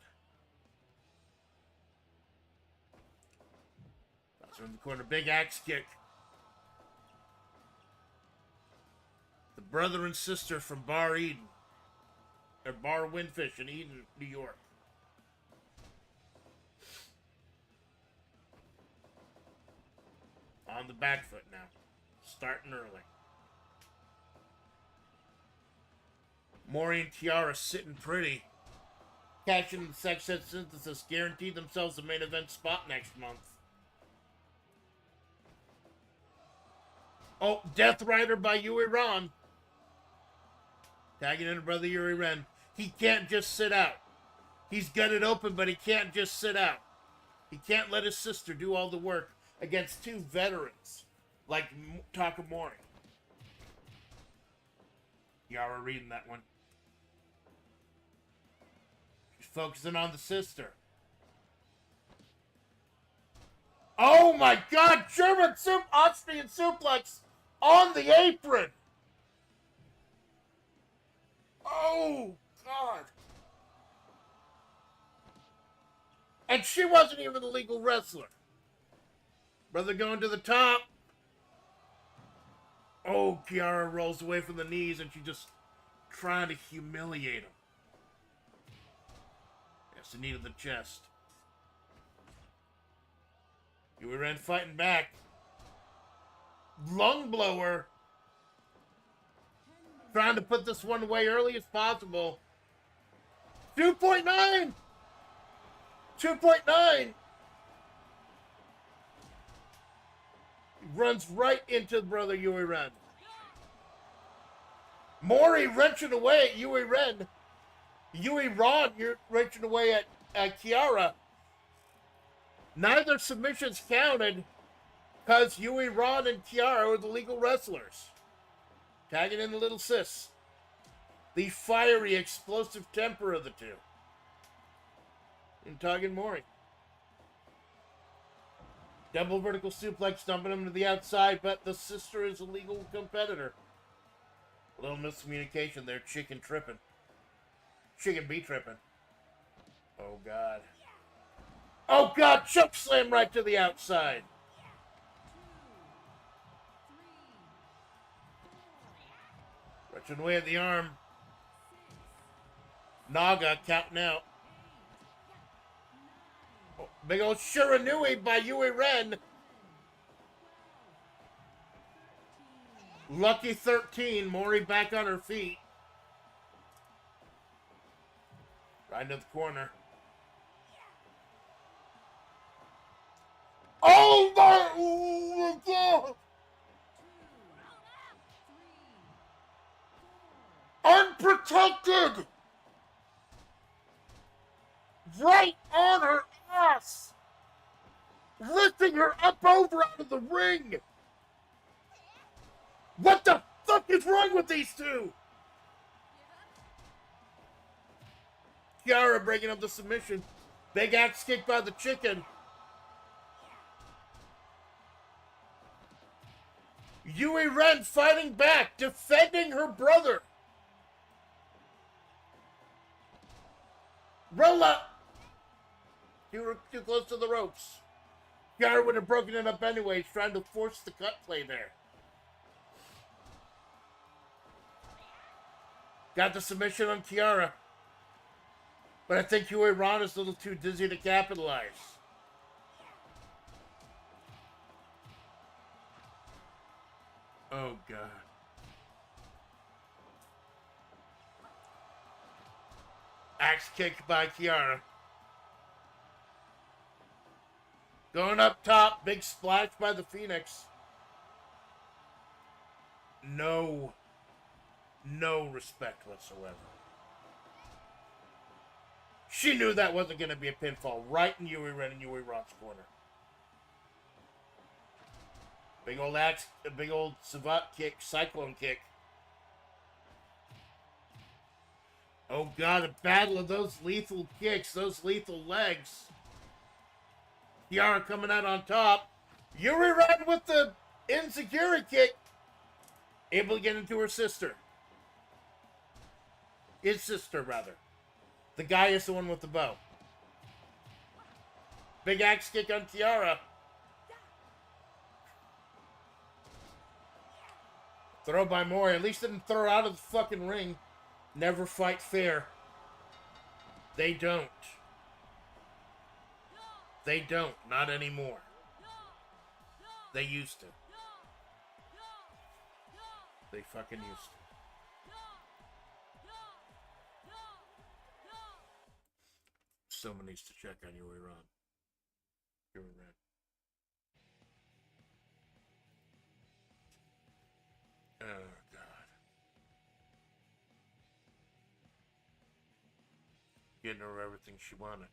That's in the corner. Big axe kick. The brother and sister from Bar Eden. Or Bar Windfish in Eden, New York. On the back foot now. Starting early. Mori and Kiara sitting pretty. Cashing the Sex Ed Synthesis guarantee themselves a main event spot next month. Oh, Death Rider by Yui Ron. Tagging in her brother Yuri Ren. He can't just sit out. He's got it open, but he can't just sit out. He can't let his sister do all the work against 2 veterans like Takamori. Yara reading that one. She's focusing on the sister. Oh my God! German Austrian suplex on the apron. Oh God! And she wasn't even a legal wrestler. Brother going to the top. Oh, Kiara rolls away from the knees and she's just trying to humiliate him. Yes, the knee to the chest. Yui Ren fighting back. Lung blower. Trying to put this one away early as possible. 2.9! 2.9! runs right into brother Yui Ren. Mori wrenching away at Yui Ren. Yui Ron, you're wrenching away at Kiara. Neither submission's counted because Yui Ron and Kiara are the legal wrestlers. Tagging in the little sis. The fiery, explosive temper of the two. And tagging Mori. Double vertical suplex, dumping him to the outside, but the sister is a legal competitor. A little miscommunication there, chicken tripping. Chicken be tripping. Oh, God. Oh, God, choke slam right to the outside. 2, 3, 4, Wrenching away at the arm. Naga counting out. Oh, big old Shiranui by Yui Ren. Lucky 13. Mori back on her feet. Right into the corner. Oh my God! Unprotected! Right on her ass! Lifting her up over out of the ring! What the fuck is wrong with these two? Kiara breaking up the submission. Big axe kick by the chicken. Yui Ren fighting back, defending her brother. Roll up. You were too close to the ropes. Kiara would have broken it up anyways, trying to force the cut play there. Got the submission on Kiara. But I think Yui Ron is a little too dizzy to capitalize. Oh, God. Axe kick by Kiara. Going up top. Big splash by the Phoenix. No respect whatsoever. She knew that wasn't going to be a pinfall. Right in Yui Ren and Yui Ron's corner. Big old axe, a big old savate kick, cyclone kick. Oh God, a battle of those lethal kicks, those lethal legs. Kiara coming out on top. Yuri Ren with the insecurity kick. Able to get into her sister. His sister, rather. The guy is the one with the bow. Big axe kick on Kiara. Throw by Mori. At least didn't throw her out of the fucking ring. Never fight fair. They don't. They don't. Not anymore. They used to. They fucking used to. Someone needs to check on Yui Ron. Yui Ren. Oh, God. Getting her everything she wanted.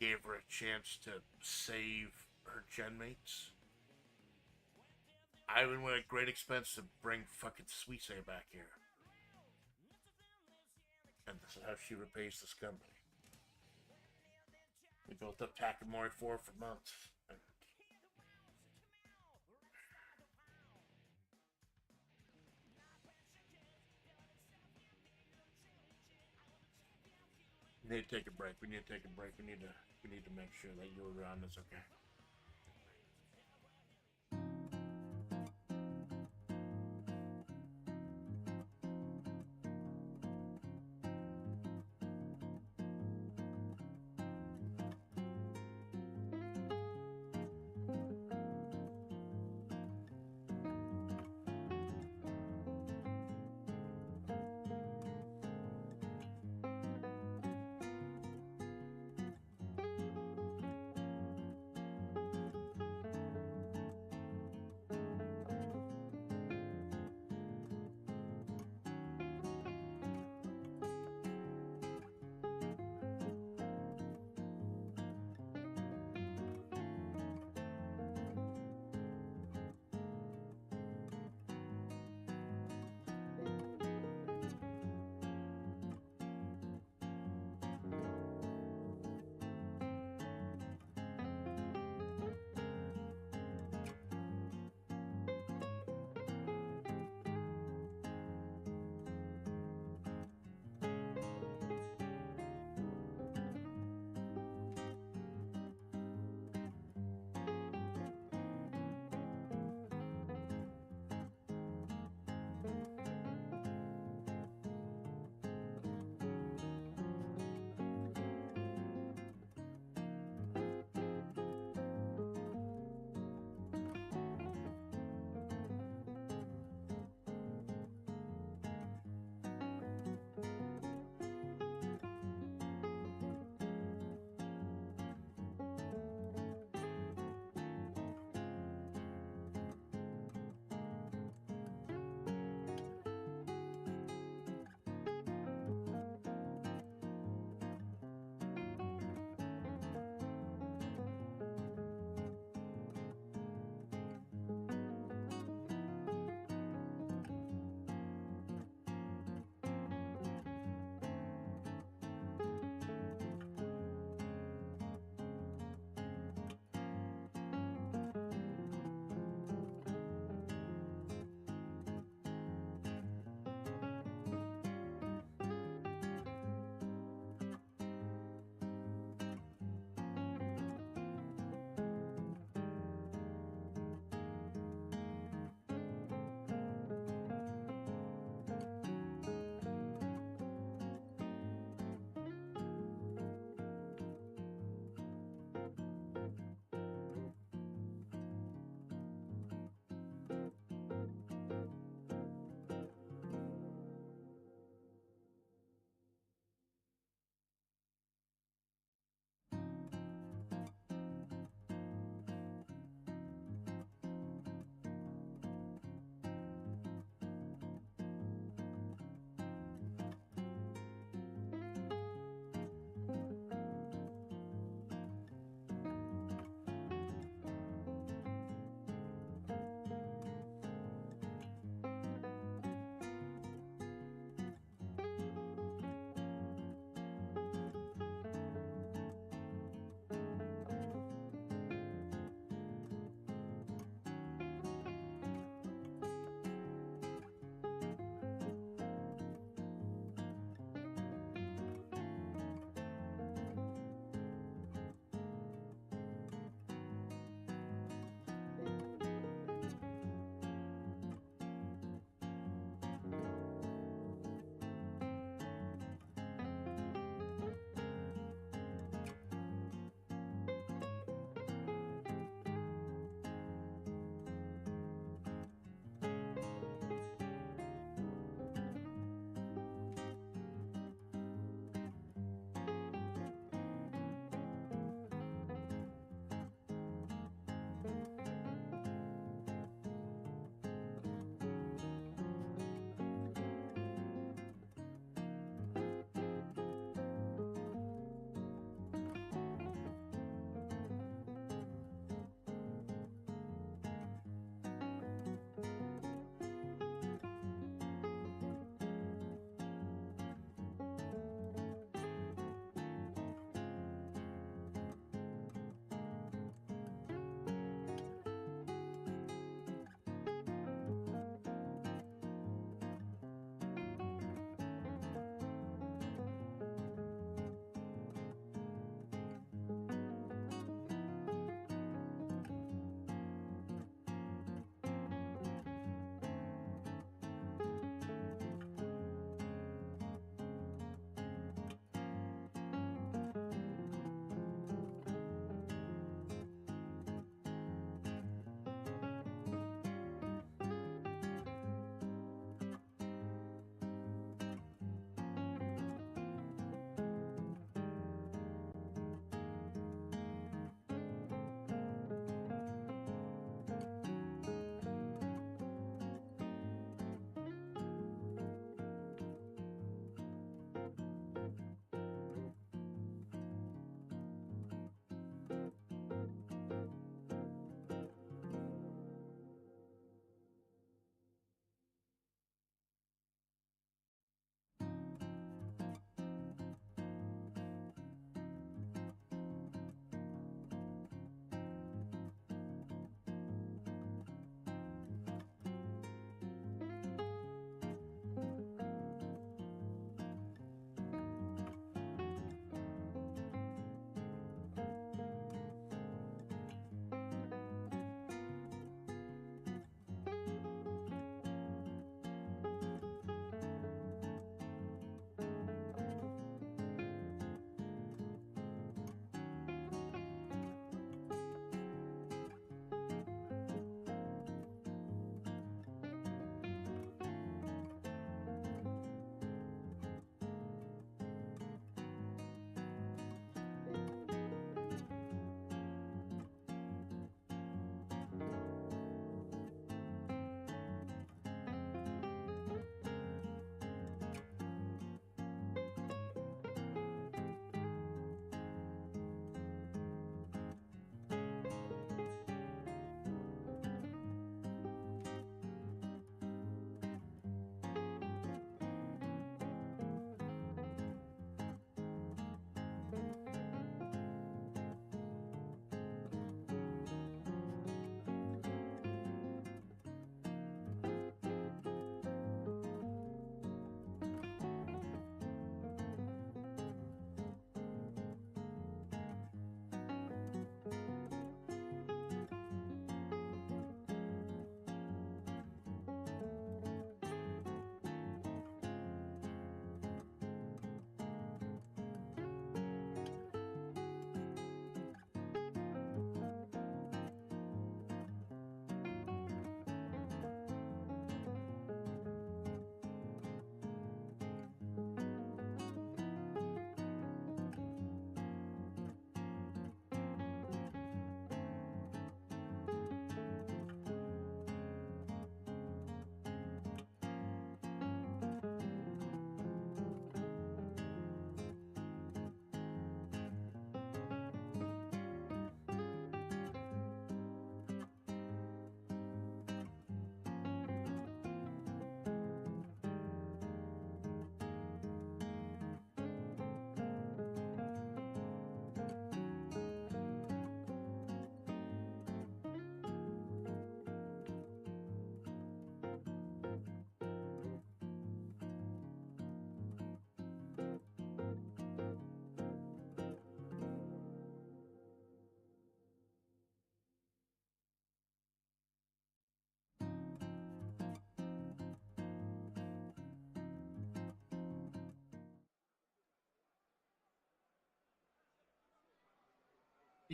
Gave her a chance to save her gen mates. I even went at great expense to bring fucking Suisse back here. And this is how she repays this company. We built up Takamori for months. We need to take a break. We need to take a break. We need to make sure that Yuri Ron is okay.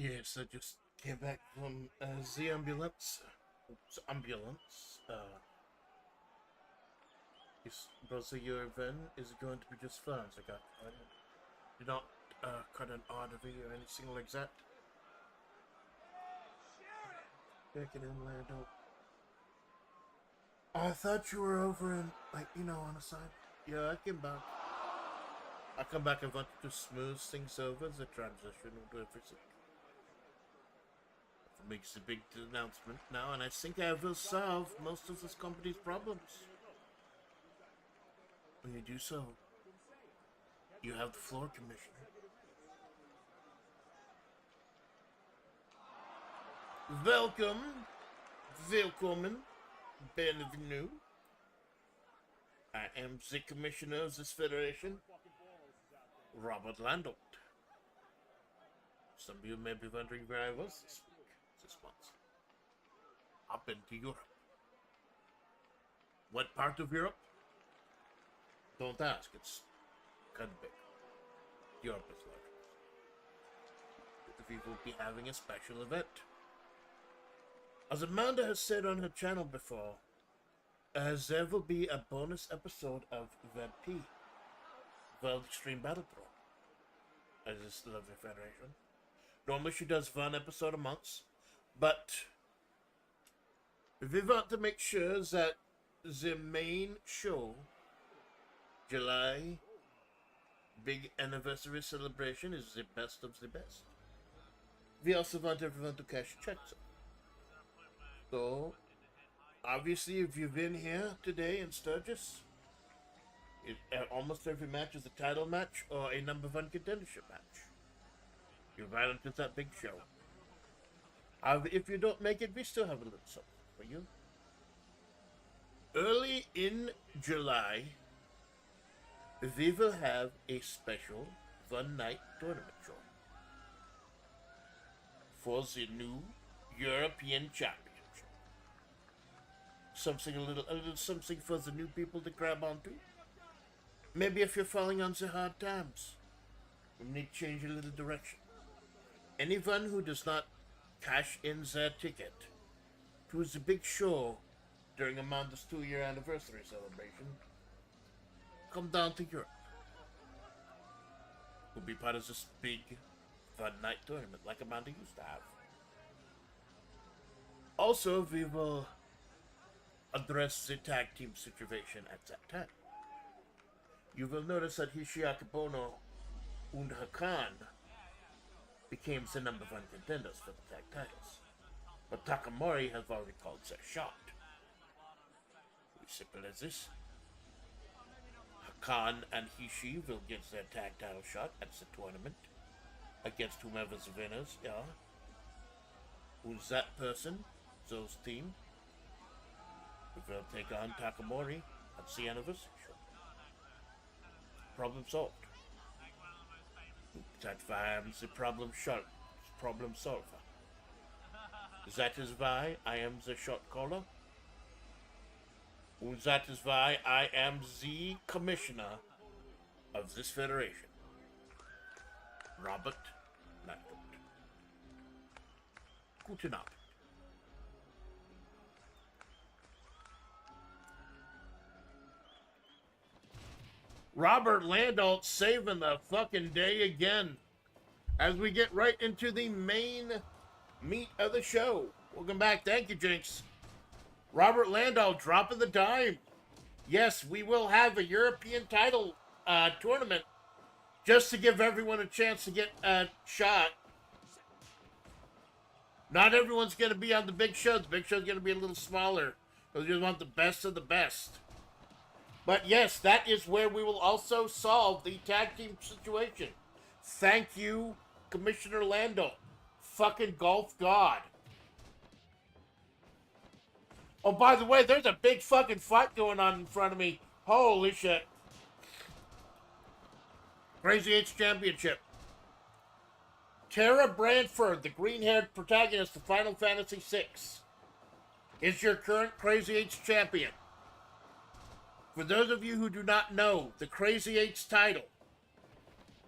Yes, I just came back from the ambulance. Yes, brother, your event is going to be just fine. I got you not cut an artery or anything like that. Back it in, Lando. I thought you were over in, like, on the side. Yeah, I came back. I come back and wanted to smooth things over, the transition into everything. Makes a big announcement now, and I think I will solve most of this company's problems. When you do so, you have the floor, Commissioner. Welcome, bienvenue. I am the Commissioner of this Federation, Robert Landolt. Some of you may be wondering where I was this month. I've been to Europe. What part of Europe? Don't ask, it's kind of big. Europe is large. We will be having a special event. As Amanda has said on her channel before, there will be a bonus episode of VP, World Extreme Battle Pro, as this lovely federation. Normally she does one episode a month, but we want to make sure that the main show, July big anniversary celebration, is the best of the best. We also want everyone to cash checks. So, obviously, if you've been here today in Sturgis, almost every match is a title match or a number one contendership match. You're right into that big show. If you don't make it, we still have a little something for you. Early in July, we will have a special one-night tournament show for the new European Championship. Something a little something for the new people to grab onto. Maybe if you're falling on the hard times, you need to change a little direction. Anyone who does not cash in their ticket to the big show during Amanda's 2-year anniversary celebration, come down to Europe. We'll be part of this big one-night tournament like Amanda used to have. Also, we will address the tag team situation at that time. You will notice that Hishiaki Bono and Hakan became the number one contenders for the tag titles. But Takamori has already called their shot. As simple as this. Hakan and Hishi will get their tag title shot at the tournament against whomever the winners are. Who's that person? Those team. We will take on Takamori at the anniversary show. Problem solved. That's why I'm the problem solver. That is why I am the shot caller. And that is why I am the commissioner of this federation. Robert Landolt. Guten Abend. Robert Landolt saving the fucking day again as we get right into the main meat of the show. Welcome back. Thank you, Jinx. Robert Landolt dropping the dime. Yes, we will have a European title tournament just to give everyone a chance to get a shot. Not everyone's going to be on the big show. The big show's going to be a little smaller because we just want the best of the best. But yes, that is where we will also solve the tag team situation. Thank you, Commissioner Lando. Fucking golf god. Oh, by the way, there's a big fucking fight going on in front of me. Holy shit. Crazy H Championship. Tara Branford, the green-haired protagonist of Final Fantasy VI, is your current Crazy H champion. For those of you who do not know, the Crazy 8's title,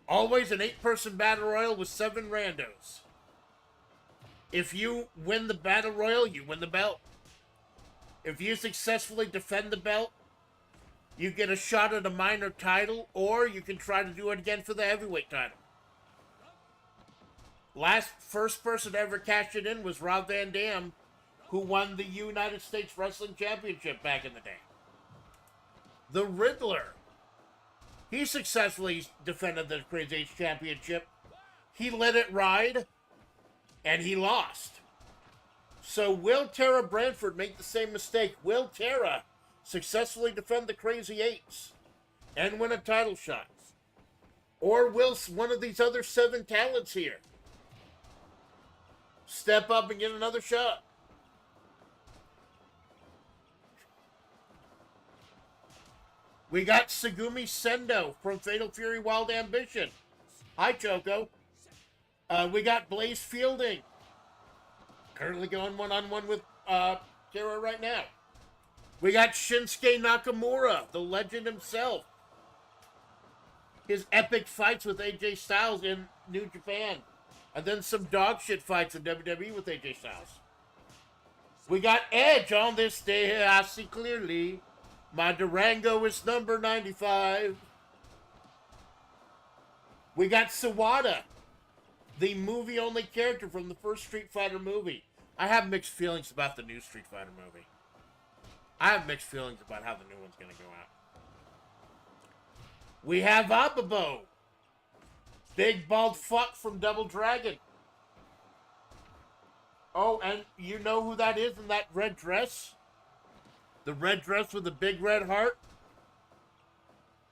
always an 8-person battle royal with 7 randos. If you win the Battle Royal, you win the belt. If you successfully defend the belt, you get a shot at a minor title, or you can try to do it again for the heavyweight title. First person to ever cash it in was Rob Van Dam, who won the United States Wrestling Championship back in the day. The Riddler. He successfully defended the Crazy H Championship. He let it ride, and he lost. So will Tara Brantford make the same mistake? Will Tara successfully defend the Crazy Eights and win a title shot? Or will one of these other 7 talents here step up and get another shot? We got Segumi Sendo from Fatal Fury Wild Ambition. Hi, Choco. We got Blaze Fielding. Currently going one-on-one with Tara right now. We got Shinsuke Nakamura, the legend himself. His epic fights with AJ Styles in New Japan. And then some dog shit fights in WWE with AJ Styles. We got Edge on this day. I see clearly. My Durango is number 95. We got Sawada, the movie-only character from the first Street Fighter movie. I have mixed feelings about the new Street Fighter movie. I have mixed feelings about how the new one's going to go out. We have Ababo, big bald fuck from Double Dragon. Oh, and you know who that is in that red dress? The red dress with the big red heart?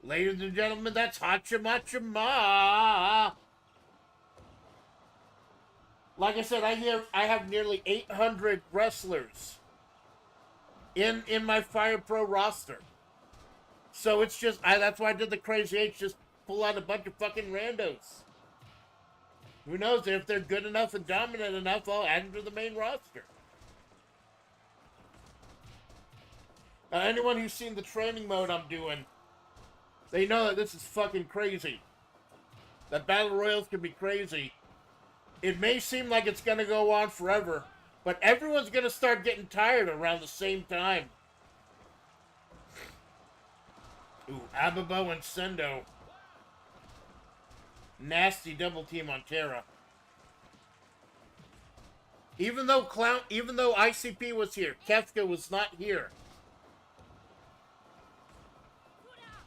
Ladies and gentlemen, that's Hachimachima. Like I said, I have nearly 800 wrestlers in my Fire Pro roster. So it's just, that's why I did the Crazy H, just pull out a bunch of fucking randos. Who knows, if they're good enough and dominant enough, I'll add them to the main roster. Anyone who's seen the training mode I'm doing, they know that this is fucking crazy. That Battle Royals can be crazy. It may seem like it's going to go on forever, but everyone's going to start getting tired around the same time. Ooh, Ababo and Sendo. Nasty double team on Tara. Even though ICP was here, Kefka was not here.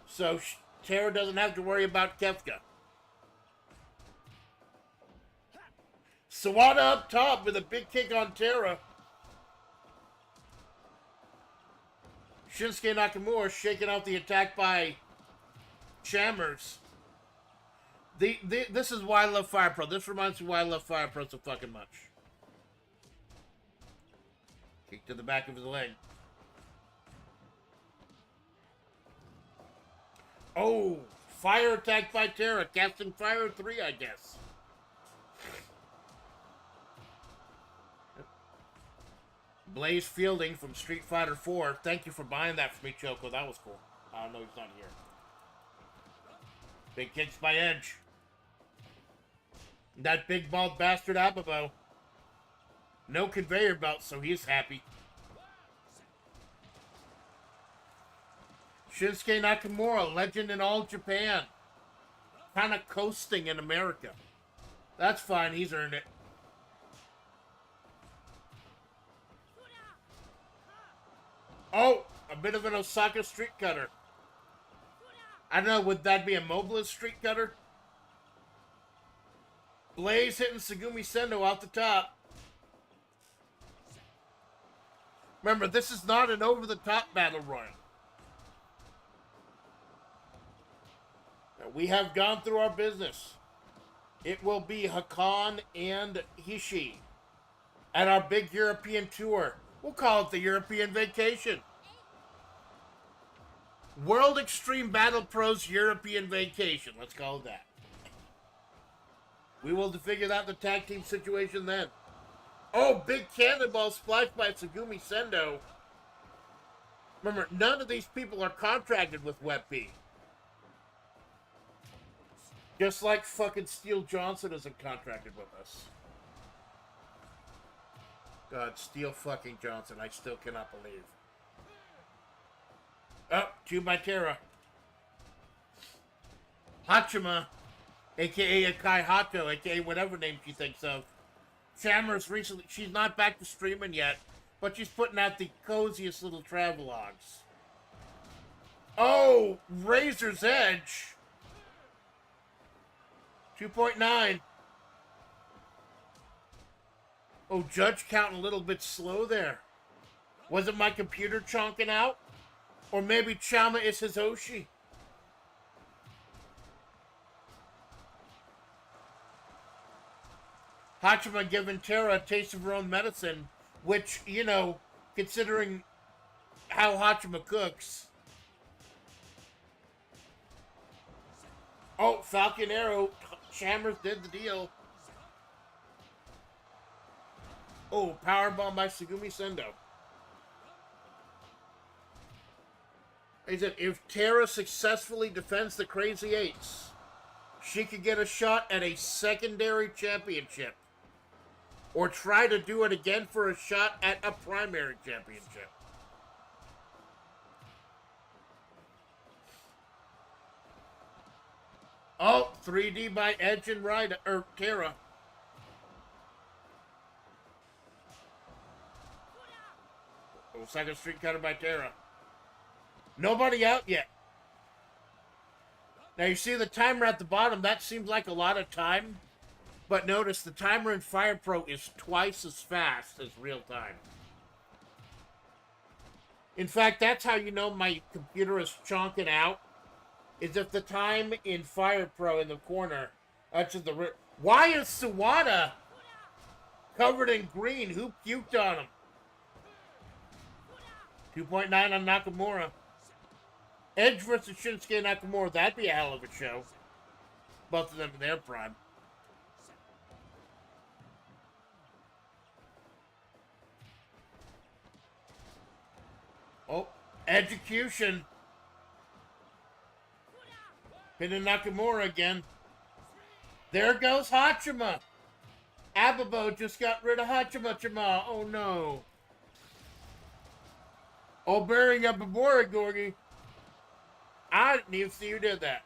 So Tara doesn't have to worry about Kefka. Sawada up top with a big kick on Tara. Shinsuke Nakamura shaking out the attack by Chammers. This is why I love Fire Pro. This reminds me why I love Fire Pro so fucking much. Kick to the back of his leg. Oh, fire attack by Tara. Casting Fire 3, I guess. Blaze Fielding from Street Fighter 4. Thank you for buying that for me, Choco. That was cool. I don't know he's not here. Big kicks by Edge. That big bald bastard Ababo. No conveyor belt, so he's happy. Shinsuke Nakamura, legend in all Japan. Kind of coasting in America. That's fine, he's earned it. Oh, a bit of an Osaka street cutter. I don't know, would that be a mobilist street cutter? Blaze hitting Segumi Sendo off the top. Remember, this is not an over-the-top battle royal. We have gone through our business. It will be Hakan and Hishi at our big European tour. We'll call it the European Vacation. World Extreme Battle Pros European Vacation. Let's call it that. We will figure out the tag team situation then. Oh, big cannonball splash by Segumi Sendo. Remember, none of these people are contracted with WebP. Just like fucking Steel Johnson isn't contracted with us. God, Steel fucking Johnson. I still cannot believe. Oh, 2 by Terra. Hachima, a.k.a. Akai Hato, a.k.a. whatever name she thinks of. Shammer's recently... She's not back to streaming yet, but she's putting out the coziest little travelogues. Oh, Razor's Edge. 2.9. Oh, Judge counting a little bit slow there. Was it my computer chonking out? Or maybe Chama is his Oshi? Hachima giving Tara a taste of her own medicine, which, you know, considering how Hachima cooks. Oh, Falcon Arrow. Shammers did the deal. Oh, powerbomb by Sugumi Sendo. He said, if Tara successfully defends the Crazy Eights, she could get a shot at a secondary championship. Or try to do it again for a shot at a primary championship. Oh, 3D by Edge and Rida, or Tara. Oh, second street cutter by Tara. Nobody out yet. Now you see the timer at the bottom. That seems like a lot of time. But notice the timer in Fire Pro is twice as fast as real time. In fact, that's how you know my computer is chonking out. Is if the time in Fire Pro in the corner, that's at the... Why is Sawada covered in green? Who puked on him? 2.9 on Nakamura. Edge versus Shinsuke Nakamura. That'd be a hell of a show. Both of them in their prime. Oh, execution. Pinning Nakamura again. There goes Hachima. Ababo just got rid of Hachima. Oh no. Oh, burying up Abora, Gorgie. I didn't even see who did that.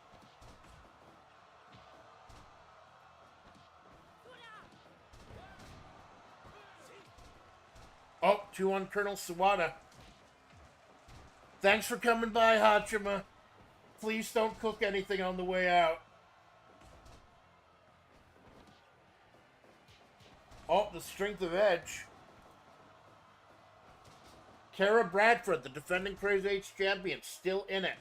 Oh, 2 on Colonel Sawada. Thanks for coming by, Hachima. Please don't cook anything on the way out. Oh, the strength of Edge. Tara Bradford, the defending Crazy Eights champion, still in it.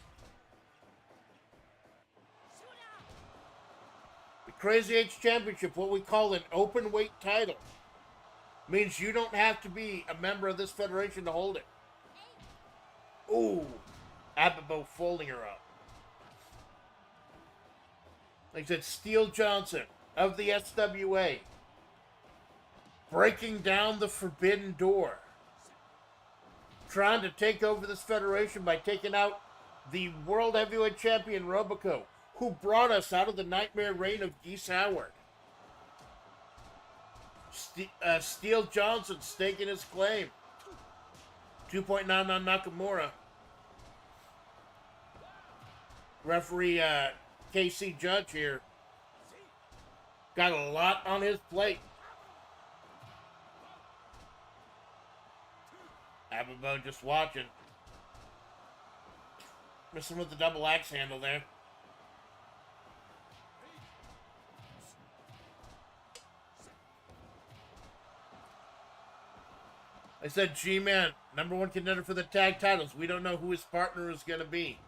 The Crazy Eights Championship, what we call an open weight title, means you don't have to be a member of this federation to hold it. Ooh, Ababo folding her up. Like I said, Steel Johnson of the SWA breaking down the forbidden door. Trying to take over this federation by taking out the World Heavyweight Champion Robico, who brought us out of the nightmare reign of Geese Howard. Steel Johnson staking his claim. 2.9 on Nakamura. Referee KC Judge here got a lot on his plate. Ababo just watching. Missing with the double axe handle there. I said G-Man, #1 contender for the tag titles. We don't know who his partner is going to be.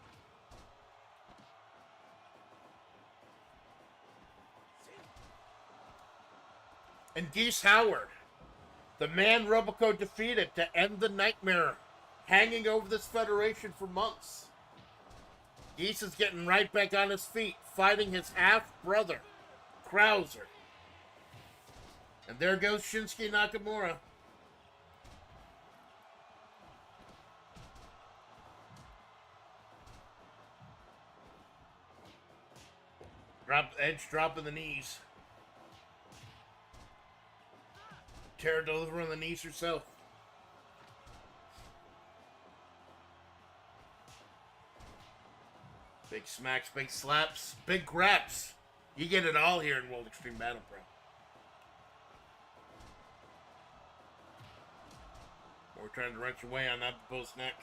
And Geese Howard, the man Robico defeated to end the nightmare hanging over this federation for months. Geese is getting right back on his feet, fighting his half-brother, Krauser. And there goes Shinsuke Nakamura. Edge dropping the knees. Tara delivering the knees herself. Big smacks, big slaps, big graps. You get it all here in World Extreme Battle Pro. We're trying to wrench away on Abelism's neck.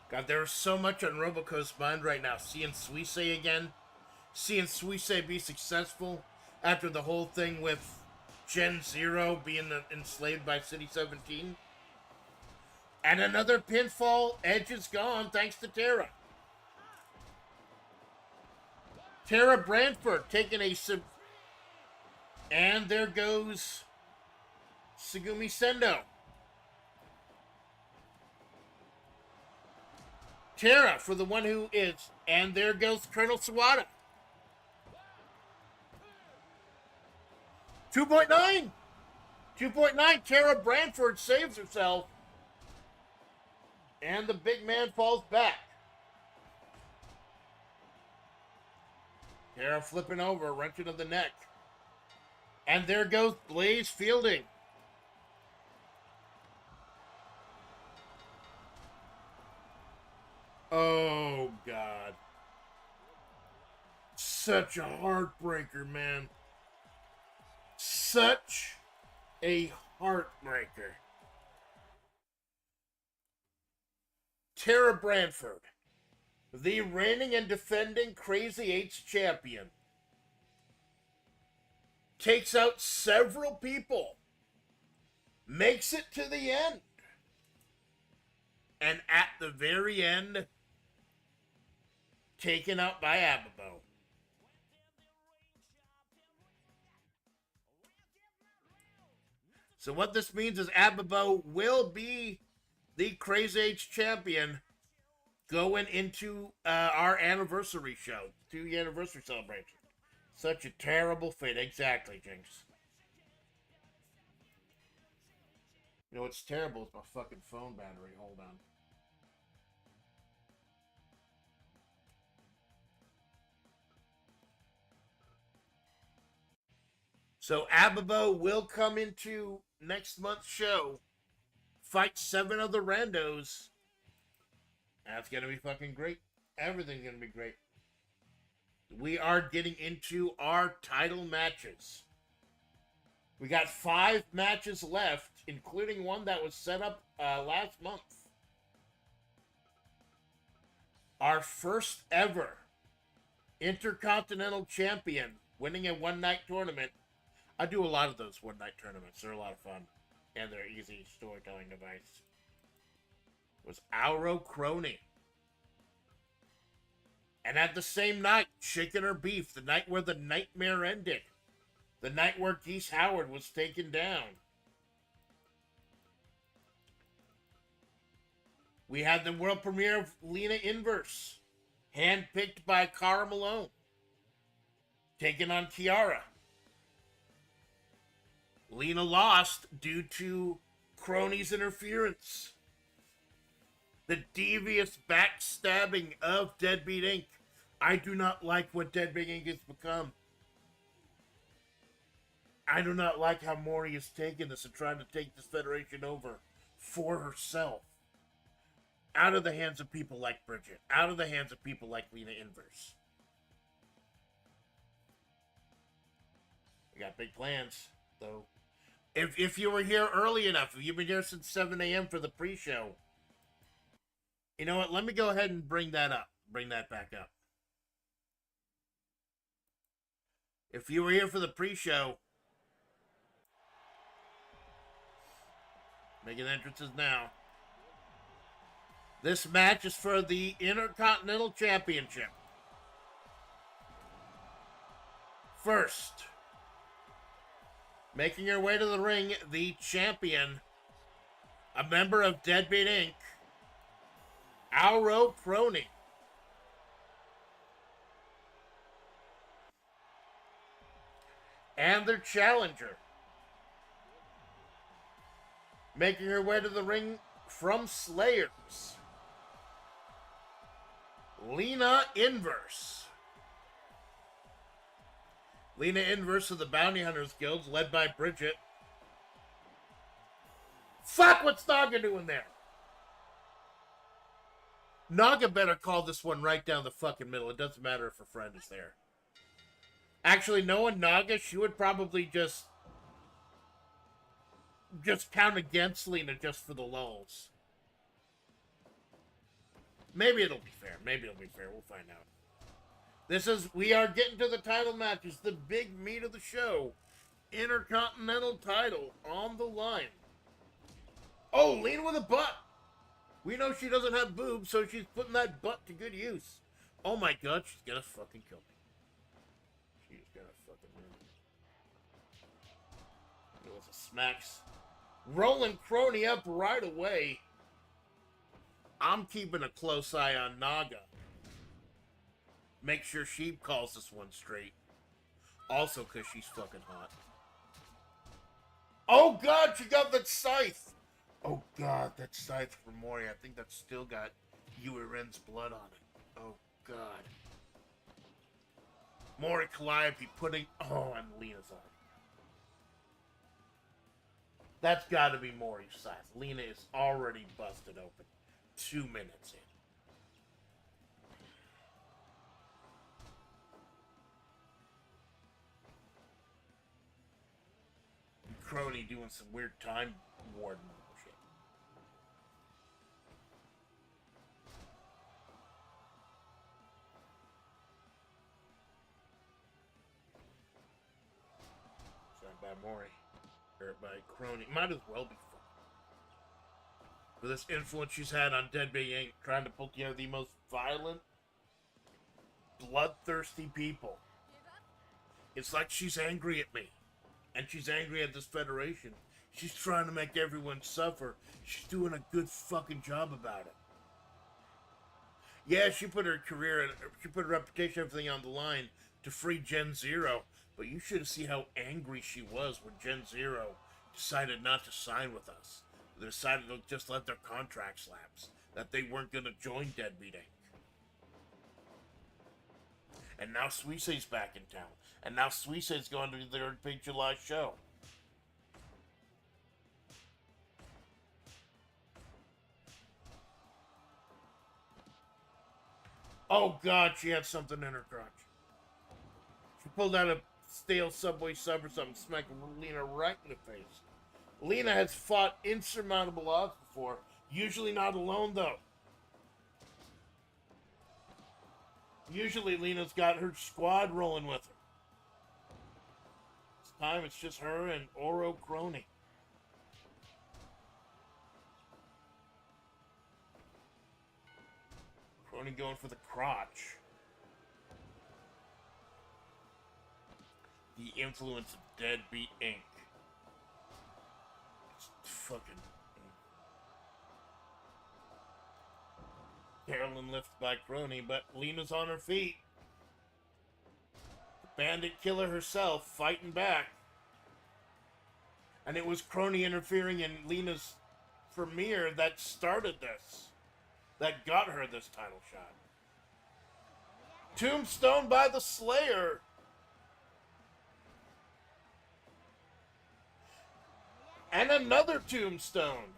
God, there's so much on Roboco's mind right now. Seeing Suisse again. Seeing Suisse be successful after the whole thing with Gen Zero being enslaved by City 17. And another pinfall. Edge is gone thanks to Tara. Tara Brantford taking a and there goes Segumi Sendo. Tara for the one who is. And there goes Colonel Sawada. 2.9. 2.9. Tara Brantford saves herself. And the big man falls back. Tara flipping over, wrenching of the neck. And there goes Blaze Fielding. Oh, God. Such a heartbreaker, man. Such a heartbreaker. Tara Brantford, the reigning and defending Crazy 8's champion, takes out several people, makes it to the end, and at the very end, taken out by Ababo. So what this means is Ababo will be the Crazy 8's champion going into our anniversary show, 2-year anniversary celebration. Such a terrible fate. Exactly, Jinx. You know what's terrible is my fucking phone battery. Hold on. So Ababo will come into next month's show, fight 7 other randos. That's going to be fucking great. Everything's going to be great. We are getting into our title matches. We got 5 matches left, including one that was set up last month. Our first ever Intercontinental Champion winning a one-night tournament. I do a lot of those one-night tournaments. They're a lot of fun. And they're easy storytelling device. Was Auro Crony. And at the same night, Chicken or Beef, the night where the nightmare ended. The night where Geese Howard was taken down. We had the world premiere of Lena Inverse, handpicked by Cara Malone, taken on Kiara. Lena lost due to Crony's interference. The devious backstabbing of Deadbeat Inc. I do not like what Deadbeat Inc. has become. I do not like how Maury has taken this and trying to take this federation over for herself. Out of the hands of people like Bridget. Out of the hands of people like Lena Inverse. We got big plans, though. If you were here early enough, if you've been here since 7 a.m. for the pre-show, you know what? Let me go ahead and bring that up. Bring that back up. If you were here for the pre-show, making entrances now. This match is for the Intercontinental Championship. First, making her way to the ring, the champion, a member of Deadbeat Inc., Auro Crony. And their challenger, making her way to the ring from Slayers, Lena Inverse. Lena Inverse of the Bounty Hunters Guild, led by Bridget, Fuck, what's Naga doing there? Naga better call this one right down the fucking middle. It doesn't matter if her friend is there. Actually, knowing Naga, she would probably just count against Lena just for the lulz. Maybe it'll be fair. Maybe it'll be fair. We'll find out. We are getting to the title matches, the big meat of the show. Intercontinental title on the line. Oh, Lena with a butt. We know she doesn't have boobs, so she's putting that butt to good use. Oh my god, she's gonna fucking kill me. She's gonna fucking murder me. It was a smacks. Rolling Crony up right away. I'm keeping a close eye on Naga. Make sure she calls this one straight. Also, because she's fucking hot. Oh god, she got that scythe! Oh god, that scythe for Mori. I think that's still got Uren's blood on it. Oh god. Mori Calliope putting... Oh, and Lena's on it. That's gotta be Mori's scythe. Lena is already busted open. 2 minutes in. Crony doing some weird time warden shit. Sorry, by Mori. Or by Crony. Might as well be fun. For this influence she's had on Deadbeat Inc., trying to pull together the most violent, bloodthirsty people. It's like she's angry at me. And she's angry at this federation. She's trying to make everyone suffer. She's doing a good fucking job about it. Yeah, she put her career and she put her reputation, everything on the line to free Gen Zero. But you should see how angry she was when Gen Zero decided not to sign with us. They decided to just let their contracts lapse. That they weren't going to join Deadbeat Inc. And now Suisei's back in town. And now Suisei's going to their big July show. Oh god, she had something in her crotch. She pulled out a stale Subway sub or something, smacking Lena right in the face. Lena has fought insurmountable odds before. Usually not alone, though. Usually Lena's got her squad rolling with her. This time it's just her and Oro Crony. Crony going for the crotch. The influence of Deadbeat Inc. It's fucking... Carolyn lifted by Crony, but Lena's on her feet. The bandit killer herself fighting back. And it was Crony interfering in Lena's premiere that started this. That got her this title shot. Tombstone by the Slayer. And another tombstone.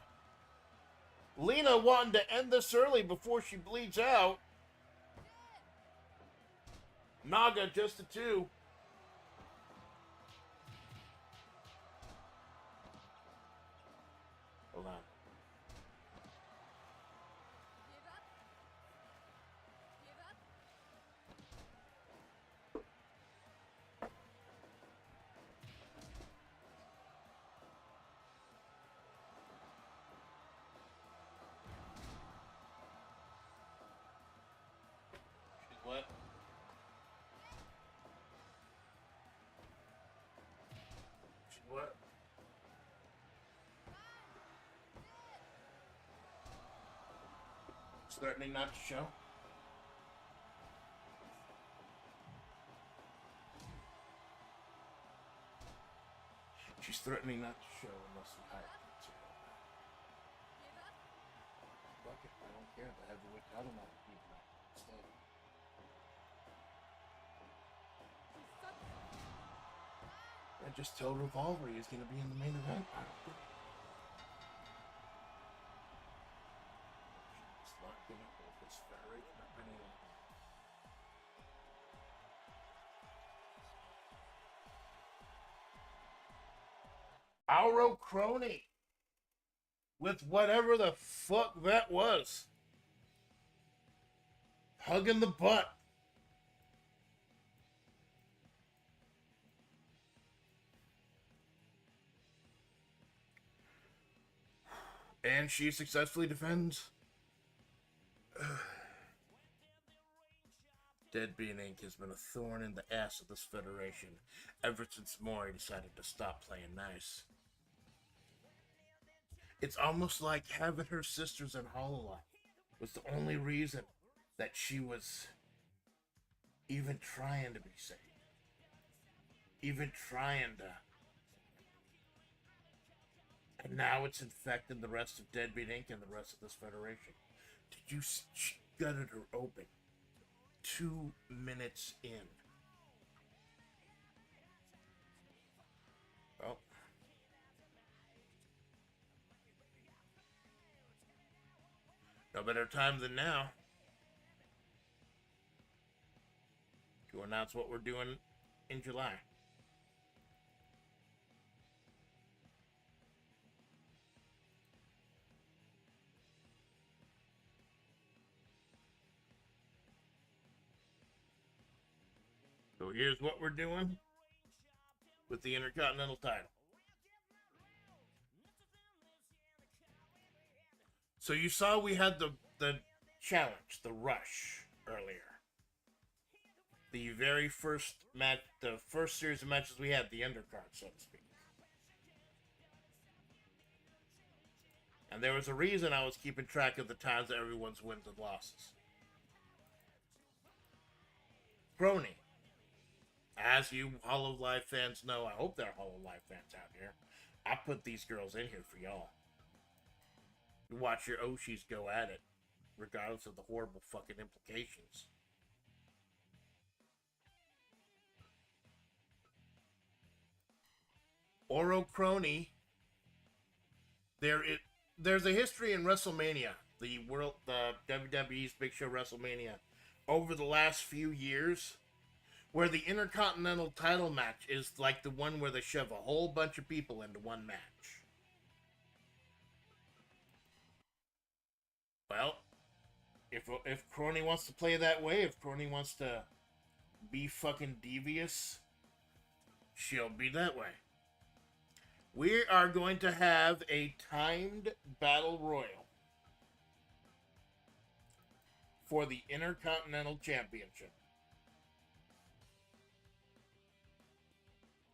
Lena wanting to end this early before she bleeds out. Naga just a 2. Hold on. What? What? It's threatening not to show. She's threatening not to show unless we hire her to. Fuck it, I don't care. The heavyweight title match instead. I just told Revolver he's going to be in the main event. Mauro Crony with whatever the fuck that was. Hugging the butt. And she successfully defends. Deadbeat Inc. has been a thorn in the ass of this federation ever since Maury decided to stop playing nice. It's almost like having her sisters in Hololive was the only reason that she was even trying to be safe. Even trying to. And now it's infecting the rest of Deadbeat Inc. and the rest of this federation. Did you gutted her open 2 minutes in? Well, no better time than now to announce what we're doing in July. So here's what we're doing with the Intercontinental title. So you saw we had the challenge, the rush, earlier. The very first match, the first series of matches we had, the undercard, so to speak. And there was a reason I was keeping track of the times that everyone's wins and losses. Crony. As you Hololive fans know, I hope there are Hololive fans out here. I put these girls in here for y'all. You watch your oshis go at it, regardless of the horrible fucking implications. Oro Crony. There's a history in WrestleMania, the WWE's Big Show WrestleMania, over the last few years, where the Intercontinental title match is like the one where they shove a whole bunch of people into one match. Well, if Crony wants to play that way, if Crony wants to be fucking devious, she'll be that way. We are going to have a timed battle royal for the Intercontinental Championship.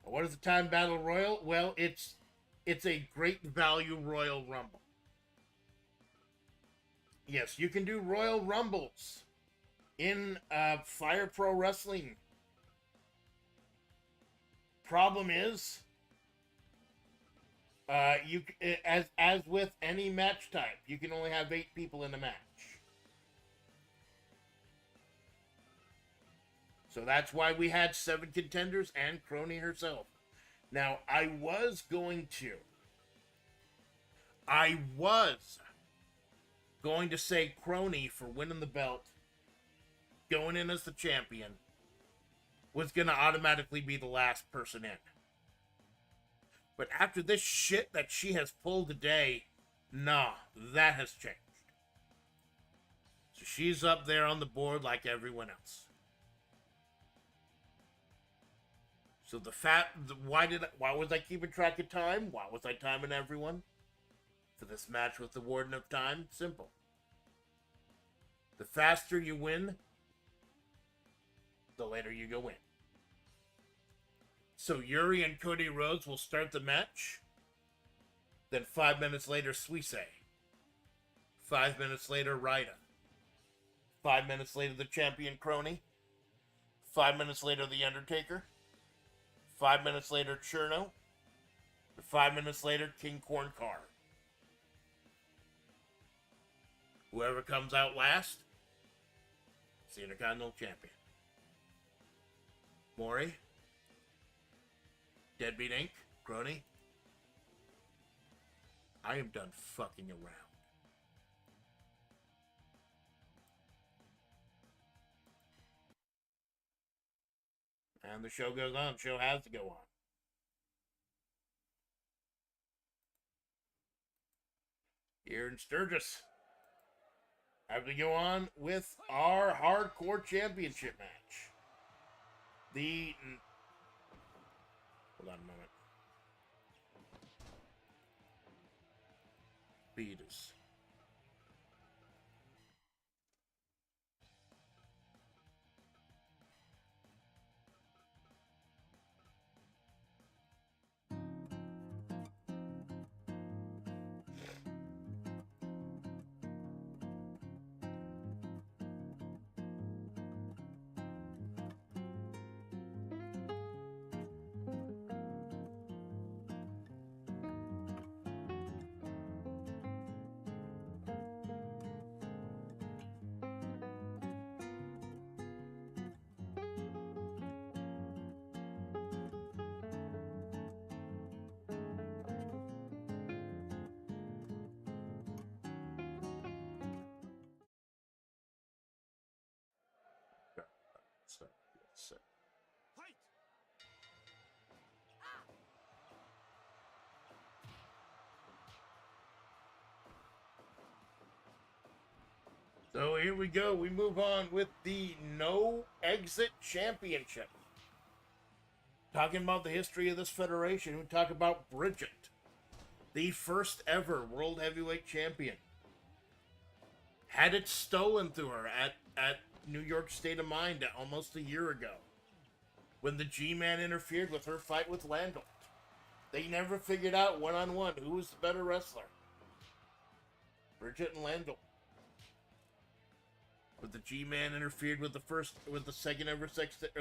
What is the timed battle royal? Well, it's a great value Royal Rumble. Yes, you can do Royal Rumbles in Fire Pro Wrestling. Problem is, as with any match type, you can only have 8 people in the match. So that's why we had 7 contenders and Crony herself. Now, I was going to say Crony for winning the belt, going in as the champion, was going to automatically be the last person in. But after this shit that she has pulled today, nah, that has changed. So she's up there on the board like everyone else. So why was I keeping track of time? Why was I timing everyone? For this match with the Warden of Time? Simple. The faster you win, the later you go in. So Yuri and Cody Rhodes will start the match. Then 5 minutes later, Suisse. 5 minutes later, Ryder. 5 minutes later, the champion Crony. 5 minutes later, The Undertaker. 5 minutes later, Cherno. 5 minutes later, King Corncar. Whoever comes out last is the Intercontinental Champion. Maury. Deadbeat Inc. Crony. I am done fucking around. And the show goes on. The show has to go on. here in Sturgis. Have to go on with our hardcore championship match. Hold on a moment. Beaters. So here we go. We move on with the No Exit Championship. Talking about the history of this federation, we talk about Bridget, the first ever World Heavyweight Champion. Had it stolen to her at New York State of Mind almost a year ago, when the G-Man interfered with her fight with Landolt. They never figured out one-on-one who was the better wrestler. Bridget and Landolt. But the G-Man interfered with the first ever sextet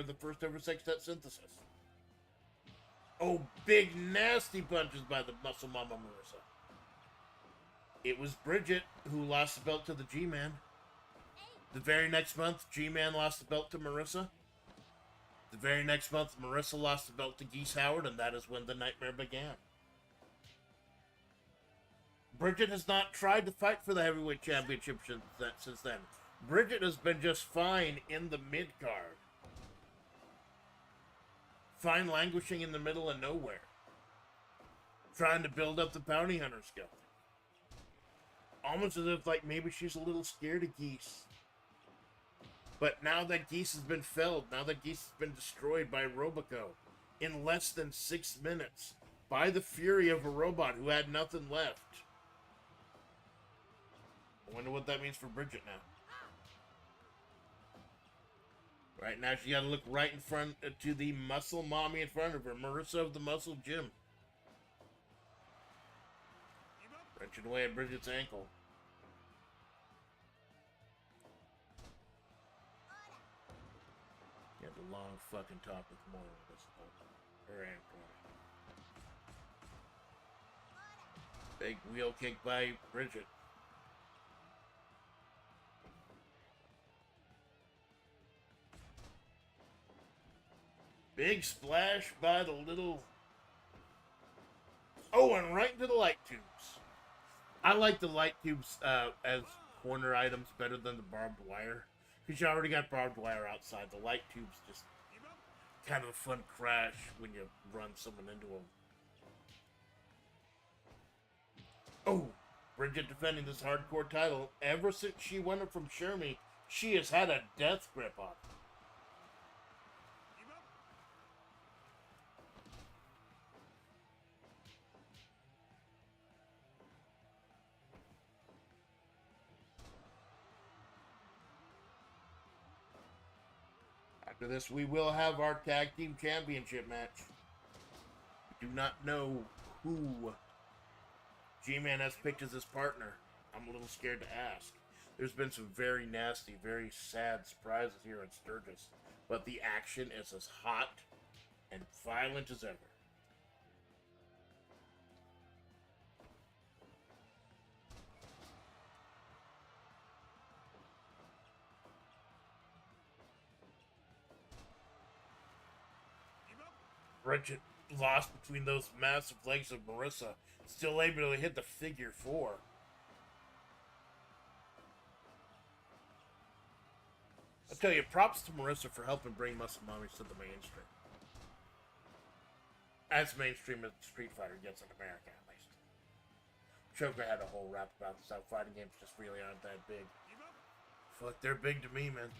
synthesis. Oh, big nasty punches by the Muscle Mama Marissa. It was Bridget who lost the belt to the G-Man. The very next month, G-Man lost the belt to Marissa. The very next month, Marissa lost the belt to Geese Howard, and that is when the nightmare began. Bridget has not tried to fight for the heavyweight championship since then. Bridget has been just fine in the mid-card. Fine languishing in the middle of nowhere. Trying to build up the bounty hunter skill. Almost as if like maybe she's a little scared of Geese. But now that Geese has been felled, now that Geese has been destroyed by Roboco in less than 6 minutes by the fury of a robot who had nothing left. I wonder what that means for Bridget now. Right now, she got to look right in front to the muscle mommy in front of her, Marissa of the Muscle Gym. Wrenching away at Bridget's ankle. Got the long fucking talk with more of this. Her ankle. Big wheel kick by Bridget. Big splash by the little... Oh, and right into the light tubes. I like the light tubes as corner items better than the barbed wire. Because you already got barbed wire outside. The light tubes just kind of a fun crash when you run someone into them. Oh, Bridget defending this hardcore title. Ever since she won it from Shermie, she has had a death grip on it. After this, we will have our tag team championship match. We do not know who G-Man has picked as his partner. I'm a little scared to ask. There's been some very nasty, very sad surprises here in Sturgis, but the action is as hot and violent as ever. Bridget lost between those massive legs of Marissa, still able to hit the figure 4. I'll tell you, props to Marissa for helping bring Muscle Mommies to the mainstream. As mainstream as Street Fighter gets in America, at least. Choker had a whole rap about this. How fighting games just really aren't that big. Fuck, they're big to me, man.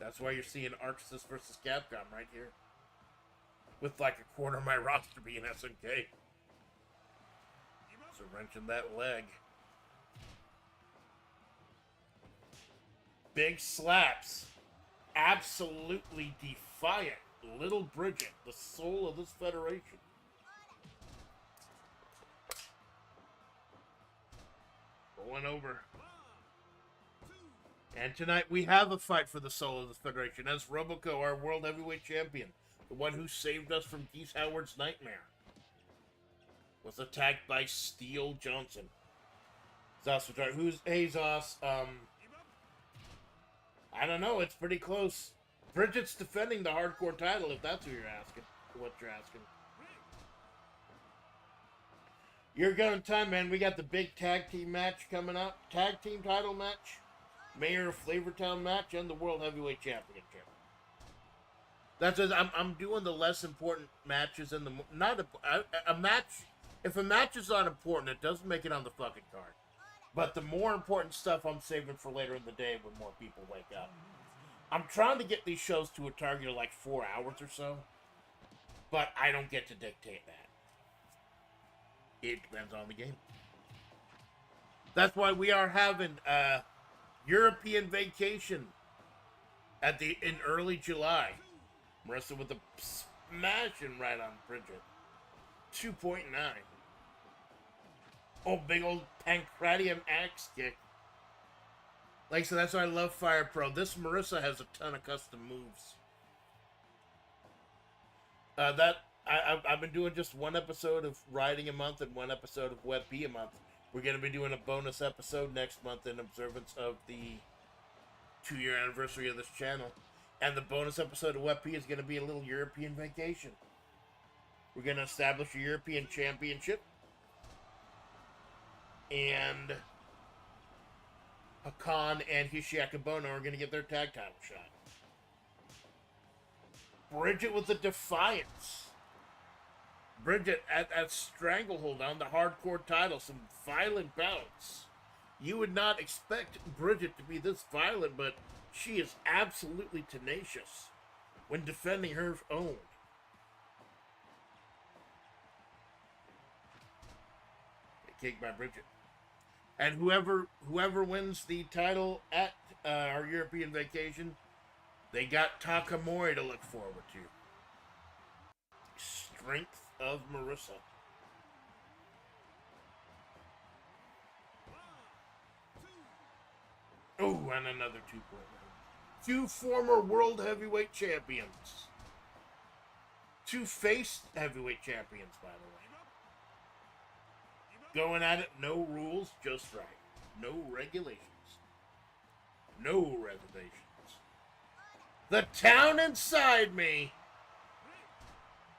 That's why you're seeing Arxis versus Capcom right here. With like a quarter of my roster being SNK. So wrenching that leg. Big slaps. Absolutely defiant. Little Bridget, the soul of this federation. Going over. And tonight we have a fight for the soul of this federation as Roboco, our world heavyweight champion, the one who saved us from Geese Howard's nightmare, was attacked by Steel Johnson. Zos, who's hey Zos? I don't know. It's pretty close. Bridget's defending the hardcore title, if that's who you're asking. What you're asking. You're going time, man. We got the big tag team match coming up. Tag team title match. Mayor of Flavortown match and the World Heavyweight Championship. That's just, I'm doing the less important matches in the not a match. If a match is not important, it doesn't make it on the fucking card. But the more important stuff I'm saving for later in the day when more people wake up. I'm trying to get these shows to a target of like 4 hours or so, but I don't get to dictate that. It depends on the game. That's why we are having European vacation in early July. Marissa with the smashing right on Bridget. 2.9. Oh, big old pancratium axe kick. Like I said, that's why I love Fire Pro. This Marissa has a ton of custom moves. I've been doing just one episode of Riding a month and one episode of Web P a month. We're going to be doing a bonus episode next month in observance of the 2-year anniversary of this channel. And the bonus episode of Web P is going to be a little European vacation. We're going to establish a European championship. And Hakan and Hishiaki Bono are going to get their tag title shot. Bridget with the defiance. Bridget at stranglehold on the hardcore title. Some violent bouts. You would not expect Bridget to be this violent, but she is absolutely tenacious when defending her own. Kicked by Bridget. And whoever wins the title at our European vacation, they got Takamori to look forward to. Strength of Marissa. Oh, and another 2.9. 2 former world heavyweight champions. 2 face heavyweight champions, by the way. Going at it, no rules, just right. No regulations. No reservations. The town inside me.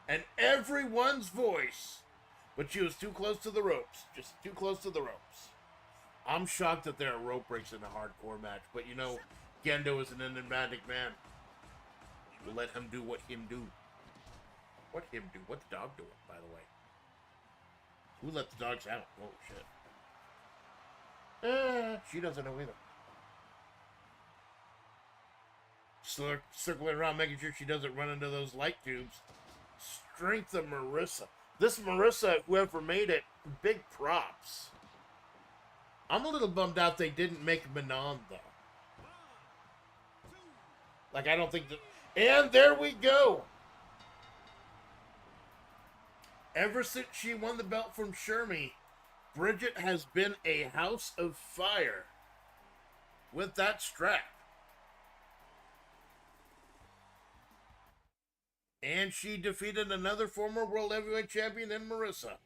And everyone's voice. But she was too close to the ropes. Just too close to the ropes. I'm shocked that there are rope breaks in a hardcore match. But you know, Gendo is an enigmatic man. We'll let him do what him do. What him do? What's the dog doing, by the way? Who let the dogs out? Oh, shit. She doesn't know either. Circling around, making sure she doesn't run into those light tubes. Strength of Marissa. This Marissa, whoever made it, big props. I'm a little bummed out they didn't make Manon, though. Like, I don't think that... And there we go! Ever since she won the belt from Shermie, Bridget has been a house of fire with that strap. And she defeated another former world heavyweight champion in Marissa.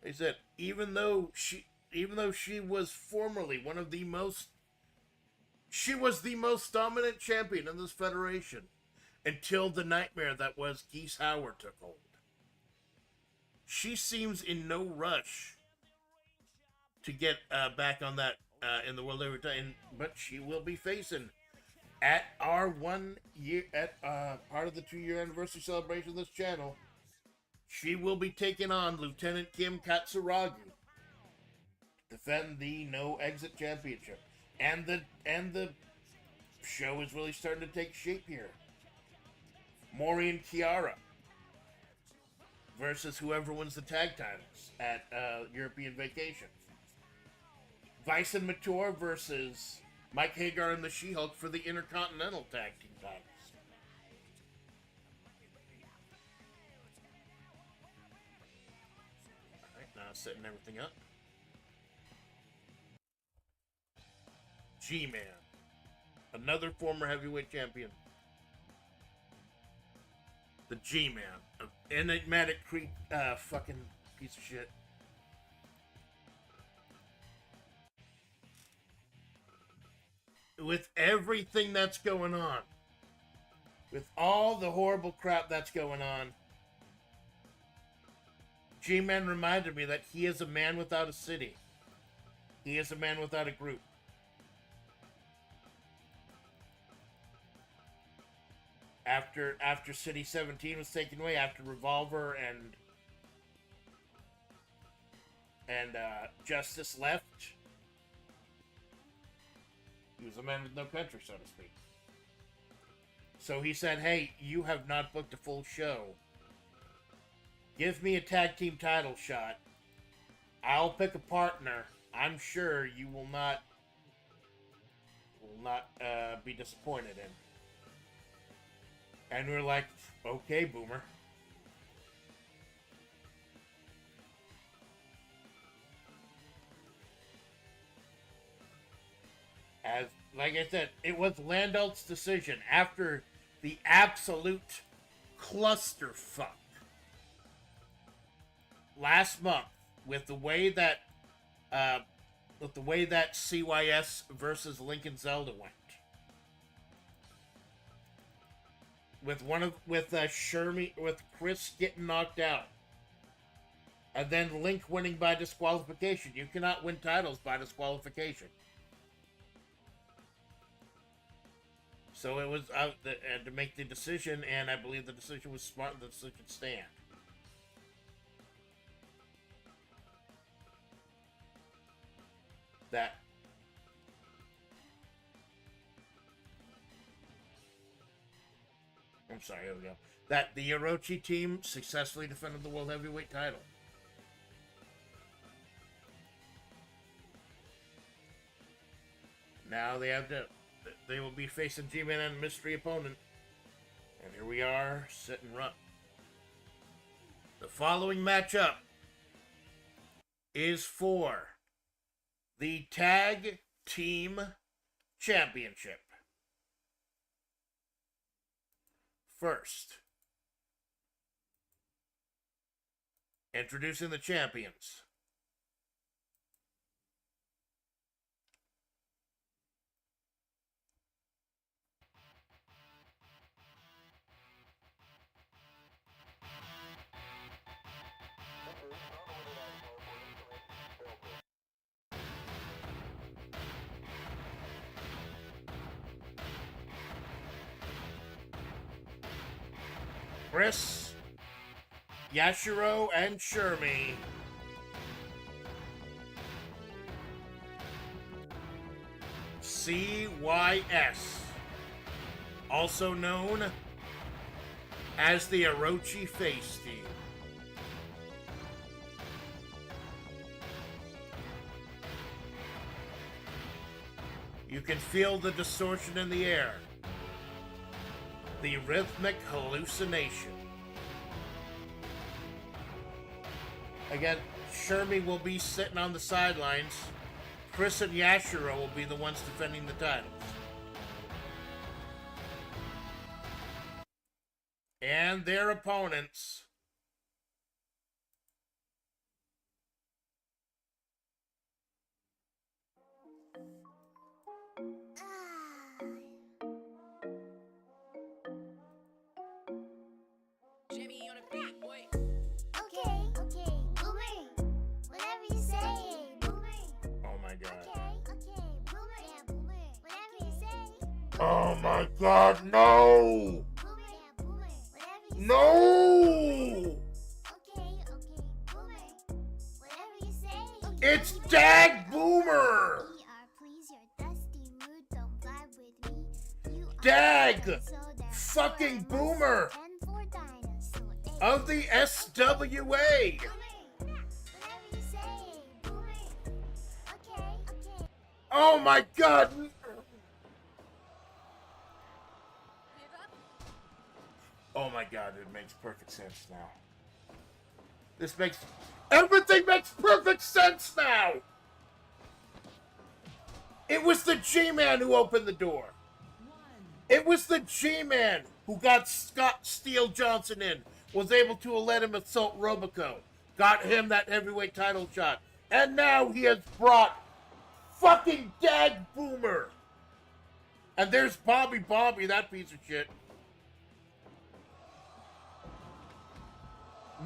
They said, even though she was formerly one of the most, she was the most dominant champion in this federation until the nightmare that was Geese Howard took hold. She seems in no rush to get back on that in the world heavyweight title, but she will be facing at our 1 year part of the 2-year anniversary celebration of this channel. She will be taking on Lieutenant Kim Katsuragi to defend the No Exit Championship. And the show is really starting to take shape here. Maury and Kiara versus whoever wins the tag titles at European Vacation. Vice and Mature versus Mike Hagar and the She-Hulk for the Intercontinental Tag Team titles. Alright, now setting everything up. G-Man. Another former heavyweight champion. The G-Man. An enigmatic fucking piece of shit. With everything that's going on, with all the horrible crap that's going on, G-Man reminded me that he is a man without a city. He is a man without a group. After City 17 was taken away, after Revolver and Justice left, he was a man with no country, so to speak. So he said, hey, you have not booked a full show. Give me a tag team title shot. I'll pick a partner. I'm sure you will not be disappointed in. And we're like, okay, Boomer. As, like I said, it was Landau's decision after the absolute clusterfuck last month with the way that CYS versus Lincoln Zelda went. With Chris getting knocked out. And then Link winning by disqualification. You cannot win titles by disqualification. So it was to make the decision, and I believe the decision was smart, and the decision stand. That I'm sorry, here we go. That the Orochi team successfully defended the World Heavyweight title. Now they will be facing G-Man and a mystery opponent. And here we are, sit and run. The following matchup is for the Tag Team Championship. First, introducing the champions. Chris, Yashiro, and Shermie. CYS, also known as the Orochi Face Team. You can feel the distortion in the air. The rhythmic hallucination. Again, Shermie will be sitting on the sidelines. Chris and Yashiro will be the ones defending the titles. And their opponents. Oh my god, no! No! It's Dag Boomer! Dag fucking Boomer of the SWA! Oh my god! Oh my god, it makes perfect sense now. Everything makes perfect sense now! It was the G-Man who opened the door. It was the G-Man who got Scott Steele Johnson in, was able to let him assault Robico, got him that heavyweight title shot, and now he has brought fucking Dag Boomer. And there's Bobby, that piece of shit.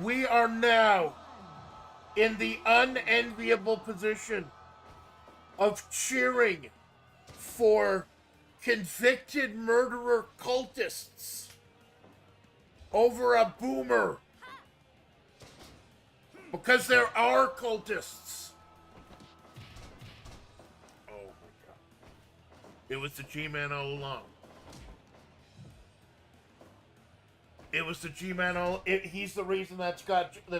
We are now in the unenviable position of cheering for convicted murderer cultists over a boomer. Because there are cultists. Oh my god. It was the G-Man all along. It was the G-Man he's the reason that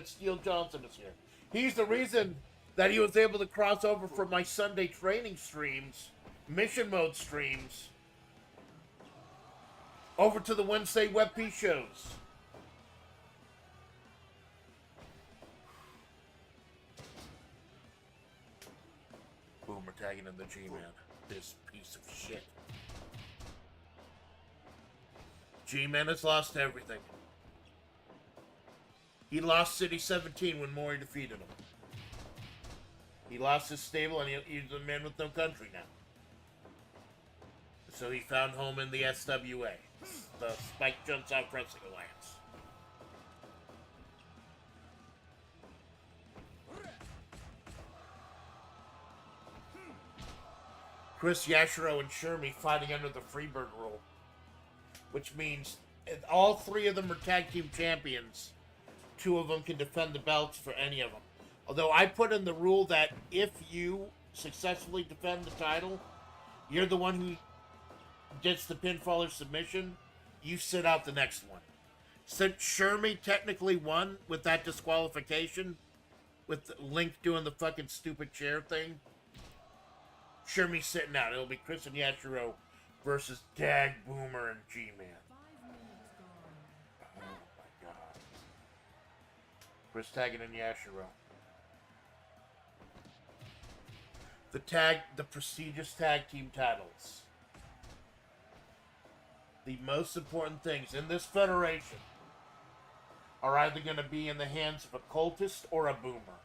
Steele Johnson is here. He's the reason that he was able to cross over from my Sunday training streams, mission mode streams, over to the Wednesday WebP shows. Boomer tagging in the G-Man. This piece of shit. G-Man has lost everything. He lost City 17 when Maury defeated him. He lost his stable and he's a man with no country now. So he found home in the SWA, the Spike Jumps Out Wrestling Alliance. Chris Yashiro and Shermy fighting under the Freebird rule, which means all three of them are tag team champions. Two of them can defend the belts for any of them. Although I put in the rule that if you successfully defend the title, you're the one who gets the pinfall or submission, you sit out the next one. Since Shermy technically won with that disqualification, with Link doing the fucking stupid chair thing, Shermy's sitting out. It'll be Chris and Yashiro versus Dag Boomer and G-Man. Oh my god. Chris tagging in Yashiro. The prestigious tag team titles. The most important things in this federation are either going to be in the hands of a cultist or a boomer.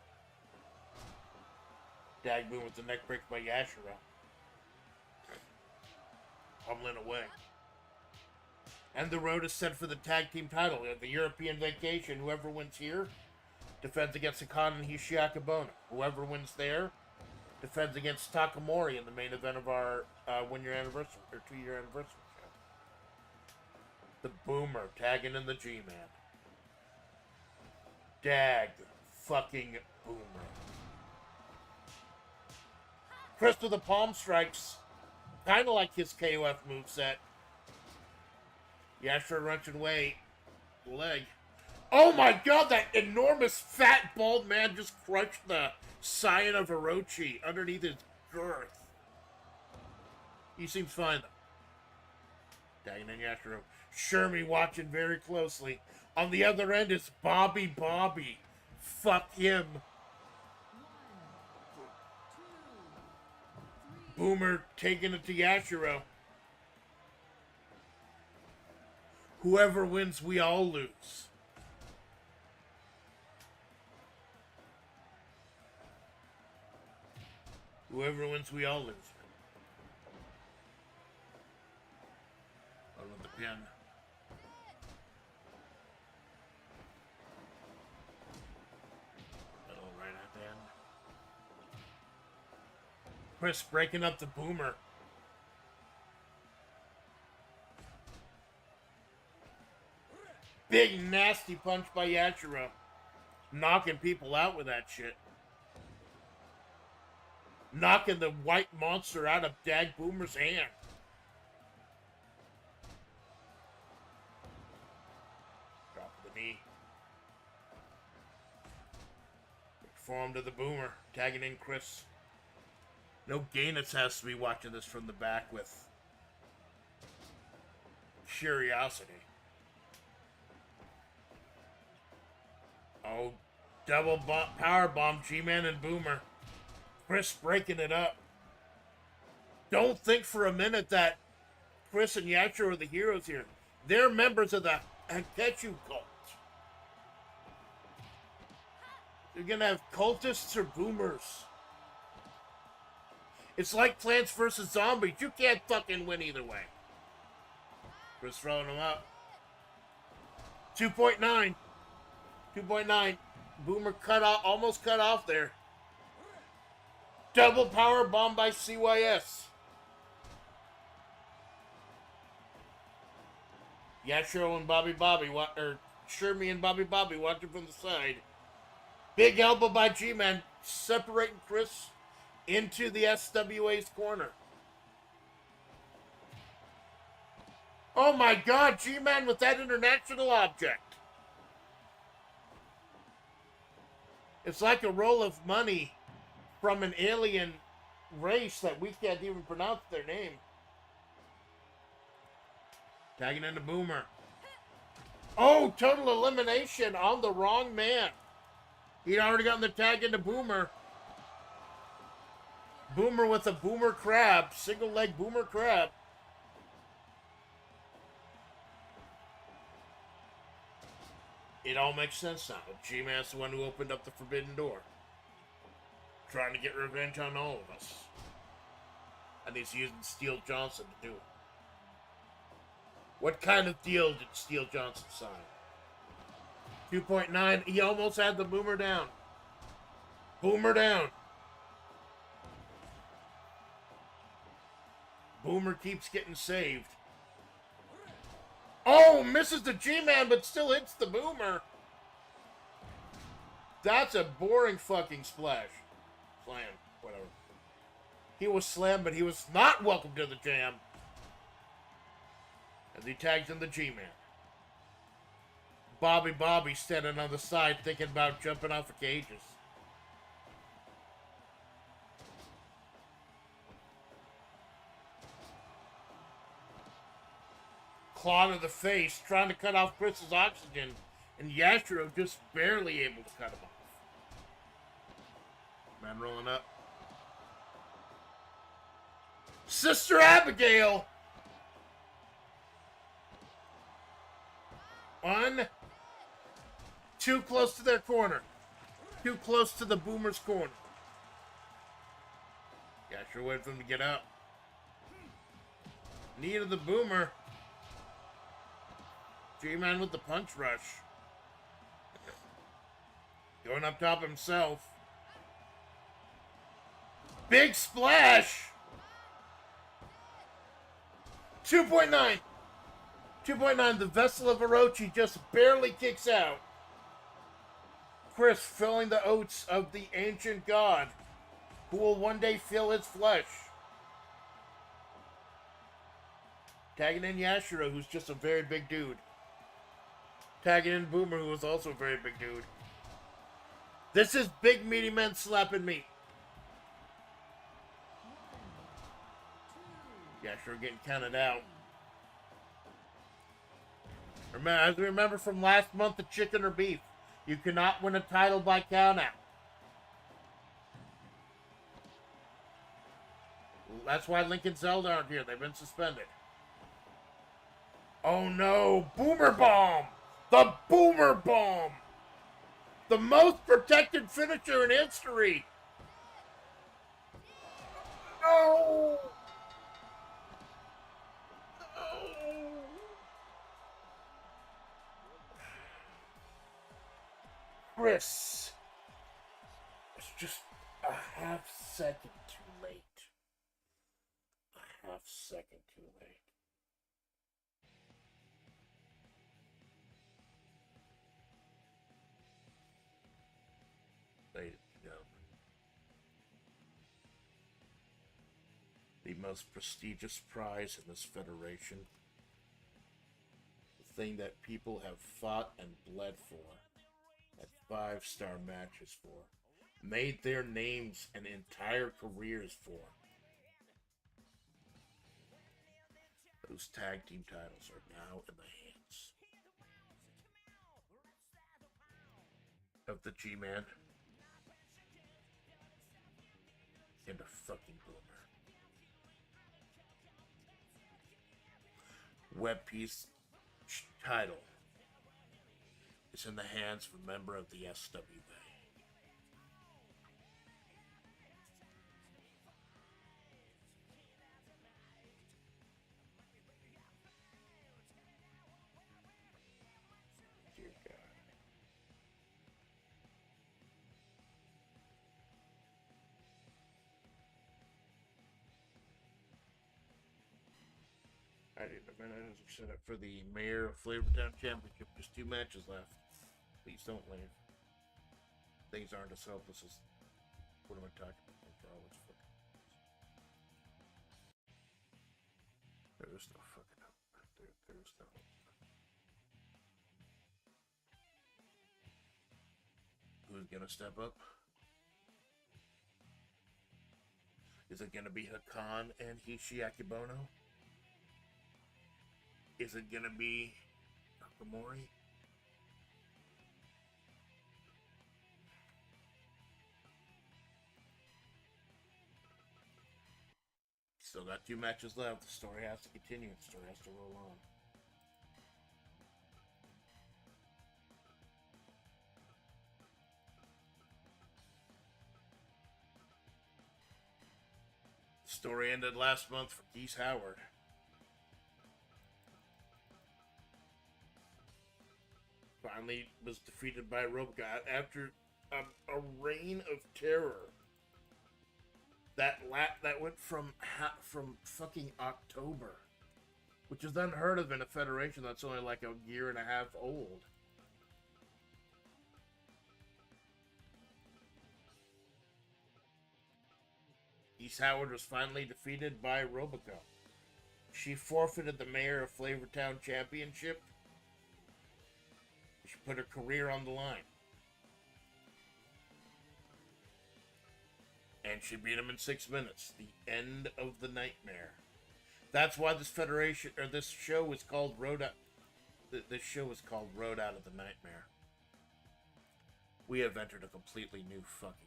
Dag Boomer with the neck break by Yashiro. Humbling away. And the road is set for the tag team title. The European Vacation, whoever wins here, defends against Akana and Hishiaka Bono. Whoever wins there, defends against Takamori in the main event of our 1-year anniversary, or 2-year anniversary show. The Boomer tagging in the G-Man. Dag fucking Boomer. Chris with the palm strikes. Kind of like his KOF moveset. Yashiro wrenching away. Leg. Oh my god, that enormous fat bald man just crushed the scion of Orochi underneath his girth. He seems fine though. Tagging in Yashiro. Shermy watching very closely. On the other end is Bobby. Fuck him. Boomer taking it to Yashiro. Whoever wins, we all lose. Whoever wins, we all lose. I love the pin. Middle right at the end. Chris breaking up the Boomer. Big nasty punch by Yashiro. Knocking people out with that shit. knocking the white monster out of Dag Boomer's hand. Drop the knee. Form to the Boomer, tagging in Chris. No Gainus has to be watching this from the back with curiosity. Oh, double power bomb, G-Man and Boomer. Chris breaking it up. Don't think for a minute that Chris and Yashiro are the heroes here. They're members of the Hakechu cult. You're gonna have cultists or boomers. It's like Plants vs. Zombies. You can't fucking win either way. Chris throwing them up. 2.9. 2.9. Boomer cut off, almost cut off there. Double power bomb by CYS. Yashiro and Bobby, or Shermie and Bobby watching from the side. Big elbow by G-Man, separating Chris into the SWA's corner. Oh my God, G-Man with that international object. It's like a roll of money from an alien race that we can't even pronounce their name. Tagging into Boomer. Oh, total elimination on the wrong man. He'd already gotten the tag into Boomer. Boomer with a Boomer crab. Single leg Boomer crab. It all makes sense now. G-Man's the one who opened up the forbidden door. Trying to get revenge on all of us. And he's using Steel Johnson to do it. What kind of deal did Steel Johnson sign? 2.9. He almost had the Boomer down. Boomer down. Boomer keeps getting saved. Oh, misses the G-Man, but still hits the Boomer. That's a boring fucking splash. Slam, whatever. He was slammed, but he was not welcome to the jam. As he tags in the G-Man. Bobby standing on the side thinking about jumping off of cages. Claw to the face, trying to cut off Chris's oxygen, and Yashiro just barely able to cut him off. Man rolling up. Sister Abigail! One. Too close to their corner. Too close to the Boomer's corner. Yashiro waited for him to get up. Knee to the Boomer. G-Man with the punch rush. Going up top himself. Big splash! 2.9. 2.9. The Vessel of Orochi just barely kicks out. Chris filling the oats of the ancient god, who will one day fill his flesh. Tagging in Yashiro, who's just a very big dude. Tagging in Boomer, who was also a very big dude. This is big meaty men slapping meat. Yashiro getting counted out. As we remember from last month, the chicken or beef. You cannot win a title by countout. That's why Link and Zelda aren't here. They've been suspended. Oh no! Boomer Bomb! The Boomer Bomb! The most protected finisher in history! No! Chris, it's just a half second too late. A half second too late. Ladies and gentlemen, most prestigious prize in this federation. The thing that people have fought and bled for, had 5-star matches for, made their names and entire careers for. Those tag team titles are now in the hands of the G-Man and a fucking boomer. Web piece title is in the hands of a member of the SWA. Dear God. I need a minute as we set up for the Mayor of Flavortown Championship. Just 2 matches left. Please don't leave. Things aren't as helpless as... What am I talking about? For all this fucking... There is no fucking hope. There is no hope. Who's gonna step up? Is it gonna be Hakan and Hishi Akibono? Is it gonna be Nakamori? Still got 2 matches left. The story has to continue. The story has to roll on. The story ended last month for Geese Howard. Finally was defeated by Robocop after a reign of terror that went from fucking October, which is unheard of in a federation that's only like a year and a half old. East Howard was finally defeated by Robocop. She forfeited the Mayor of Flavortown Championship. She put her career on the line. And she beat him in 6 minutes. The end of the nightmare. That's why this federation, or this show is called Road Out. This show is called Road Out of the Nightmare. We have entered a completely new fucking nightmare.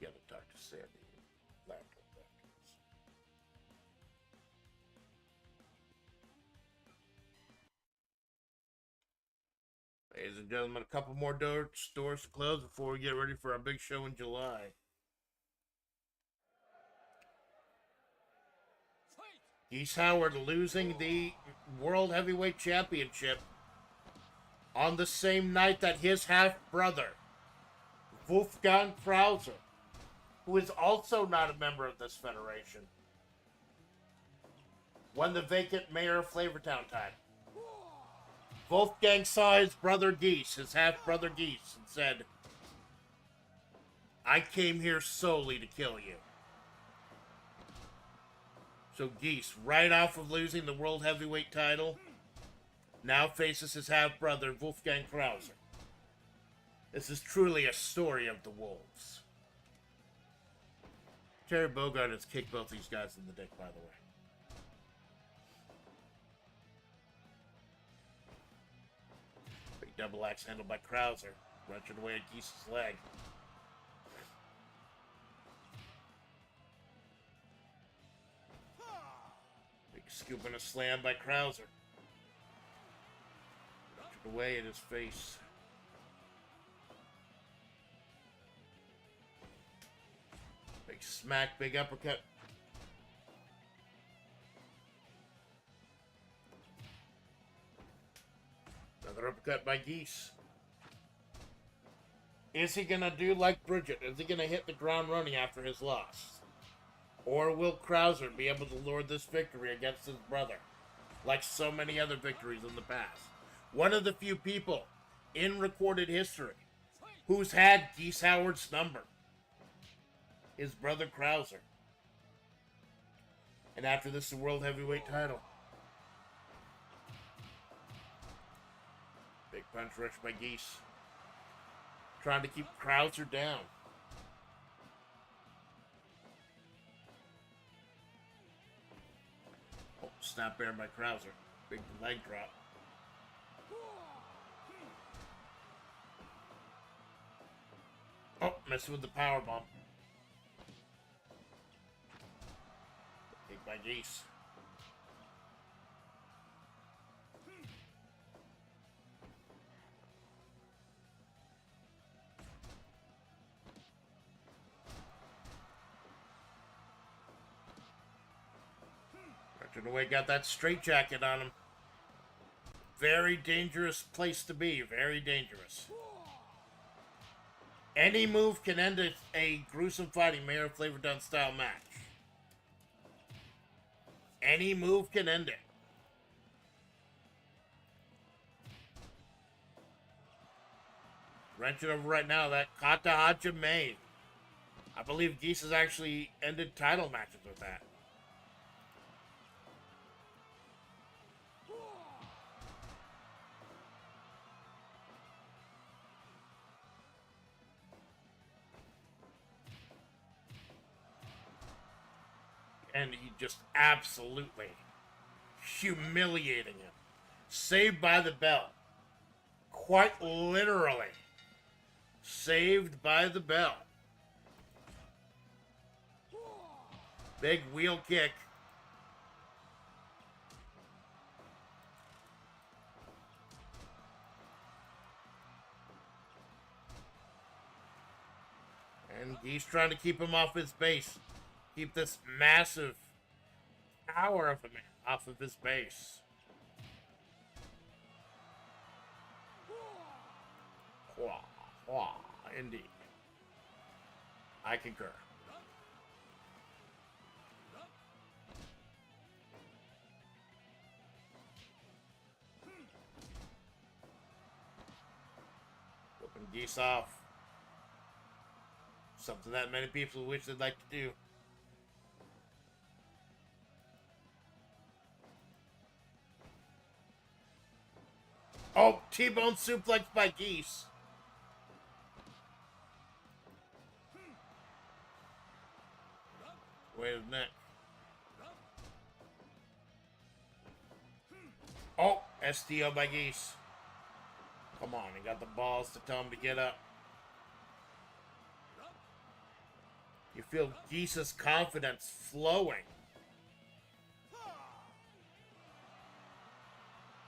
Gotta talk to Sandy. Laptop afterwards. Ladies and gentlemen, a couple more stores to close before we get ready for our big show in July. Geese Howard losing the World Heavyweight Championship on the same night that his half-brother, Wolfgang Krauser, who is also not a member of this federation, won the vacant Mayor of Flavortown title. Wolfgang saw his brother Geese, his half-brother Geese, and said, I came here solely to kill you. So Geese, right off of losing the World Heavyweight title, now faces his half-brother Wolfgang Krauser. This is truly a story of the wolves. Terry Bogard has kicked both these guys in the dick, by the way. Big double axe handled by Krauser, wrenching away at Geese's leg. Big scoop and a slam by Krauser. Wrenching away at his face. Big smack, big uppercut. Another uppercut by Geese. Is he gonna do like Bridget? Is he gonna hit the ground running after his loss? Or will Krauser be able to lure this victory against his brother, like so many other victories in the past? One of the few people in recorded history who's had Geese Howard's number, his brother Krauser. And after this, the World Heavyweight title. Big punch rush by Geese. Trying to keep Krauser down. Oh, snap bear by Krauser. Big leg drop. Oh, messing with the power bomb. Kick by Geese. Richard away got that straitjacket on him. Very dangerous place to be. Very dangerous. Any move can end a gruesome fighting Mayor of FlaVR style match. Any move can end it. Wrench it over right now. That Kata Hajime. I believe Geese has actually ended title matches with that. And he just absolutely humiliating him. Saved by the bell. Quite literally. Saved by the bell. Big wheel kick. And he's trying to keep him off his base. Keep this massive power of a man off of his base. Wah, wah, indeed. I concur. Flipping Geese off. Something that many people wish they'd like to do. Oh, T-bone suplex by Geese. Wait a minute. Oh, STO by Geese. Come on, he got the balls to tell him to get up. You feel Geese's confidence flowing.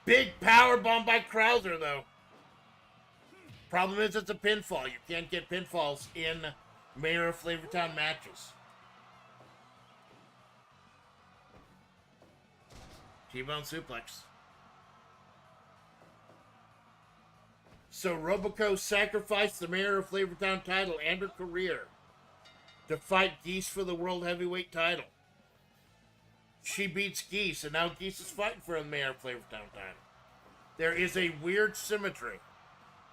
Big power bomb by Krauser, though. Problem is, it's a pinfall. You can't get pinfalls in Mayor of FlaVR matches. T-bone suplex. So Robico sacrificed the Mayor of FlaVR title and her career to fight Geese for the World Heavyweight title. She beats Geese, and now Geese is fighting for the Mayor of FlaVR title. There is a weird symmetry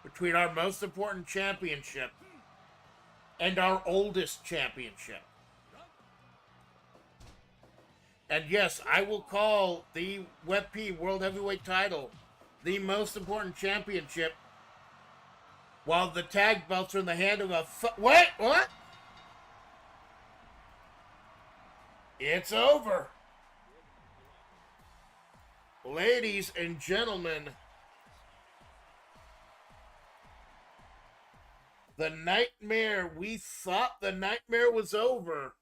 between our most important championship and our oldest championship. And yes, I will call the WebP World Heavyweight title the most important championship, while the tag belts are in the hand of a What? It's over. Ladies and gentlemen, the nightmare, we thought the nightmare was over.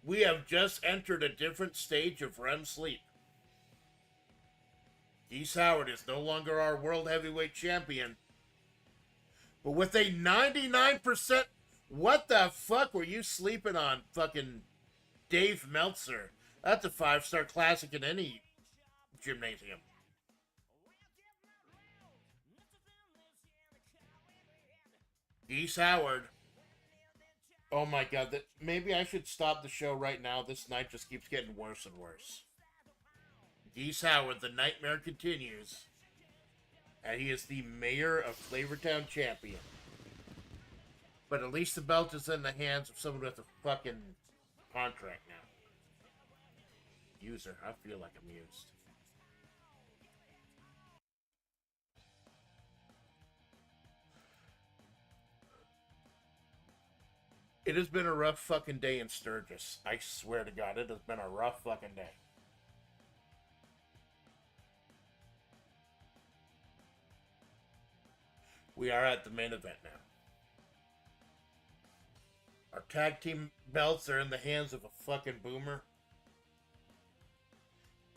We have just entered a different stage of REM sleep. Geese Howard is no longer our World Heavyweight Champion. But with a 99%, what the fuck were you sleeping on, fucking Dave Meltzer? That's a 5-star classic in any gymnasium. Geese Howard Oh my god, that maybe I should stop the show right now. This night just keeps getting worse and worse. Geese Howard, the nightmare continues. And he is the mayor of Flavortown champion. But at least the belt is in the hands of someone with a fucking contract now. User, I feel like I'm used. It has been a rough fucking day in Sturgis. I swear to God, it has been a rough fucking day. We are at the main event now. Our tag team belts are in the hands of a fucking boomer.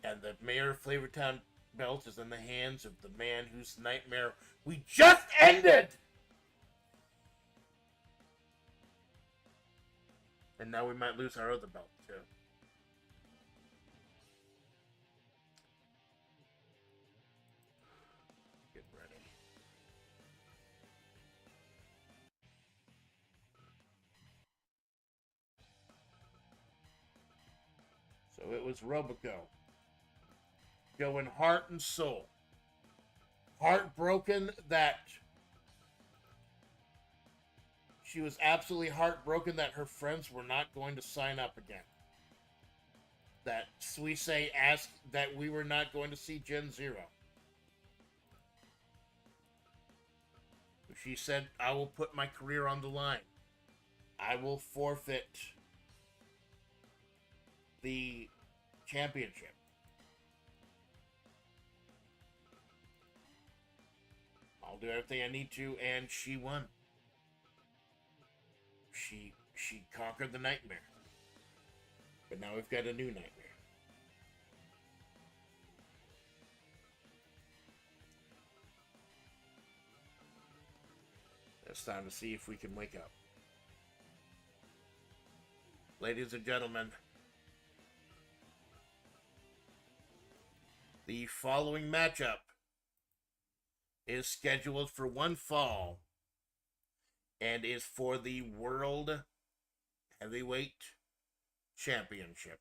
And the mayor of Flavortown belt is in the hands of the man whose nightmare we just ended! And now we might lose our other belt, too. Get ready. So it was Robico. Going heart and soul. Heartbroken that... She was absolutely heartbroken that her friends were not going to sign up again. That Suisse asked that we were not going to see Gen Zero. She said, I will put my career on the line. I will forfeit the championship. I'll do everything I need to, and she won. She conquered the nightmare. But now we've got a new nightmare. It's time to see if we can wake up. Ladies and gentlemen, the following matchup is scheduled for one fall and is for the World Heavyweight Championship.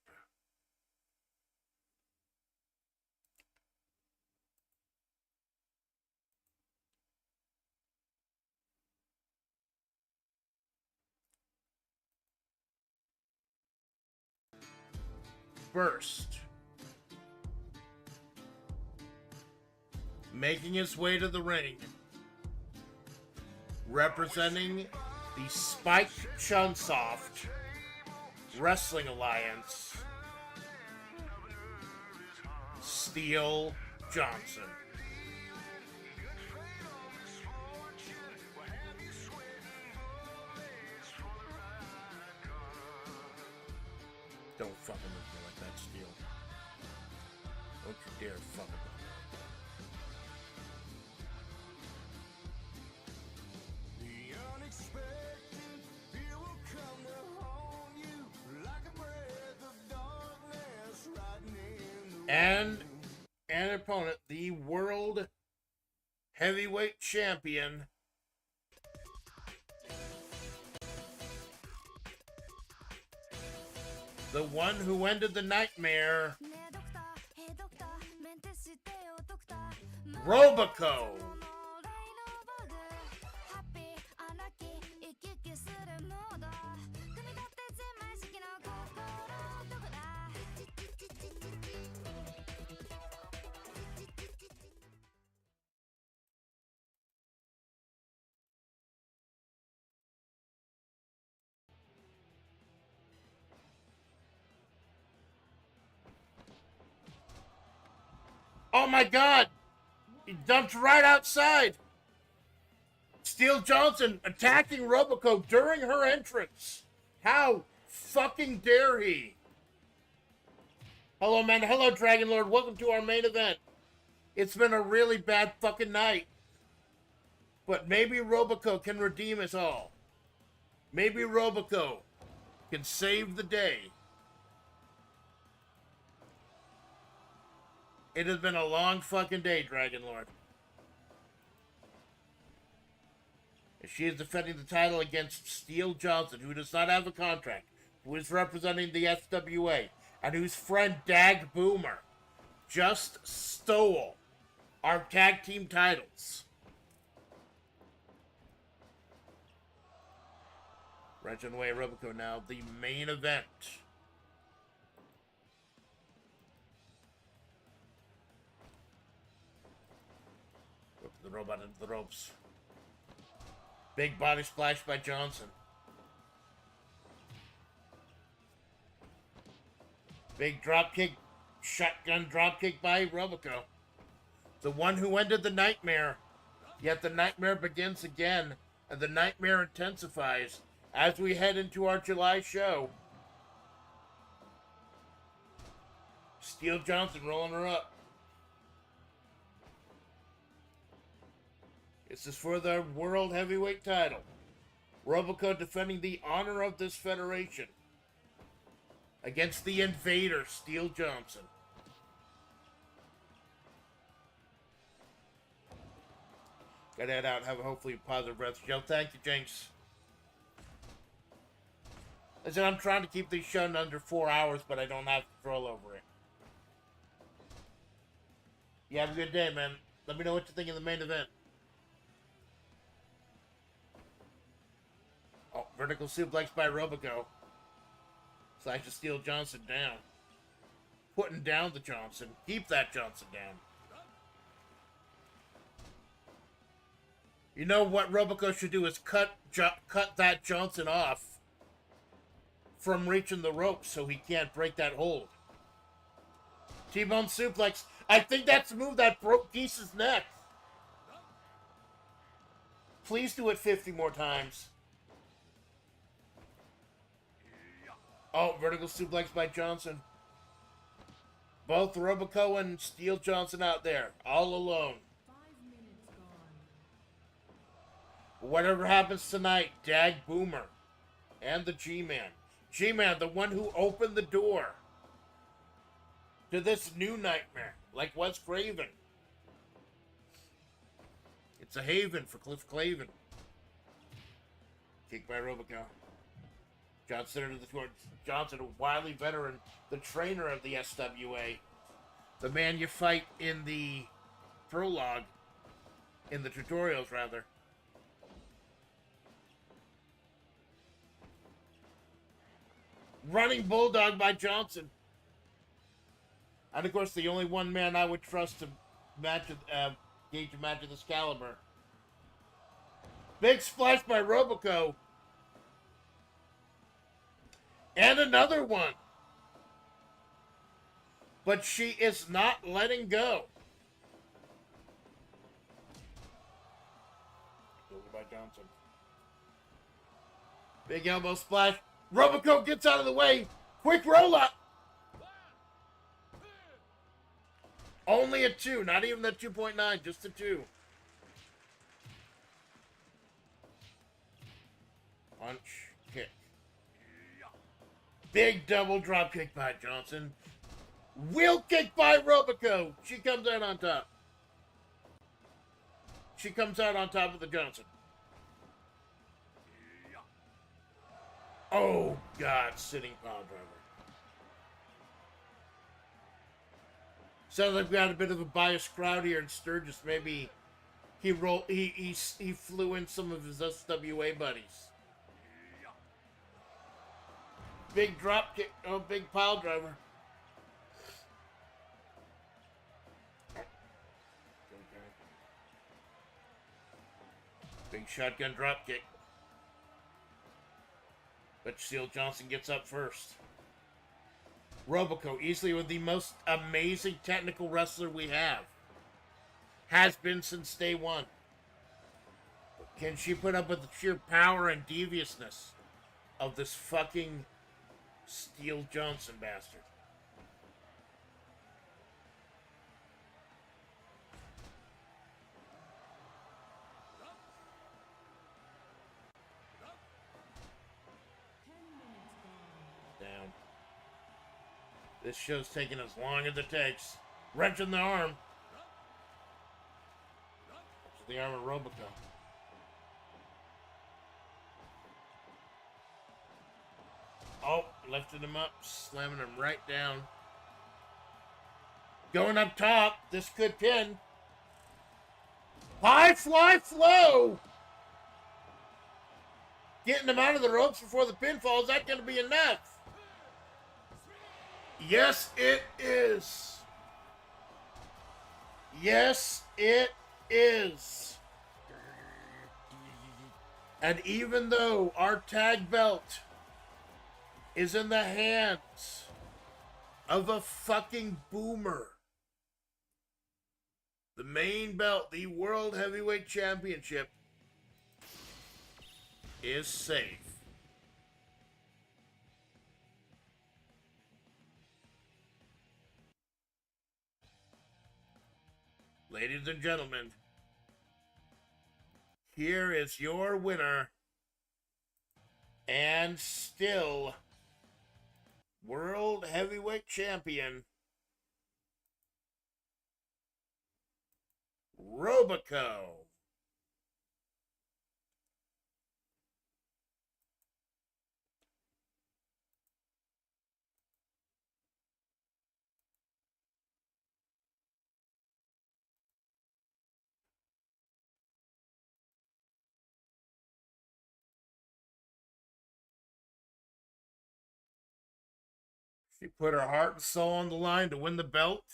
First, making his way to the ring, representing the Spike Chunsoft Wrestling Alliance, Steel Johnson. Don't fucking look at me like that, Steel. Don't you dare fucking look. And an opponent, the World Heavyweight Champion, the one who ended the nightmare, Robico. Oh my God! He dumped right outside! Steel Johnson attacking Robico during her entrance. How fucking dare he? Hello, man. Hello, Dragon Lord. Welcome to our main event. It's been a really bad fucking night. But maybe Robico can redeem us all. Maybe Robico can save the day. It has been a long fucking day, Dragon Lord. She is defending the title against Steele Johnson, who does not have a contract, who is representing the SWA, and whose friend Dag Boomer just stole our tag team titles. Reginald Way Robico now, the main event. The robot into the ropes. Big body splash by Johnson. Big dropkick, shotgun dropkick by Robico. The one who ended the nightmare. Yet the nightmare begins again, and the nightmare intensifies as we head into our July show. Steele Johnson rolling her up. This is for the World Heavyweight title. Robico defending the honor of this federation against the invader, Steele Johnson. Gotta head out. Have a hopefully positive breath. Joe, thank you, Jinx. I said I'm trying to keep these shown under 4 hours, but I don't have control over it. You have a good day, man. Let me know what you think of the main event. Oh, vertical suplex by Robico. Slashes Steele Johnson down. Putting down the Johnson. Keep that Johnson down. You know what Robico should do is cut that Johnson off from reaching the rope so he can't break that hold. T-bone suplex. I think that's the move that broke Geese's neck. Please do it 50 more times. Oh, vertical suplex by Johnson. Both Robico and Steele Johnson out there, all alone. 5 minutes gone. Whatever happens tonight, Dag Boomer and the G-Man. G-Man, the one who opened the door to this new nightmare, like Wes Craven. It's a haven for Cliff Clavin. Kick by Robico. Johnson into the court. Johnson, a wily veteran, the trainer of the SWA. The man you fight in the prologue, in the tutorials, rather. Running Bulldog by Johnson. And, of course, the only one man I would trust to gauge a match of this caliber. Big splash by Robico. And another one. But she is not letting go. By Johnson. Big elbow splash. Robico gets out of the way. Quick roll up. Only a 2. Not even the 2.9. Just a 2. Punch. Kick. Big double drop kick by Johnson. Wheel kick by Robico. She comes out on top. She comes out on top of the Johnson. Oh, God. Sitting power driver. Sounds like we got a bit of a biased crowd here in Sturgis. Maybe he flew in some of his SWA buddies. Big drop kick. Oh, big pile driver. Big shotgun drop kick. But Steele Johnson gets up first. Robico, easily with the most amazing technical wrestler we have. Has been since day one. Can she put up with the sheer power and deviousness of this fucking Steele Johnson bastard? Down. This show's taking as long as it takes. Wrenching the arm. That's the arm of Robico. Lifting him up, slamming him right down. Going up top. This could pin. High fly flow. Getting him out of the ropes before the pinfall. Is that going to be enough? Yes, it is. Yes, it is. And even though our tag belt is in the hands of a fucking boomer, the main belt, the World Heavyweight Championship, is safe. Ladies and gentlemen, here is your winner and still World Heavyweight Champion, Robico. She put her heart and soul on the line to win the belt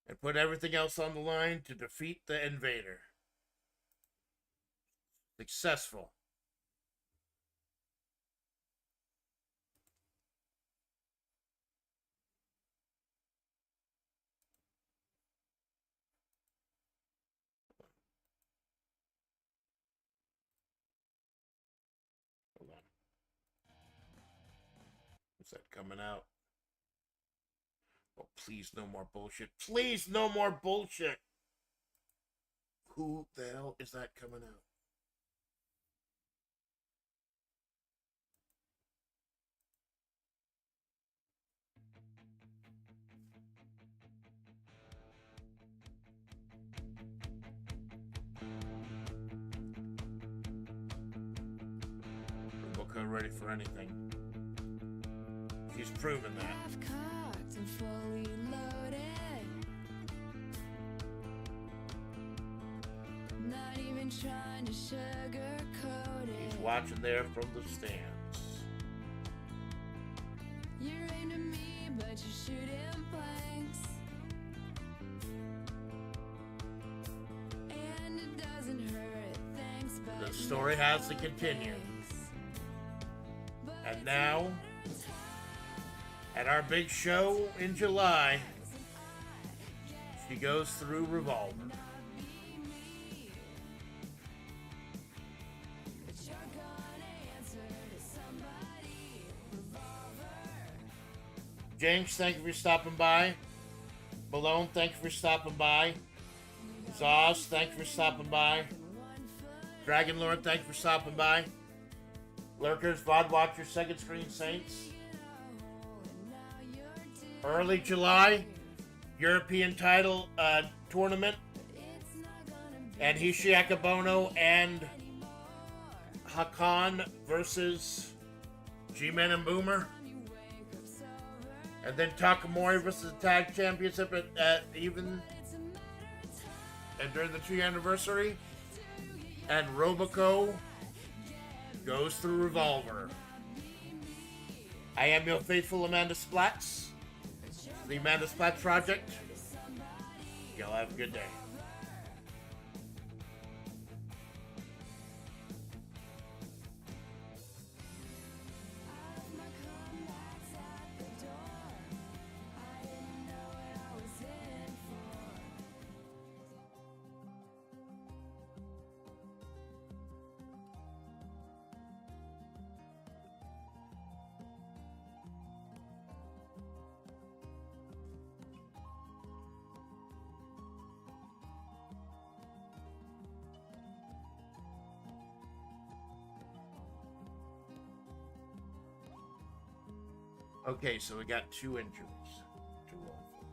and put everything else on the line to defeat the invader. Successful. Hold on. Is that coming out? Oh, please, no more bullshit. Please, no more bullshit. Who the hell is that coming out? Robico ready for anything. She's proven that. Not even trying to sugarcoat it. He's watching there from the stands. You're aimed at me, but you're shooting blanks. And it doesn't hurt, thanks, but The story has to continue. And now, at our big show in July, she goes through Revolver. James, thank you for stopping by. Malone, thank you for stopping by. Zaz, thank you for stopping by. Dragon Lord, thank you for stopping by. Lurkers, VOD Watchers, Second Screen Saints. Early July, European title tournament. And Hishi Akabono and Hakan versus G-Man and Boomer. And then Takamori versus the Tag Championship at even and during the 2-year anniversary. And Robico goes through Revolver. I am your faithful Amanda Splatts. The Amanda Splatts Project. Y'all have a good day. Okay, so we got 2 injuries to roll for.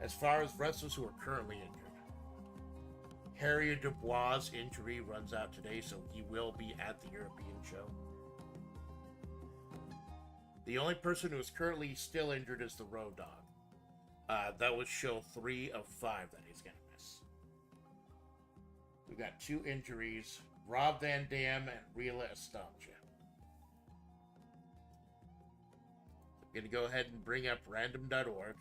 As far as wrestlers who are currently injured, Harrier Dubois' injury runs out today, so he will be at the European show. The only person who is currently still injured is the Road Dog. That was shill 3 of 5 that he's going to miss. We got 2 injuries. Rob Van Dam and Rila Estamcia. I'm going to go ahead and bring up random.org.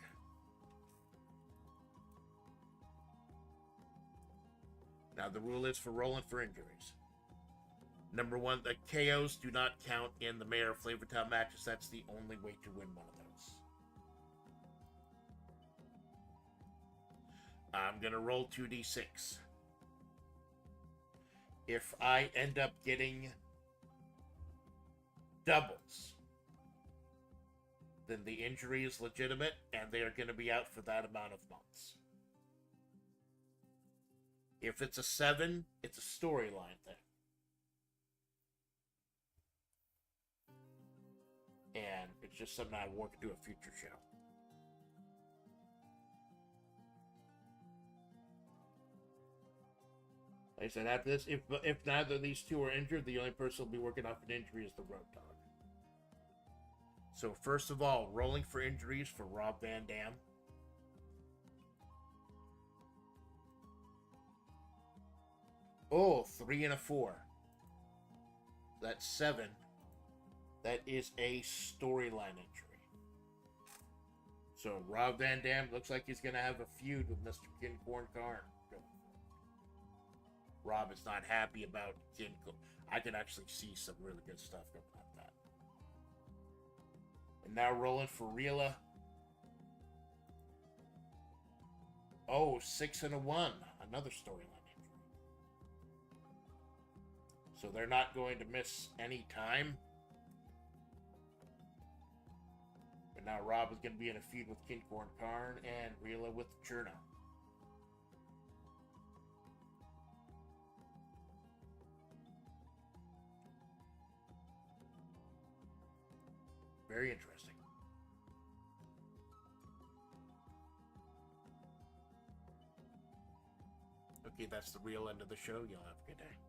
Now, the rule is for rolling for injuries. Number 1, the KOs do not count in the Mayor of Flavortown matches. That's the only way to win one of those. I'm going to roll 2d6. If I end up getting doubles, then the injury is legitimate and they are going to be out for that amount of months. If it's a 7, it's a storyline thing. And it's just something I work into a future show. Like I said, after this, if neither of these two are injured, the only person who'll be working off an injury is the Road Dog. So first of all, rolling for injuries for Rob Van Dam. Oh, 3 and a 4. That's 7. That is a storyline injury. So Rob Van Dam looks like he's going to have a feud with Mr. Kincorn Karn. Rob is not happy about Kincorn. I can actually see some really good stuff going on that. And now rolling for Rila. Oh, 6 and a 1. Another storyline injury. So they're not going to miss any time. But now Rob is going to be in a feud with Kincorn Karn and Rila with Cherno. Very interesting. Okay, that's the real end of the show. Y'all have a good day.